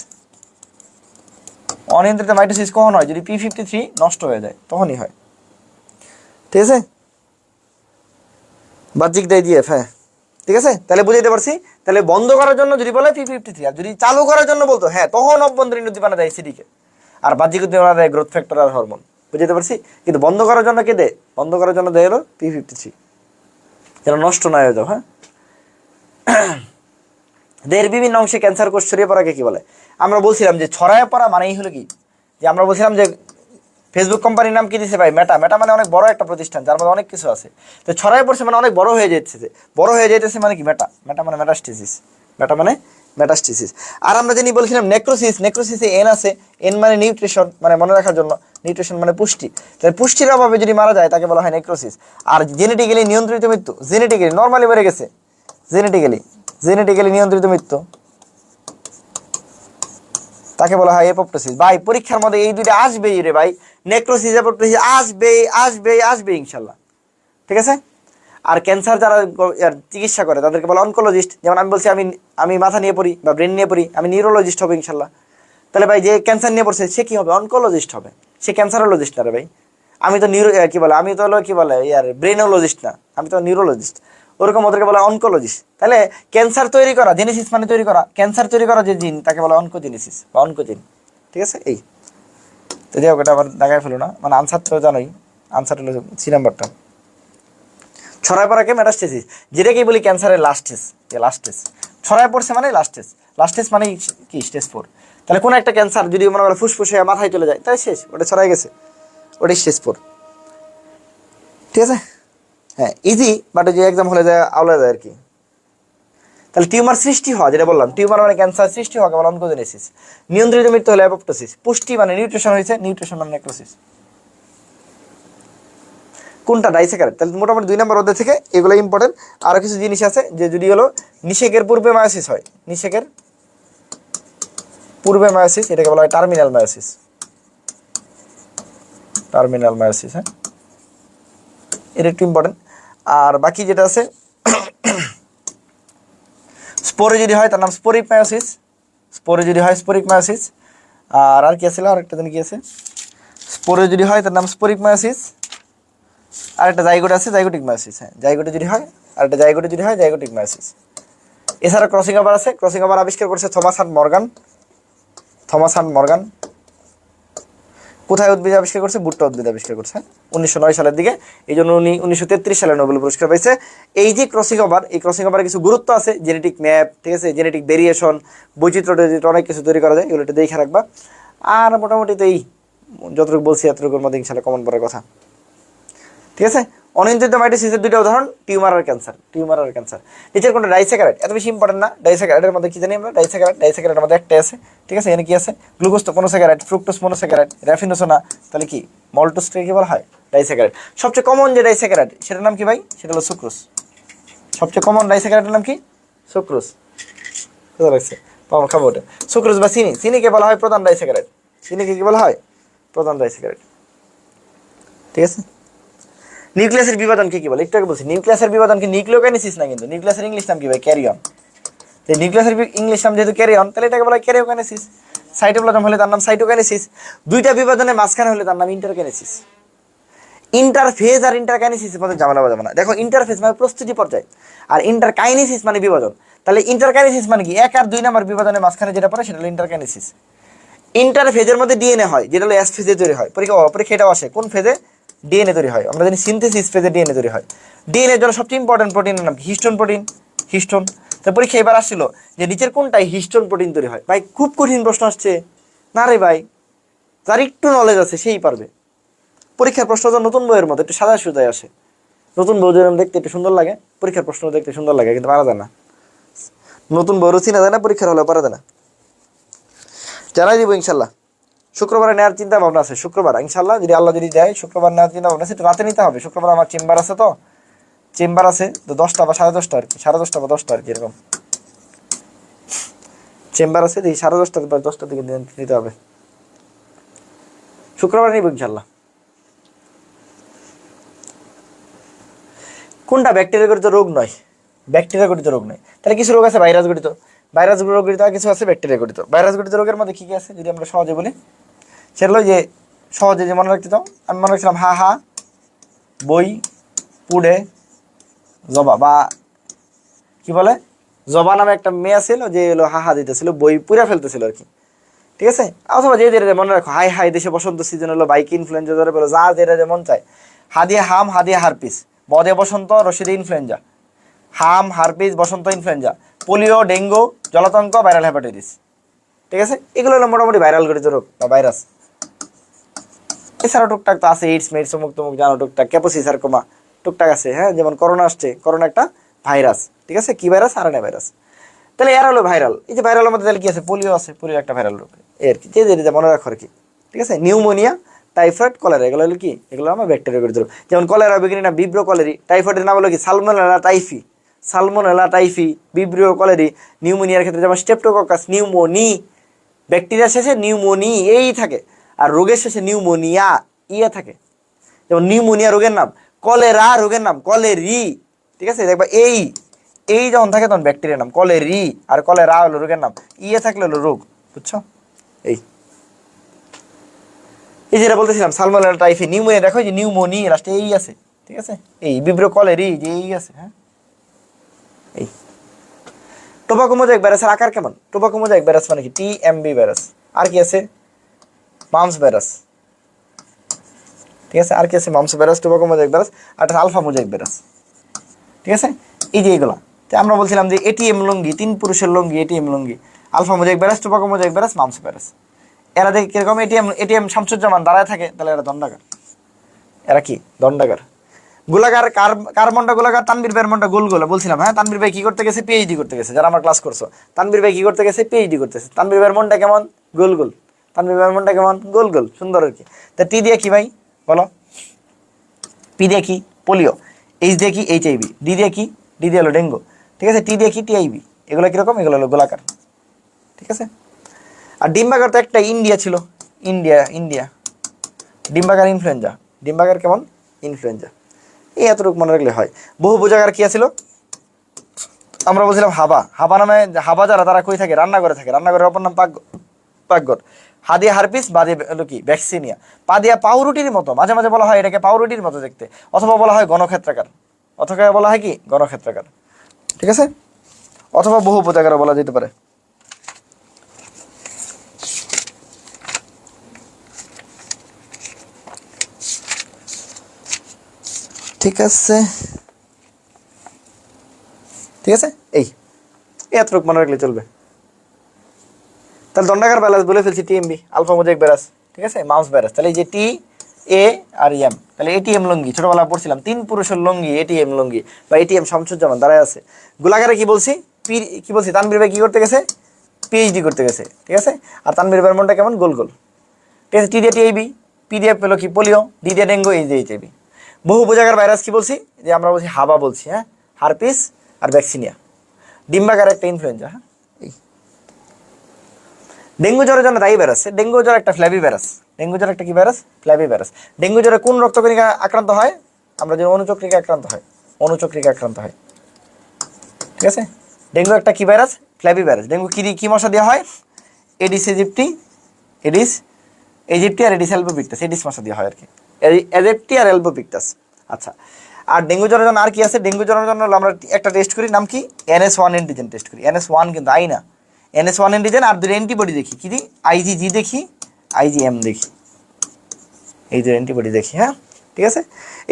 অনিয়ন্ত্রিত মাইটোসিস কখন হয়? যদি P53 নষ্ট হয়ে যায় তখনই হয়। ঠিক আছে, বাহ্যিক দেয় জিএফ। হ্যাঁ, ঠিক আছে, তাহলে বুঝাইতে পারছি। তাহলে বন্ধ করার জন্য যদি বলে P53, আর যদি চালু করার জন্য বলতো, হ্যাঁ, তখন অভ্যন্তরীণ উদ্দীপনা দেয় সিডিকে, আর বাহ্যিক উদ্দীপনা দেয় গ্রোথ ফ্যাক্টর আর হরমোন। বুঝাইতে পারছি? কিন্তু বন্ধ করার জন্য কে দেয়? বন্ধ করার জন্য দেয় হলো P53, যেন নষ্ট না হয়ে যাও। হ্যাঁ, দেহের বিভিন্ন অংশে ক্যান্সার কোষ ছড়িয়ে পড়াকে কি বলে? আমরা বলছিলাম যে ছড়ায় পড়া মানেই হলো কি, যে আমরা বলছিলাম যে ফেসবুক কোম্পানির নাম কি দিছে ভাই? মেটা। মেটা মানে অনেক বড় একটা প্রতিষ্ঠান, যার মধ্যে অনেক কিছু আছে। তো ছড়ায় পড়ছে মানে অনেক বড় হয়ে যাচ্ছে, বড় হয়ে যাইতেছে মানে কি? মেটা। মেটা মানে মেটাস্টেসিস। মেটা মানে মেটাস্টেসিস। আর আমরা যিনি বলছিলাম নেক্রোসিস, নেক্রোসিসে এন আছে, এন মানে নিউট্রিশন, মানে মনে রাখার জন্য, নিউট্রিশন মানে পুষ্টি। তাই পুষ্টির অভাবে যদি মারা যায় তাকে বলা হয় নেক্রোসিস। আর জেনেটিক্যালি নিয়ন্ত্রিত মৃত্যু, জেনেটিক্যালি নর্মালি মরে গেছে, জেনেটিক্যালি, জেনেটিক্যালি নিয়ন্ত্রিত মৃত্যু, তাকে বলা হয় এপোপ্টোসিস। ভাই পরীক্ষার মধ্যে এই দুইটা আসবেই রে ভাই, নেক্রোসিস, এপোপ্টোসিস আসবেই, আসবেই, আসবেই ইনশাল্লাহ। ঠিক আছে। আর ক্যান্সার যারা চিকিৎসা করে তাদেরকে বলে অনকোলজিস্ট। যেমন আমি বলছি, আমি মাথা নিয়ে পড়ি বা ব্রেন নিয়ে পড়ি, আমি নিউরোলজিস্ট হবো ইনশাল্লাহ। তাহলে ভাই যে ক্যান্সার নিয়ে পড়ছে সে কি হবে? অনকোলজিস্ট হবে। সে ক্যান্সারোলজিস্ট না রে ভাই। আমি তো কি বলে, আমি তো হলো কি বলে ব্রেনোলজিস্ট না, আমি তো নিউরোলজিস্ট। ওরকম ওদেরকে বলা অনকোলজিস্ট। তাহলে ক্যান্সার তৈরি করা, জেনেসিস মানে তৈরি করা, ক্যান্সার তৈরি করা যে জিন তাকে বলা অনকোজেনেসিস বা অনকোজিন। ঠিক আছে, এই তো যাই হোক, এটা আবার দেখায় ফেলো না, মানে আনসার তো জানোই, আনসার হলো সি নাম্বারটা। ছড়ায় পড়াকে মেটাস্টেসিস, যেটাকেই বলি ক্যান্সারের লাস্ট স্টেজ, লাস্ট স্টেজ ছড়ায় পড়ছে মানে লাস্ট স্টেজ, লাস্ট স্টেজ মানে কি স্টেজ 4। তাহলে কোনো একটা ক্যান্সার যদি মনে করো ফুসফুসে মাথায় চলে যায় তাই শেষ, ওটা ছড়াই গেছে, ওটাই স্টেজ 4। ঠিক আছে, হ্যাঁ ইজি, বাট ওই যে এক্সাম হলে যায় আওলা যায় আর কি। তাহলে টিউমার সৃষ্টি হওয়া, যেটা বললাম টিউমার মানে ক্যান্সার সৃষ্টি হওয়াকে বলা অনকোজেনেসিস। নিয়ন্ত্রিত মৃত্যু হলে অ্যাপোপ্টোসিস। পুষ্টি মানে নিউট্রিশন হয়েছে, নিউট্রিশন মানে নেক্রোসিস। কোনটা ডাইসেকারেট? তাহলে মোটামুটি 2 নম্বর অধ্যায় থেকে এগুলো ইম্পর্টেন্ট। আরও কিছু জিনিস আছে যে যদি হলো নিষেকের পূর্বে মায়োসিস হয়, নিষেকের পূর্বে মায়োসিস, এটাকে বলা হয় টার্মিনাল মায়োসিস, টার্মিনাল মায়োসিস। হ্যাঁ, এটা একটু ইম্পর্টেন্ট। আর বাকি যেটা আছে স্পোরে যদি হয় তার নাম স্পোরিক মায়োসিস, স্পোরে যদি হয় স্পোরিক মায়োসিস। আর কি আছে, আর একটা দিন কি আছে, স্পোরে যদি হয় তার নাম স্পোরিক মায়োসিস। আর একটা জাইগোট আছে, জাইগোটিক মায়োসিস। হ্যাঁ, জাইগোটে যদি হয়, আর একটা জাইগোটে যদি হয় জাইগোটিক মায়োসিস। এছাড়া ক্রসিং ওভার আছে, ক্রসিং ওভার আবিষ্কার করেছে Thomas hunt Morgan, Thomas hunt Morgan. কোথায় উদ্ভিদ আবিষ্কার করছে? ভুট্টা উদ্ভিদ আবিষ্কার করছে 1909 সালের দিকে। এই জন্য উনি 1933 সালে নোবেল পুরস্কার পাইছে। এই যে ক্রসিং ওভার, এই ক্রসিং ওভারের কিছু গুরুত্ব আছে, জেনেটিক ম্যাপ, ঠিক আছে, জেনেটিক ভেরিয়েশন, বৈচিত্র্য অনেক কিছু তৈরি করা যায়, এগুলো একটু দেখে রাখবা। আর মোটামুটি তো এই যতটুকু বলছি এতটুকুর মধ্যে ইনশাল্লাহ কমন পড়ার কথা। ঠিক আছে, অনিয়ন্ত্রিত মাইটোসিসের দুইটা উদাহরণ টিউমার আর ক্যান্সার, টিউমার আর ক্যান্সার। নিচের কোনটা ডাইস্যাকারাইড? এত বেশি ইম্পর্টেন্ট না। ডাইস্যাকারাইডের মধ্যে কি জানি আমরা? ডাইস্যাকারাইড, ডাইস্যাকারাইডের মধ্যে একটাই আছে। ঠিক আছে, এখানে কি আছে? গ্লুকোজ তো মনোস্যাকারাইড, ফ্রুক্টোজ মনোস্যাকারাইড, র্যাফিনোসোনা, তাহলে কি মল্টোসকে কি বলা হয়? ডাইস্যাকারাইড। সবচেয়ে কমন যে ডাইস্যাকারাইড সেটার নাম কি ভাই? সেটা হলো সুক্রোজ। সবচেয়ে কমন ডাইস্যাকারাইডের নাম কি? সুক্রোজ। বুঝতে লাগছে? পাবো খাবো ওটা। সুক্রোজ বা চিনি, চিনিকে বলা হয় প্রধান ডাইস্যাকারাইড। চিনিকে কি বলা হয়? প্রধান ডাইস্যাকারাইড। ঠিক আছে, নিউক্লিয়াসের বিভাজনকে কি বলে? একটু আগে বলছি নিউক্লিয়াসের বিভাজনকে নিউক্লিওকাইনেসিস না, কিন্তু নিউক্লিয়াসের ইংলিশ নাম কি ভাই? ক্যারিয়ন। তো নিউক্লিয়াসের ইংলিশ নাম যেহেতু ক্যারিয়ন, তাহলে এটাকে বলা হয় ক্যারিওকাইনেসিস। সাইটোপ্লাজম হলে তার নাম সাইটোকাইনেসিস। দুইটা বিভাজনের মাঝখানে হলে তার নাম ইন্টারকাইনেসিস। ইন্টারফেজ আর ইন্টারকাইনেসিসের মধ্যে ঝামেলা বাজাবে না। দেখো, ইন্টারফেজ মানে প্রস্তুতি পর্যায়, আর ইন্টারকাইনেসিস মানে বিভাজন। তাহলে ইন্টারকাইনেসিস মানে কি? 1 আর 2 নম্বর বিভাজনের মাঝখানে যেটা পড়ে সেটা হলো ইন্টারকাইনেসিস। ইন্টারফেজের মধ্যে ডিএনএ হয়, যেটা হলো এস ফেজে তৈরি হয়। পরীক্ষা এটাও আসে, কোন ফেজে ডিএনএ তৈরি হয়? আমরা জানি সিনথেসিস ফেজে ডিএনএ তৈরি হয়। ডিএনএর জন্য সবচেয়ে ইম্পর্টেন্ট প্রোটিনের নাম কি? Histone protein, histone. তো পরীক্ষা এবার আসছিল যে নিচের কোনটাই হিস্টোন প্রোটিন তৈরি হয়? ভাই খুব কঠিন প্রশ্ন আসছে না রে ভাই, যার একটু নলেজ আছে সেই পারবে। পরীক্ষার প্রশ্ন তো নতুন বইয়ের মতো একটু সাদা সুদায় আসে। নতুন বই যেরকম দেখতে একটু সুন্দর লাগে, পরীক্ষার প্রশ্ন দেখতে সুন্দর লাগে, কিন্তু পারা যায় না। নতুন বইও চিনা যায় না, পরীক্ষার হলেও পারা যায় না। জানাই দিব ইনশাল্লাহ। শুক্রবারে নেওয়ার চিন্তা ভাবনা আছে, শুক্রবার ইনশাল্লাহ যদি আল্লাহ যদি দেয়, শুক্রবার নেওয়ার চিন্তা ভাবনা আছে। রাতে নিতে হবে, শুক্রবার আমার চেম্বার আছে, তো চেম্বার আছে তো 10টা বা 10:30 আর কি, 10:30 বা 10টা আর কি, এরকম চেম্বার আছে। দেখি 10:30 বা 10টার দিকে নিতে হবে। শুক্রবার নিব ইনশাল্লাহ। কোনটা ব্যাকটেরিয়া গঠিত রোগ নয়? ব্যাকটেরিয়া গঠিত রোগ নয়। তাহলে কিছু রোগ আছে ভাইরাস গঠিত, ভাইরাস গঠিত, আর কিছু আছে ব্যাকটেরিয়া গঠিত। ভাইরাস গঠিত রোগের মধ্যে কী কী আছে যদি আমরা সহজে বলি? সেগুলো যে সহজে যে মনে রাখতে চাও, আমি মনে রাখছিলাম হা হা, বই, পুড়ে, জবা, বা কি বলে, জবা নামে একটা মেয়ে ছিল যে এলো হা হা দিতেছিল, বই পুড়ে ফেলতেছিল আর কি। ঠিক আছে, অথবা যে যেটা মনে রাখো, হাই হাই দেশে বসন্ত সিজন হলো, বাইক ইনফ্লুয়েঞ্জা ধরে বলো, যা যেটা যে মন চায়। হাদিয়া হাম, হাদিয়া হারপিস, বদে বসন্ত, রশিদে ইনফ্লুয়েঞ্জা। হাম, হারপিস, বসন্ত, ইনফ্লুয়েঞ্জা, পোলিও, ডেঙ্গু, জলাতঙ্ক, ভাইরাল হেপাটাইটিস। ঠিক আছে, এগুলো হলো মোটামুটি ভাইরাল গঠিত রোগ বা ভাইরাস। এছাড়া টুকটাক তো আছে, এইডস মেডস অমুক তমুক জানো, টুকটাক ক্যাপোসি সার্কোমা টুকটাক আছে। হ্যাঁ, যেমন করোনা আসছে, করোনা একটা ভাইরাস। ঠিক আছে, কি ভাইরাস? RNA virus. তাহলে এর হলো ভাইরাল। এই যে ভাইরালের মধ্যে তাহলে কি আছে? পোলিও আছে, পোলিও একটা ভাইরাল রোগ এর কি, যে মনে রাখো আর কি। ঠিক আছে, নিউমোনিয়া, টাইফয়েড, কলেরা, এগুলো হলো কি? এগুলো আমার ব্যাকটেরিয়া গঠিত রোগ। যেমন কলেরা বিজ্ঞানী নাম বিব্রো কলেরি, টাইফয়েডের নাম হলো কি? Salmonella typhi, Salmonella typhi, Vibrio cholerae. নিউমোনিয়ার ক্ষেত্রে যেমন স্টেপ্টোককাস নিউমোনি, ব্যাকটেরিয়ার শেষে নিউমোনি এই থাকে, আর রোগের শেষে নিউমোনিয়া ইয়ে থাকে। যেমন নিউমোনিয়া রোগের নাম, কলেরা রোগের নাম কলেরি। ঠিক আছে, দেখবা এই এই যখন থাকে তখন ব্যাকটেরিয়ার নাম কলেরি, আর কলেরা হলো রোগের নাম, ইয়ে থাকলে হলো রোগ। বুঝছো? এই এই যেটা বলতেছিলাম সালমোনেলা টাইফি, নিউমোনিয়া, দেখো যে নিউমোনি লাস্টে এই আছে। ঠিক আছে, এই বিব্রো কলেরি যে এই আছে। হ্যাঁ, এই টোবাকো মোজাইক ভাইরাসের আকার কেমন? টোবাকো মোজাইক ভাইরাস মানে কি? TMB virus. আর কি আছে? Mum's virus. ঠিক আছে। আর কি আছে? মামসো ভাইরাস, টোবাকো মোজাইক ভাইরাস, আর একটা আলফা মোজাইক ভাইরাস। ঠিক আছে, এই যে এগুলা। তো আমরা বলছিলাম যে এটিএম লুঙ্গি, 3 পুরুষের লুঙ্গি, এটিএম লুঙ্গি, alpha mosaic virus, tobacco mosaic virus, মামসো ভাইরাস। এরা দেখি কিরকম? এটিএম এটিএম শামসুজ্জামান দাঁড়ায় থাকে, তাহলে এরা দণ্ডাগার। এরা কি? দণ্ডাগার। গোলাকার, কার মনটা গোলাকার? তানভীর ভাইয়ের মনটা গোল গোলা বলছিলাম। হ্যাঁ, তানভীর ভাই কি করতে গেছে? পিএইচডি করতে গেছে। যারা আমার ক্লাস করছো, তানভীর ভাই কি করতে গেছে? পিএইচডি করতেছে। তানভীর ভাইয়ের মনটা কেমন? গোল গোল। তানভীর ভাইয়ের মনটা কেমন? গোল গোল, সুন্দর আর কি। তা টি দিয়ে কি ভাই বলো? পি দিয়ে কি? পোলিও। এইচ দিয়ে কি? এইচআইভি। ডি দিয়ে কি? ডি দিয়ে হলো ডেঙ্গু। ঠিক আছে। টি দিয়ে কি? টিআইভি। এগুলো কিরকম? এগুলো হলো গোলাকার। ঠিক আছে। আর ডিম্বাকার তো একটা ইন্ডিয়া ছিল, ইন্ডিয়া ইন্ডিয়া। ডিম্বাকার ইনফ্লুয়েঞ্জা। ডিম্বাকার কেমন? ইনফ্লুয়েঞ্জা। এই এতটুকু মনে রাখলে হয়। বহু বোঝাকার কি আছিল? আমরা বলছিলাম হাবা। হাবা নামে, হাবা যারা তারা কই থাকে? রান্নাঘরে থাকে। রান্নাঘরের অপর নাম পাকঘর। হাদিয়া হারপিস, বাদে হলো কি? ভ্যাকসিনিয়া। পাদিয়া পাউরুটির মতো, মাঝে মাঝে বলা হয় এটাকে পাউরুটির মতো দেখতে, অথবা বলা হয় গণক্ষেত্রাকার, অথবা বলা হয় কি? গণক্ষেত্রাকার। ঠিক আছে, অথবা বহু বোঝাকারও বলা যেতে পারে। ঠিক আছে, ঠিক আছে। এই এতটুকু মনে রাখলে চলবে। তাহলে দণ্ডাকার ভাইরাস বলে ফেলছি টিএমবি, আলফা মোজাইক ভাইরাস। ঠিক আছে, মাউস ভাইরাস। তাহলে এই যে টি এ আর এম, তাহলে এটিএম লুঙ্গি, ছোটবেলা পড়ছিলাম 3 পুরুষের লুঙ্গি, এটিএম লুঙ্গি বা এটিএম শামসুজ্জামান দাঁড়ায় আছে। গোলাকারে কি বলছি? কি বলছি? তানভীর ভাই কি করতে গেছে? পিএইচডি করতে গেছে। ঠিক আছে। আর তানভীর ভাইয়ের মনটা কেমন? গোল গোল। ঠিক আছে। টি দিয়ে টিআইবি, পি দিয়ে পেলো কি? পোলিও, ডি দিয়ে ডেঙ্গু, এই যে এইচআইভি। বহু বোঝাকার ভাইরাস কি বলছি? যে আমরা বলছি হাবা বলছি। হ্যাঁ, হারপিস আর ভ্যাকসিনিয়া। ডিম্বাকার একটা ইনফ্লুয়েঞ্জা। হ্যাঁ, ডেঙ্গু জ্বরের জন্য দায়ী ভাইরাস। ডেঙ্গু জ্বর একটা ফ্ল্যাভি ভাইরাস। ডেঙ্গু জ্বর একটা কি ভাইরাস? Flabby virus. ডেঙ্গু জ্বরে কোন রক্তকণিকা আক্রান্ত হয়? আমরা যে অনুচক্রিকা আক্রান্ত হয়, অনুচক্রিকা আক্রান্ত হয়। ঠিক আছে। ডেঙ্গু একটা কি ভাইরাস? Flabby virus. ডেঙ্গু কি মশা দেওয়া হয়? এডিস ইজিপ্টি, এডিস ইজিপ্টি আর এডিস অ্যালবোপিক্টাস, এডিস মশা দেওয়া হয় আর কি, এজিপ্টি আর অ্যালবোপিক্টাস। আচ্ছা, আর ডেঙ্গু জ্বরের জন্য আর কি আছে? ডেঙ্গু জ্বরের জন্য আমরা একটা টেস্ট করি, নাম কি? NS1 অ্যান্টিজেন টেস্ট করি। NS1 কিন্তু আই না, NS1 অ্যান্টিজেন। আর দুটো অ্যান্টিবডি দেখি, কি দিই? IgG দেখি, IgM দেখি, এই যে অ্যান্টিবডি দেখি। হ্যাঁ, ঠিক আছে।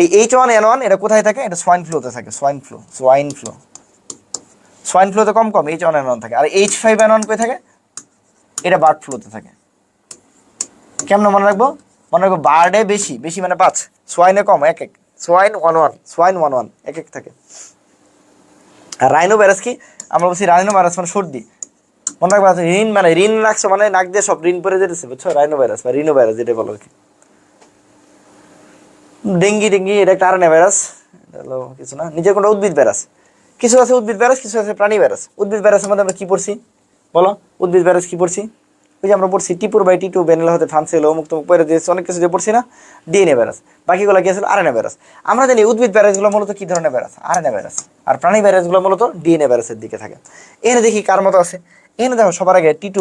এই H1N1 এটা কোথায় থাকে? এটা সোয়াইন ফ্লুতে থাকে। Swine flu, swine flu, swine ফ্লুতে কম H1N1 থাকে। আর H5N1 কোথায় থাকে? এটা বার্ড ফ্লুতে থাকে। কেমন মনে রাখবো? মনে রাখবো, বার্ডে বেশি, বেশি মানে 5, সোয়াইনে কম, এক এক। সোয়াইন 11, সোয়াইন 11 এক এক থাকে। আর রাইনো ভাইরাস কি? আমরা বলছি রাইনো ভাইরাস মানে সর্দি। মনে রাখবো, ঋণ মানে ঋণ রাখছো মানে নাক দিয়ে সব ঋণ পরে যেতেছে, বুঝছো? রাইনো ভাইরাস বা রিনো ভাইরাস যেটা বলো আর কি। ডেঙ্গি এটা একটা আরএনএ ভাইরাস, কিছু না। নিজের কোনো উদ্ভিদ ভাইরাস, কিছু আছে উদ্ভিদ ভাইরাস, কিছু আছে প্রাণী ভাইরাস। উদ্ভিদ ভাইরাসের মধ্যে আমরা কি পড়ছি বলো? উদ্ভিদ ভাইরাস কি পড়ছি? ওই যে আমরা পড়ছি T4/T2 বেনেলা হতে ফানসেল মুক্ত পরে দিয়েছে, অনেক কিছু যে পড়ছি না, ডিএনএ ভাইরাস। বাকিগুলো কি আসলে? RNA virus. আমরা জানি উদ্ভিদ ভাইরাসগুলো মূলত কি ধরনের ভাইরাস? RNA virus. আর প্রাণী ভাইরাসগুলো মূলত ডিএনএ ভাইরাসের দিকে থাকে। এখানে দেখি কার মতো আছে। এখানে দেখো সবার আগে T2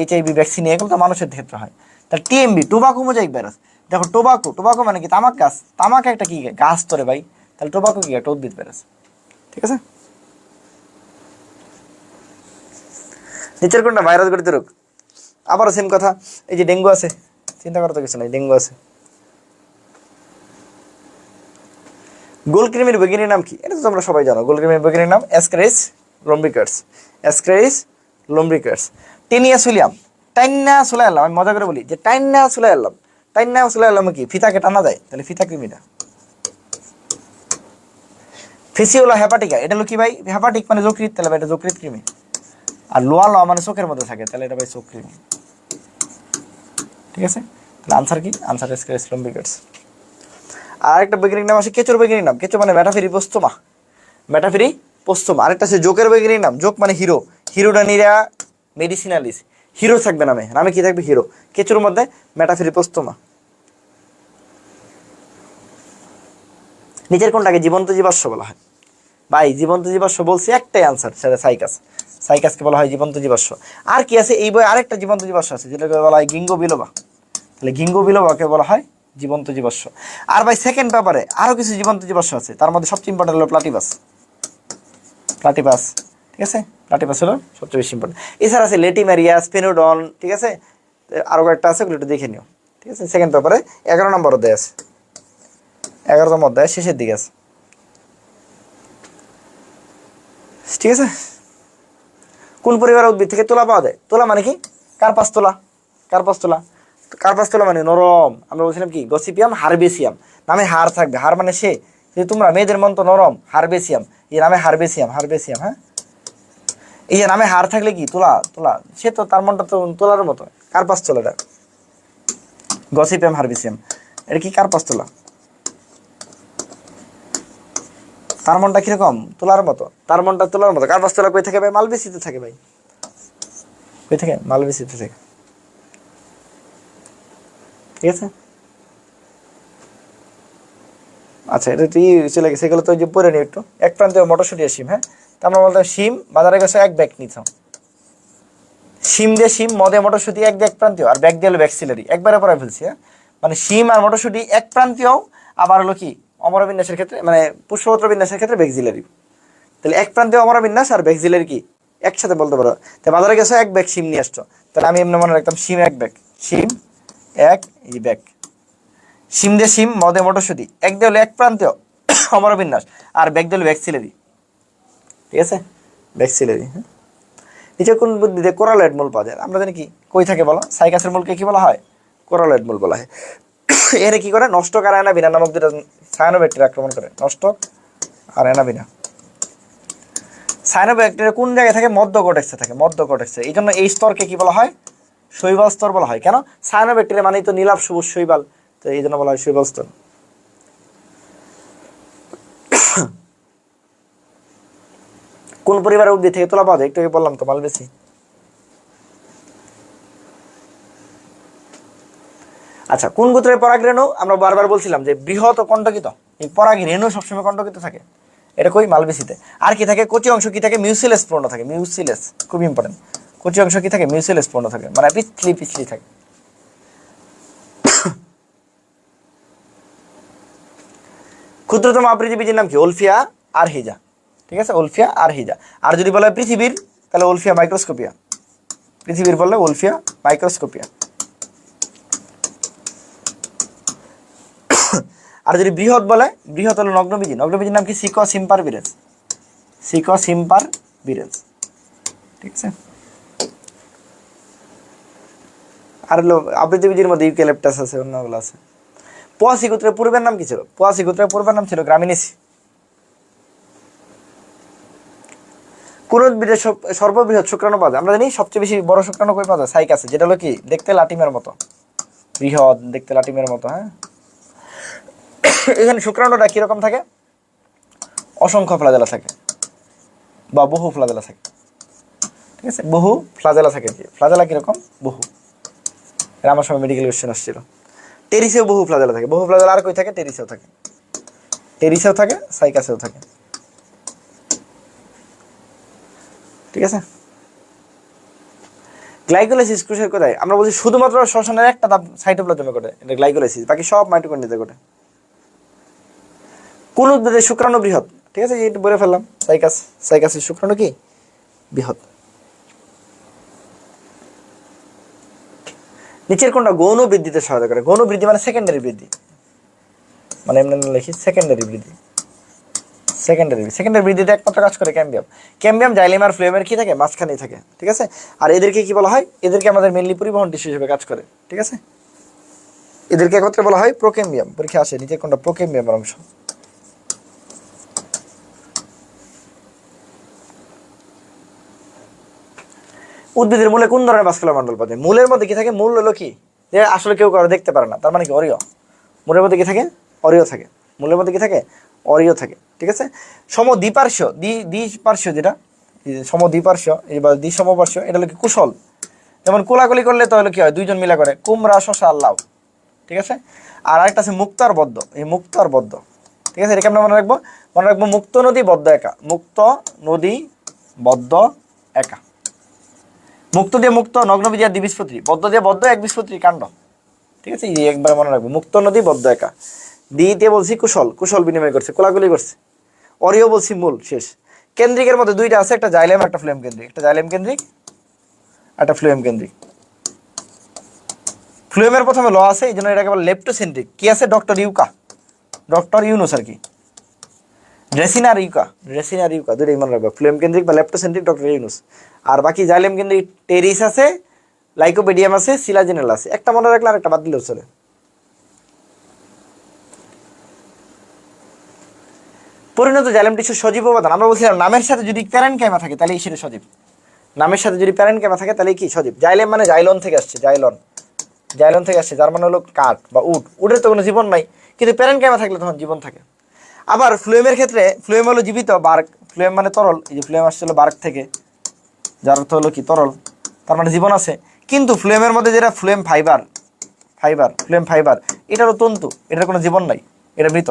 HIV ভ্যাকসিন, এগুলো তো মানুষের ক্ষেত্রে হয়। তাহলে TMB, টোবাকো মোজাইক ভাইরাস। দেখো টোবাকো, টোবাকো মানে কি? তামাক গাছ। তামাক একটা কি গাছ তোরে ভাই, তাহলে টোবাকো কি? একটা উদ্ভিদ ভাইরাস। ঠিক আছে। নিচের কোনটা ভাইরাস গঠিত রোগ? আবারও সেম কথা, এই যে ডেঙ্গু আছে, চিন্তা করার তো কিছু নাই, ডেঙ্গু আছে। গোলকৃমির বৈজ্ঞানিক নাম কি? এটা তো তোমরা সবাই জানো। গোলকৃমির বৈজ্ঞানিক নাম অ্যাসকারিস লম্ব্রিকাস। অ্যাসকারিস লম্ব্রিকাস। টেনিয়া সুলিয়াম, টাইন্না সুলাই আল্লাম। আমি মজা করে বলি যে টাইন্না সুলাই আল্লাম। টাইন্না সুলাই আল্লাম কি? ফিতাকে টানা যায়, তাহলে ফিতা কৃমিটা। ফেসিওলা হ্যাপাটিকা, এটা হলো কি ভাই? হ্যাপাটিক মানে যকৃৎ, তাহলে ভাই এটা যকৃৎ কৃমি। আর লোয়া ল মানে চোখের মধ্যে থাকে, তাহলে এটা ভাই চোখ কৃমি। ঠিক আছে, তাহলে আনসার কি? Answer ascaris লম্ব্রিকাস। আর একটা বৈজ্ঞানিক নাম আছে কেঁচোর বৈজ্ঞানিক নাম। কেঁচো মানে মেটাফেরি পোস্তমা, মেটাফেরি পোস্তমা। আরেকটা আছে জোকের বৈজ্ঞানিক নাম। জোক মানে হিরো, হিরোডানিরা মেডিসিনালিস। হিরো থাকবে নামে, নামে কি থাকবে? হিরো। কেঁচোর মধ্যে মেটাফেরি পোস্তমা। নিচের কোনটাকে জীবন্ত জীবাশ্ম বলা হয়? ভাই জীবন্ত জীবাশ্ম বলছি, একটাই আনসার, সেটা সাইকাস। সাইকাসকে বলা হয় জীবন্ত জীবাশ্ম। আর কি আছে এই বই? আরেকটা জীবন্ত জীবাশ্ম আছে যেটাকে বলা হয় গিঙ্গো বিলোবা। তাহলে গিঙ্গো বিলোবাকে বলা হয় জীবন্ত জীবাশ্ম। আর ভাই সেকেন্ড পেপারে আরো কিছু জীবন্ত জীবাশ্ম আছে, তার মধ্যে সবচেয়ে ইম্পর্টেন্ট হলো প্লাটিপাস। প্লাটিপাস, ঠিক আছে, প্লাটিপাস হলো সবচেয়ে বেশি ইম্পর্টেন্ট। এছাড়া আছে লেটিমেরিয়া, স্পেনোডন, ঠিক আছে, আরো কয়েকটা আছে, ওগুলো একটু দেখে নিও। ঠিক আছে, সেকেন্ড পেপারে 11 নম্বর অধ্যায় আছে। 11তম অধ্যায় শেষের দিকে আছে, ঠিক আছে। কোন পরিবারের উদ্ভিদ থেকে তুলা পাওয়া যায়? তুলা মানে কি? কার্পাস তুলা। কার্পাস তুলা, কার্পাস তুলা মানে নরম। আমরা বলছিলাম কি গসিপিয়াম হারবেসিয়াম, নামে হার থাকবে, হার মানে সে, যে তোমরা মেয়েদের মন তো নরম, হারবেসিয়াম, এই নামে হারবেসিয়াম, হারবেসিয়াম, হ্যাঁ, এই যে নামে হার থাকলে কি তুলা, তুলা, সে তো তার মনটা তো তোলার মতো, কার্পাস তুলাটা, গসিপিয়াম হারবেসিয়াম, এটা কি কার্পাস তুলা, তার মনটা কিরকম? তোলার মতো, তার মনটা তোলার মতো। কার্পাস তুলা কই থাকে ভাই? মালবেসিতে থাকে ভাই, কই থাকে? মালবেসিতে থাকে, ঠিক আছে। আচ্ছা, এটা তুই চলে গেছে, সেগুলো তো যে পরে নি একটু। এক প্রান্তে মটরশুঁটি আর শিম, হ্যাঁ, তা আমরা বলতাম শিম বাজারে গেছে এক ব্যাগ নিছ, শিম দিয়ে শিম, মদে মটরশুঁটি এক দিয়ে এক প্রান্তীয়, আর ব্যাগ দিয়ে হলো ব্যাক্সিলারি, একবারে পরে ফেলছি, হ্যাঁ। মানে শিম আর মটরশুঁটি এক প্রান্তীয়, আবার হলো কি অমরবিন্যাসের ক্ষেত্রে, মানে পুষ্পপত্র বিন্যাসের ক্ষেত্রে ব্যাক্সিলারি। তাহলে এক প্রান্তীয় অমরবিন্যাস আর ব্যাক্সিলারি কি একসাথে বলতে পারো। তাই বাজারে গেছো এক ব্যাগ শিম নিয়ে আসছো, তাহলে আমি এমনি মনে রাখতাম শিম এক ব্যাগ, শিম এক এই ব্যাগ, শিম দিয়ে শিম, মদে মটরশুঁটি, এক দিয়ে হলো এক প্রান্তীয় অমরবিন্যাস, আর ব্যাগ দিয়ে হলো ব্যাক্সিলারি, ঠিক আছে, ব্যাক্সিলারি, হ্যাঁ। নিচে কোন বুদ্ধিতে কোরালয়েড মূল পাওয়া যায়? আমরা জানি কি, কই থাকে বলো? সাইকাসের মূলকে কি বলা হয়? কোরালয়েড মূল বলা হয়। এর কি করে? নষ্টক আর অ্যানাবিনা নামক দুটো সায়ানোব্যাকটেরিয়া আক্রমণ করে, নষ্টক আর অ্যানাবিনা। সায়ানোব্যাকটেরিয়া কোন জায়গায় থাকে? মধ্য কর্টেক্সে থাকে, মধ্য কর্টেক্সে। এই জন্য এই স্তরকে কি বলা হয়? শৈবাল স্তর বলা হয়। কেন? সায়ানোব্যাকটেরিয়া মানেই তো নীলাভ সবুজ শৈবাল, তো এই জন্য বলা হয় শৈবাল স্তর। কোন পরিবারের উদ্ভিদ থেকে তুলা পাওয়া যায়? একটু আগে বললাম তো, মালবেসি। আচ্ছা, কোন গোত্রের পরাগরেণু? আমরা বারবার বলছিলাম যে বৃহৎ ও কণ্টকিত, এই পরাগরেণু সবসময় কণ্টকিত থাকে, এটা কই? মালবেসিতে। আর কি থাকে? কচি অংশ কি থাকে? মিউসিলেস পূর্ণ থাকে, মিউসিলেস খুব ইম্পর্টেন্ট। কচি অংশ কি থাকে? মিউসিলেস পূর্ণ থাকে, মানে পিছলি পিছলি থাকে। ক্ষুদ্রতম আপৃথিবীর নাম কি? ওলফিয়া আর হিজা, ঠিক আছে, ওলফিয়া আর হিজা। আর যদি বলা হয় পৃথিবীর, তাহলে ওলফিয়া মাইক্রোস্কোপিয়া, পৃথিবীর বললে ওলফিয়া মাইক্রোস্কোপিয়া। আর যদি বৃহৎ বলে, বৃহৎ হলো নগ্নবীজি, নগ্নবীজির নাম কি? সিকো সিম্পার বিরেন্স, সিকো সিম্পার বিরেন্স, ঠিক আছে। আর হলো আবৃতবীজির মধ্যে ইউক্যালিপটাস আছে, অন্যগুলো আছে। পোয়াসি গোত্রের পূর্বের নাম কি ছিল? পোয়াসি গোত্রের পূর্বের নাম ছিল গ্রামিনেসি। কোন উদ্ভিদের সর্ববৃহৎ শুক্রাণু পাওয়া যায়? আমরা জানি সবচেয়ে বেশি বড় শুক্রাণু কই পাওয়া যায়? সাইকাসে, যেটা হলো কি দেখতে লাটিমের মতো, বৃহৎ, দেখতে লাটিমের মতো, হ্যাঁ। এখানে শুক্রাণুটা কিরকম থাকে? অসংখ্য ফ্লাজেলা থাকে, বা বহু ফ্লাজেলা থাকে, ঠিক আছে, বহু ফ্লাজেলা থাকে। ফ্লাজেলা কিরকম? বহু। এটা আমার সময় মেডিকেল কোশ্চেন আসছিল। টেরিসেও বহু ফ্লাজেলা থাকে। বহু ফ্লাজেলা আর কই থাকে? টেরিসেও থাকে, টেরিসেও থাকে, সাইকাসেও থাকে, ঠিক আছে। গ্লাইকোলাইসিস কোষের কোথায়? আমরা বলছি শুধুমাত্র শ্বসনের একটা ধাপ সাইটোপ্লাজমে ঘটে, এটা গ্লাইকোলাইসিস, বাকি সব মাইটোকন্ড্রিয়াতে ঘটে। কোন উদ্ভিদের শুক্রাণু বৃহৎ? ঠিক আছে, এটা বলে ফেললাম, সাইকাস, সাইকাসের শুক্রাণু কি? বৃহৎ। নিচের কোনটা গৌণ বৃদ্ধিতে সহায়তা করে? গৌণ বৃদ্ধি মানে সেকেন্ডারি বৃদ্ধি, মানে এমনি লিখি সেকেন্ডারি বৃদ্ধি। সেকেন্ডারি বৃদ্ধিতে একমাত্র কাজ করে ক্যাম্বিয়াম। ক্যাম্বিয়াম জাইলেম আর ফ্লোয়েমের কি থাকে? মাঝখানেই থাকে, ঠিক আছে। আর এদেরকে কি বলা হয়? এদেরকে আমাদের মেনলি পরিবহন টিস্যু হিসেবে কাজ করে, ঠিক আছে। এদেরকে একত্রে বলা হয় প্রোক্যাম্বিয়াম। পরীক্ষা আসে নিচের কোনটা প্রোক্যাম্বিয়ামের অংশ? উদ্ভিদের মূলে কোন ধরনের ভাস্কুলার মন্ডল পাওয়া যায়? মূলের মধ্যে কি থাকে? মূল হলো কি, যে আসলে কেউ কারো দেখতে পারে না, তার মানে কি? অরিয়। মূলের মধ্যে কি থাকে? অরিয় থাকে। মূলের মধ্যে কি থাকে? অরিয় থাকে, ঠিক আছে। সমদ্বিপার্শ্বীয়, দ্বিপার্শ্বীয় যেটা, সমদ্বিপার্শ্বীয় বা দ্বিসমপার্শ্বীয়, এটা হলো কি? কুশল। যেমন কোলাকুলি করলে তো হলো কি হয়? দুইজন মিলা করে, কুমড়া, শশা, লাউ, ঠিক আছে। আর আরেকটা আছে মুক্ত আর বদ্ধ, এই মুক্ত আর বদ্ধ, ঠিক আছে। এটাকে আমরা মনে রাখবো, মনে রাখবো মুক্ত নদী বদ্ধ একা, মুক্ত নদী বদ্ধ একা। মুক্ত দিয়ে মুক্ত, নগ্নবীজি আর দ্বিবীজপত্রী, বদ্ধ দিয়ে বদ্ধ একবীজপত্রী কাণ্ড, ঠিক আছে। এই একবার মনে রাখবো, মুক্ত নদী বদ্ধ একা। দ্বিতে বলছি কুশল, কুশল বিনিময় করছে, কোলাকুলি করছে। অরিও বলছি মূল, শেষ। কেন্দ্রিকের মধ্যে দুইটা আছে, একটা জাইলেম একটা ফ্লোয়েম কেন্দ্রিক, একটা জাইলেম কেন্দ্রিক একটা ফ্লোয়েম কেন্দ্রিক। ফ্লোয়েমের প্রথমে ল আছে, এই জন্য এটাকে বলে লেপ্টোসেন্ট্রিক। কি আছে? ডক্টর ইউকা, ডক্টর ইউনুস আর কি, ড্রেসিনা রিউকা দুটোই মনে রাখবে, ফ্লেম কেন্দ্রিক বা ল্যাপ্টোসেন্ট্রিক ডক্টর ইউনুস। আর বাকি জাইলেম কেন্দ্রিক টেরিস আছে, লাইকোপেডিয়াম আছে, সিলাজিনাল আছে। একটা মনে রাখলে আর একটা বাদ দিলেও চলে। পরিণত জাইলেম টিস্যু সজীব উপাদান, আমরা বলছিলাম নামের সাথে যদি প্যারেনকাইমা থাকে তাহলে সেটা সজীব। নামের সাথে যদি প্যারেনকাইমা থাকে তাহলে কি সজীব। জাইলেম মানে জাইলন থেকে আসছে, জাইলন থেকে আসছে, যার মানে হলো কাঠ বা উড। উডের তো কোনো জীবন নাই, কিন্তু প্যারেনকাইমা থাকলে তখন জীবন থাকে। আবার ফ্লুয়েমের ক্ষেত্রে ফ্লুয়েম হলো জীবিত, বার্ক, ফ্লুয়েম মানে তরল, এই যে ফ্লুয়েম আসছিল বার্ক থেকে, যার অর্থ হলো কি তরল, তার মানে জীবন আছে। কিন্তু ফ্লুয়েমের মধ্যে যেটা ফ্লুয়েম ফ্লুয়েম ফাইবার, এটা হলো তন্তু, এটার কোনো জীবন নাই, এটা মৃত।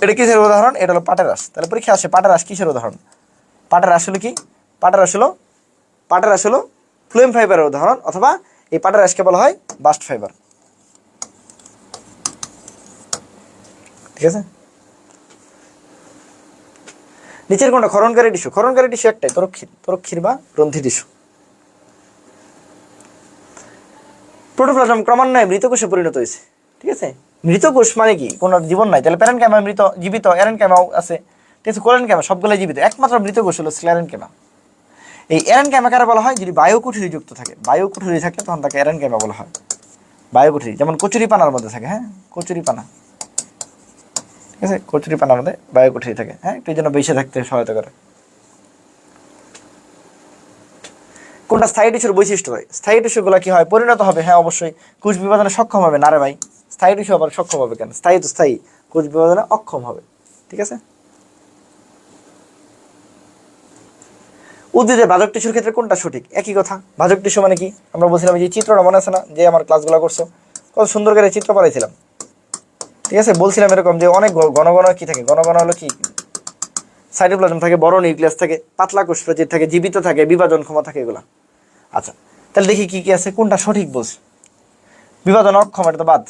এটা কিসের উদাহরণ? এটা হলো পাটের রস। তাহলে পরীক্ষা আসে পাটের রস কিসের উদাহরণ? পাটের রস হলো কি? পাটের রস হলো ফ্লুয়েম ফাইবারের উদাহরণ, অথবা এই পাটের রসকে বলা হয় বাস্ট ফাইবার। ঠিক আছে, নিচের কোনটা ক্ষরণকারী টিস্যু? ক্ষরণকারী টিস্যু একটাই, তরক্ষীর বা গ্রন্থি টিস্যু। প্রোটোপ্লাজম ক্রমান্বয়ে মৃতকোষে পরিণত হয়েছে। ঠিক আছে, মৃতকোষ মানে কি? কোনো জীবন নাই, তাহলে প্যারেনকাইমা মৃত, জীবিত এরেনকাইমাও আছে। ঠিক আছে, কোলেনকাইমা সবগুলো জীবিত, একমাত্র মৃতকোষ হলো স্ক্লেরেনকাইমা। এই এরেনকাইমা কারা বলা হয়? যদি বায়ুকুঠুরি যুক্ত থাকে, বায়ুকুঠুরি থাকলে তখন তাকে এরেনকাইমা বলা হয়। বায়ুকুঠুরি যেমন কচুরিপানার মধ্যে থাকে, হ্যাঁ কচুরিপানা, ঠিক আছে, কচুরিপানার মধ্যে বায়ুকুঠুরি থাকে, হ্যাঁ, একটু জন্য বেঁচে থাকতে সহায়তা করে। কোনটা স্থায়ী টিস্যুর বৈশিষ্ট্য হয়? স্থায়ী টিস্যুগুলো কি হয়? পরিণত হবে, হ্যাঁ অবশ্যই। কোষ বিভাজনে সক্ষম হবে না রে ভাই, স্থায়ী টিস্যু আবার সক্ষম হবে কেন? স্থায়ী তো স্থায়ী, কোষ বিভাজনে অক্ষম হবে। ঠিক আছে, উদ্ভিদের ভাজক টিস্যুর ক্ষেত্রে কোনটা সঠিক? একই কথা, ভাজক টিস্যু মানে কি? আমরা বলছিলাম যে চিত্রটা মনে আছে না, যে আমার ক্লাসগুলো করছো, কত সুন্দর করে চিত্র পাঠাইছিলাম। ঠিক আছে, বলছিলাম এরকম যে অনেক ঘন ঘন কি থাকে, ঘন ঘন হলো কি, সাইটোপ্লাজম থাকে, বড় নিউক্লিয়াস থাকে, পাতলা কোষ প্রাচীর থাকে, জীবিত থাকে, বিভাজন ক্ষমতা থাকে, এগুলা। আচ্ছা, তাহলে দেখি কি কি আছে, কোনটা সঠিক বলছে। বিভাজন অক্ষম, এটা তো বাদ।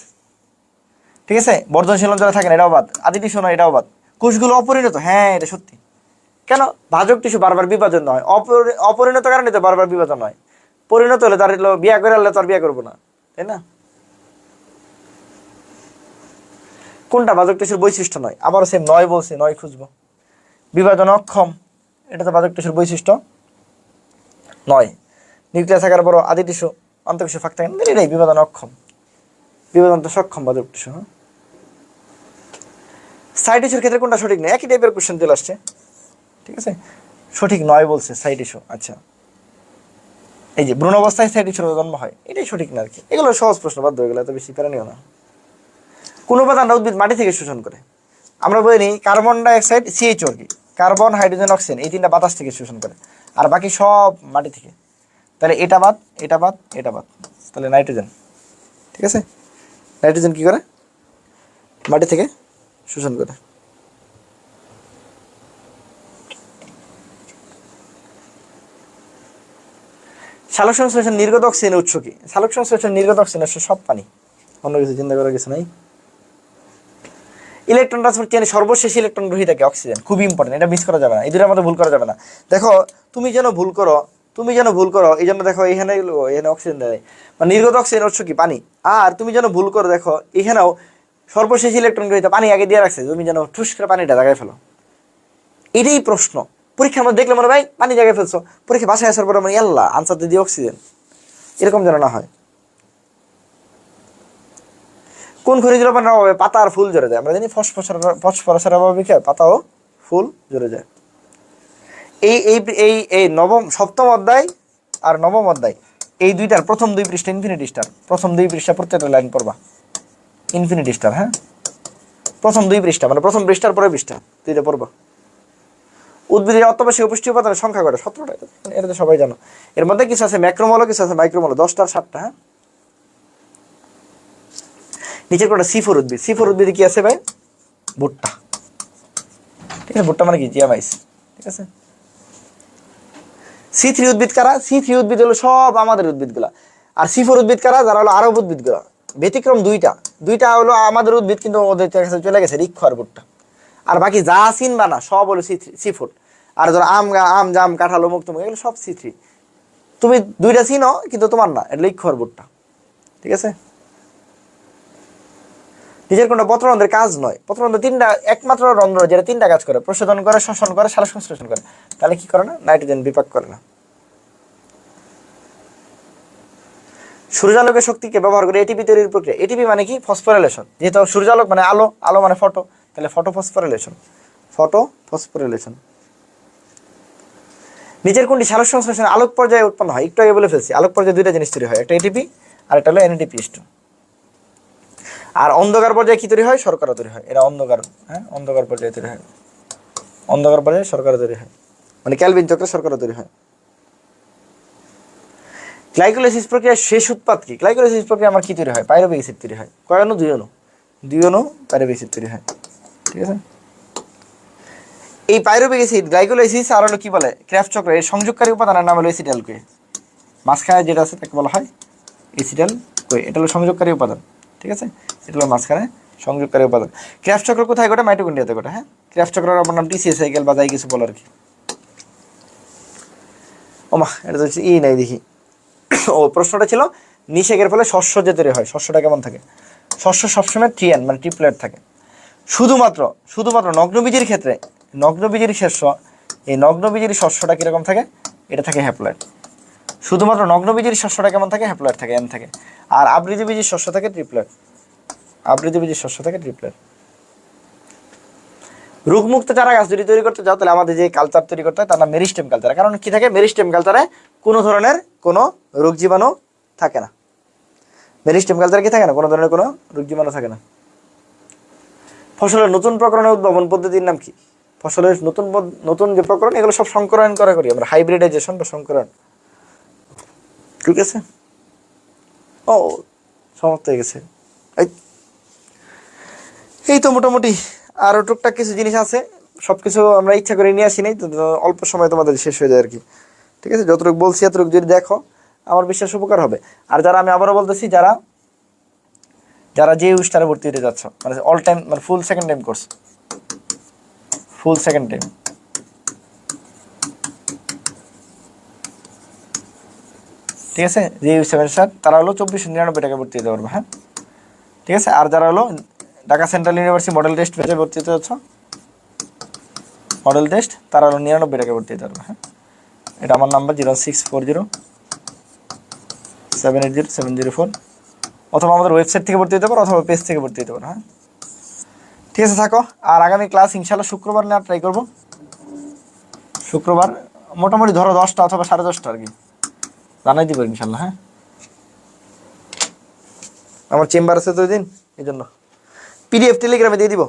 ঠিক আছে, বর্ধনশীল অঞ্চলে থাকে না, এটাও বাদ। আদি টিস্যু নয়, এটাও বাদ। কোষগুলো অপরিণত, হ্যাঁ এটা সত্যি। কেন? ভাজক টিস্যু বারবার বিভাজন নয়, অপরিণত কারণে তো বারবার বিভাজন হয়। পরিণত হলে তার বিয়া করে আনলে তো আর বিয়া করবো না, তাই না? কোনটা ভাজক টিস্যুর বৈশিষ্ট্য নয়? আবারও সেম নয় বলছে, নয় খুঁজবো। বিভাজন অক্ষম, এটা তো ভাজক টিস্যুর বৈশিষ্ট্য নয়। নিউক্লিয়াস আকার বড়, আদি টিস্যু, অন্তঃকোষে ফাঁক থাকে, এটাই বিভাজন অক্ষম। বিভাজন তো সক্ষম ভাজক টিস্যু। হ্যাঁ, স্থায়ী টিস্যুর ক্ষেত্রে কোনটা সঠিক নয়? একই টাইপের কোশ্চেন চলে আসছে। ঠিক আছে, সঠিক নয় বলছে স্থায়ী টিস্যু। আচ্ছা, এই যে ভ্রূণ অবস্থায় স্থায়ী টিস্যুর জন্ম হয়, এটাই সঠিক না আর কি। এগুলো সহজ প্রশ্ন, বাধ্য এগুলো এত বেশি প্যারা নিও না। কোন উপাদানটা উদ্ভিদ মাটি থেকে শোষণ করে? আমরা বলি নি কার্বন ডাইঅক্সাইড, সিএইচও আর কি, কার্বন, হাইড্রোজেন, অক্সিজেন, এই তিনটা বাতাস থেকে শোষণ করে, আর বাকি সব মাটি থেকে। তাহলে এটা বাদ, এটা বাদ, এটা বাদ, তাহলে নাইট্রোজেন। ঠিক আছে, নাইট্রোজেন কি করে? মাটি থেকে শোষণ করে। সালোক সংশ্লেষণ নির্গত অক্সিজেনের উৎস কি? সালোক সংশ্লেষণ নির্গত অক্সিজেন সব পানি, অন্য কিছু চিন্তা করার কিছু নাই। ইলেকট্রন ট্রান্সফার চেইনে সর্বশেষ ইলেকট্রন গ্রহী থাকে অক্সিজেন, খুব ইম্পর্টেন্ট, এটা মিস করা যাবে না, এই দুটোর মধ্যে ভুল করা যাবে না। দেখো তুমি যেন ভুল করো, এই জন্য দেখো এখানে অক্সিজেন দেয়, মানে নির্গত অক্সিজেন উৎস কি? পানি। আর তুমি যেন ভুল করো, দেখো এখানেও সর্বশেষ ইলেকট্রন গ্রহীতা পানি আগে দিয়ে রাখছে, তুমি যেন ঠুস করে পানিটা জায়গায় ফেলো। এটাই প্রশ্ন পরীক্ষার মধ্যে দেখলে মনে ভাই পানি জায়গায় ফেলছো, পরীক্ষা বাসায় আসার পরে মানে আল্লাহ আনসার দিয়ে অক্সিজেন, এরকম যেন না হয়। কোন খনিজ লবণের অভাবে পাতা আর ফুল ঝরে যায়? আমরা জানি ফসফরাসের অভাবে কি পাতা ও ফুল ঝরে যায়। এই এই এই এই সপ্তম অধ্যায় আর নবম অধ্যায়, এই দুইটার প্রথম দুই পৃষ্ঠা ইনফিনিটি স্টার, প্রথম দুই পৃষ্ঠা প্রত্যেকটা লাইন পড়বা ইনফিনিটি স্টার। হ্যাঁ, প্রথম দুই পৃষ্ঠা মানে প্রথম পৃষ্ঠার পরে পৃষ্ঠা দুইটা পড়বা। উদ্ভিদের অত্যাবশ্যকীয় পুষ্টি উপাদানের সংখ্যা কয়টা? 17টা, এটা তো সবাই জানো। এর মধ্যে কিছু আছে ম্যাক্রোমোল, কিছু আছে মাইক্রোমোল, 10টা আর 7টা। হ্যাঁ, নিচের কোনটা C4 উদ্ভিদ? C4 উদ্ভিদে কি আছে ভাই? ভুট্টা। ঠিক আছে, ভুট্টা মানে কি? জিয়ামাইস। ঠিক আছে, C3 উদ্ভিদ কারা? C3 উদ্ভিদ হলো সব আমাদের উদ্ভিদগুলা। আর C4 উদ্ভিদ কারা? যারা হলো আরব উদ্ভিদগুলা। ব্যতিক্রম দুইটা হলো আমাদের উদ্ভিদ, কিন্তু ওদের কাছে চলে গেছে রিক্ষ আর ভুট্টা। আর বাকি যা চিনবা না সব হলো C4। আর ধরো আম জাম কাঁঠাল অমুক তমুক, এগুলো সব C3। তুমি দুইটা চিনো কিন্তু তোমার না, এটা লিক্ষ আর ভুট্টা। ঠিক আছে, নিজের কোনো পত্ররন্ধ্রের কাজ নয়। পত্ররন্ধ্র তিনটা একমাত্র রন্ধ্র যেটা তিনটা কাজ করে, প্রশোধন করে, শ্বসন করে, সালোক সংশ্লেষণ করে। তাহলে কি করে না? নাইট্রোজেন বিপাক করে না। সূর্যালোকের শক্তিকে ব্যবহার করে এটিপি তৈরির প্রক্রিয়া। এটিপি মানে কি? ফসফোরিলেশন। যেহেতু সূর্যালোক মানে আলো, আলো মানে ফটো, তাহলে ফটোফসফোরিলেশন, ফটোফসফোরিলেশন। নিচের কোনটি সালোক সংশ্লেষণ আলোক পর্যায়ে উৎপন্ন হয়? একটু আগে বলে ফেলছি, আলোক পর্যায়ে দুইটা জিনিস তৈরি হয়, একটা এটিপি আর একটা হলো এনএডিপি2। আর অন্ধকার পর্যায়ে কি তৈরি হয়? শর্করা তৈরি হয়। এটা অন্ধকার, হ্যাঁ, অন্ধকার পর্যায়ে তৈরি হয়। অন্ধকার পর্যায়ে শর্করা তৈরি হয়, মানে ক্যালভিন চক্রে শর্করা তৈরি হয়। গ্লাইকোলাইসিস প্রক্রিয়ার শেষ উৎপাদ কি? গ্লাইকোলাইসিস প্রক্রিয়া আমার কি তৈরি হয়? পাইরুভিক অ্যাসিড তৈরি হয়। কয় অণু? 2 অণু। 2 অণু পাইরুভিক অ্যাসিড তৈরি হয়। ঠিক আছে। এই পাইরুভিক অ্যাসিড গ্লাইকোলাইসিস আর হলো কি বলে? ক্রেবস চক্র। এর সংযোগকারী উপাদানের নাম হলো অ্যাসিটাইল কোয়ে। মাঝখানে যেটা আছে তাকে বলা হয় অ্যাসিটাইল কোয়ে। এটা হলো সংযোগকারী উপাদান। ঠিক আছে, এটা হলো মাঝখানে সংযোগকারী উপাদান। ক্রেবস চক্র কোথায় ঘটে? মাইটোকন্ড্রিয়াতে ঘটে। হ্যাঁ, ক্রেবস চক্রের অপর নাম টিসিএস সাইকেল বা যাই কিছু বলো আর কি। ওমা, এটা তো ই নাই দেখি। ও, প্রশ্নটা ছিল নিষেকের ফলে শস্য যে তৈরি হয়, শস্যটা কেমন থাকে? শস্য সবসময় ট্রিয়ান মানে ট্রিপ্লেট থাকে। শুধুমাত্র নগ্নবীজির ক্ষেত্রে, নগ্নবীজির শস্য, এই নগ্নবীজির শস্যটা কীরকম থাকে? এটা থাকে হ্যাপ্লয়েড। শুধুমাত্র নগ্নবীজির শস্যটা কেমন থাকে? হ্যাপ্লয়েড থাকে, এন থাকে। আর আবৃতবীজির শস্য থাকে ট্রিপ্লেট। আবৃতবীজির শস্য থাকে ট্রিপ্লেট। রোগমুক্ত চারা গাছ যদি তৈরি করতে যাও, তাহলে আমাদের যে কালচার তৈরি করতে হয় তার নাম মেরিস্টেম কালচার। কারণ কি থাকে? মেরিস্টেম কালচারে কোনো ধরনের কোনো রোগ জীবাণু থাকে না। মেরিস্টেম কালচারে কি থাকে না? কোনো ধরনের কোনো রোগ জীবাণু থাকে না। ফসলের নতুন প্রকরণের উদ্ভাবন পদ্ধতির নাম কি? ফসলের নতুন যে প্রকরণ, এগুলো সব সংকরায়ন করি আমরা, হাইব্রিডাইজেশন বা সংকরায়ন। ঠিক আছে। ও, সমাপ্ত হয়ে গেছে। এই তো মোটামুটি। আরও টুকটাক কিছু জিনিস আছে, সব কিছু আমরা ইচ্ছা করে নিয়ে আসি নাই, তো অল্প সময় তোমাদের শেষ হয়ে যায় আর কি। ঠিক আছে, যতটুকু বলছি এতটুকু যদি দেখো, আমার বিশ্বাস উপকার হবে। আর যারা, আমি আবারও বলতেছি, যারা যে উইস্টারে ভর্তি হতে যাচ্ছ, মানে অল টাইম, মানে ফুল সেকেন্ড টাইম কোর্স, ফুল সেকেন্ড টাইম, ঠিক আছে, যে সেমিস্টার, তারা হলো 2499 টাকা ভর্তি হতে পারবে। হ্যাঁ, ঠিক আছে। আর যারা হলো Dhaka central university model test পেজে ভর্তি হতে যাচ্ছ, মডেল টেস্ট, তারা হলো 99 টাকা ভর্তি হতে পারবে। হ্যাঁ, এটা আমার নাম্বার 0640780704, অথবা আমাদের ওয়েবসাইট থেকে ভর্তি হতে পারো, অথবা পেজ থেকে ভর্তি হতে পারো। হ্যাঁ, ঠিক আছে, থাকো। আর আগামী ক্লাস ইনশাল্লাহ শুক্রবার নেওয়ার ট্রাই করবো। শুক্রবার মোটামুটি ধরো 10টা অথবা 10:30 আর কি, জানাই দিব ইনশাল্লাহ। হ্যাঁ, আমার চেম্বার আছে তো ওই দিন, এই জন্য পিডিএফ টেলিগ্রামে দিয়ে দিব,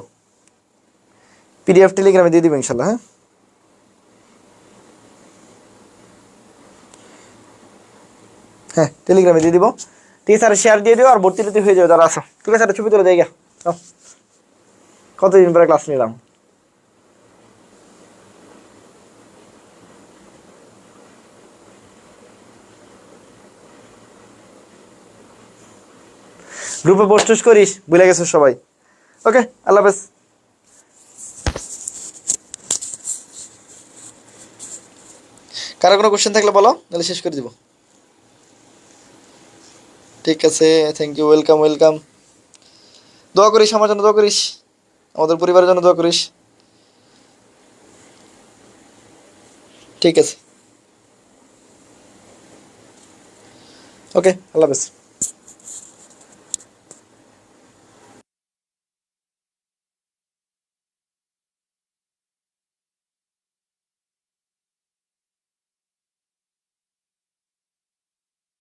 ইনশাল্লাহ। হ্যাঁ, হ্যাঁ, টেলিগ্রামে দিয়ে দিব। ঠিক আছে, আর শেয়ার দিয়ে দিও, আর ভর্তি টর্তি হয়ে যাবে যারা আসো। ঠিক আছে, ছবি তুলে দেয় গা। কতদিন পরে ক্লাস নিলাম। গ্রুপে পোস্ট করিস, ভুলে গেছো সবাই। ওকে, আল্লাহ হাফেজ। কারো কোনো কোশ্চেন থাকলে বলো, তাহলে শেষ করে দিব। ঠিক আছে, থ্যাংক ইউ, ওয়েলকাম। দোয়া করিস আমার জন্য, দোয়া করিস, আমাদের পরিবারের জন্য দোয়া করিস। ঠিক আছে, ওকে, আল্লাহ হাফেজ।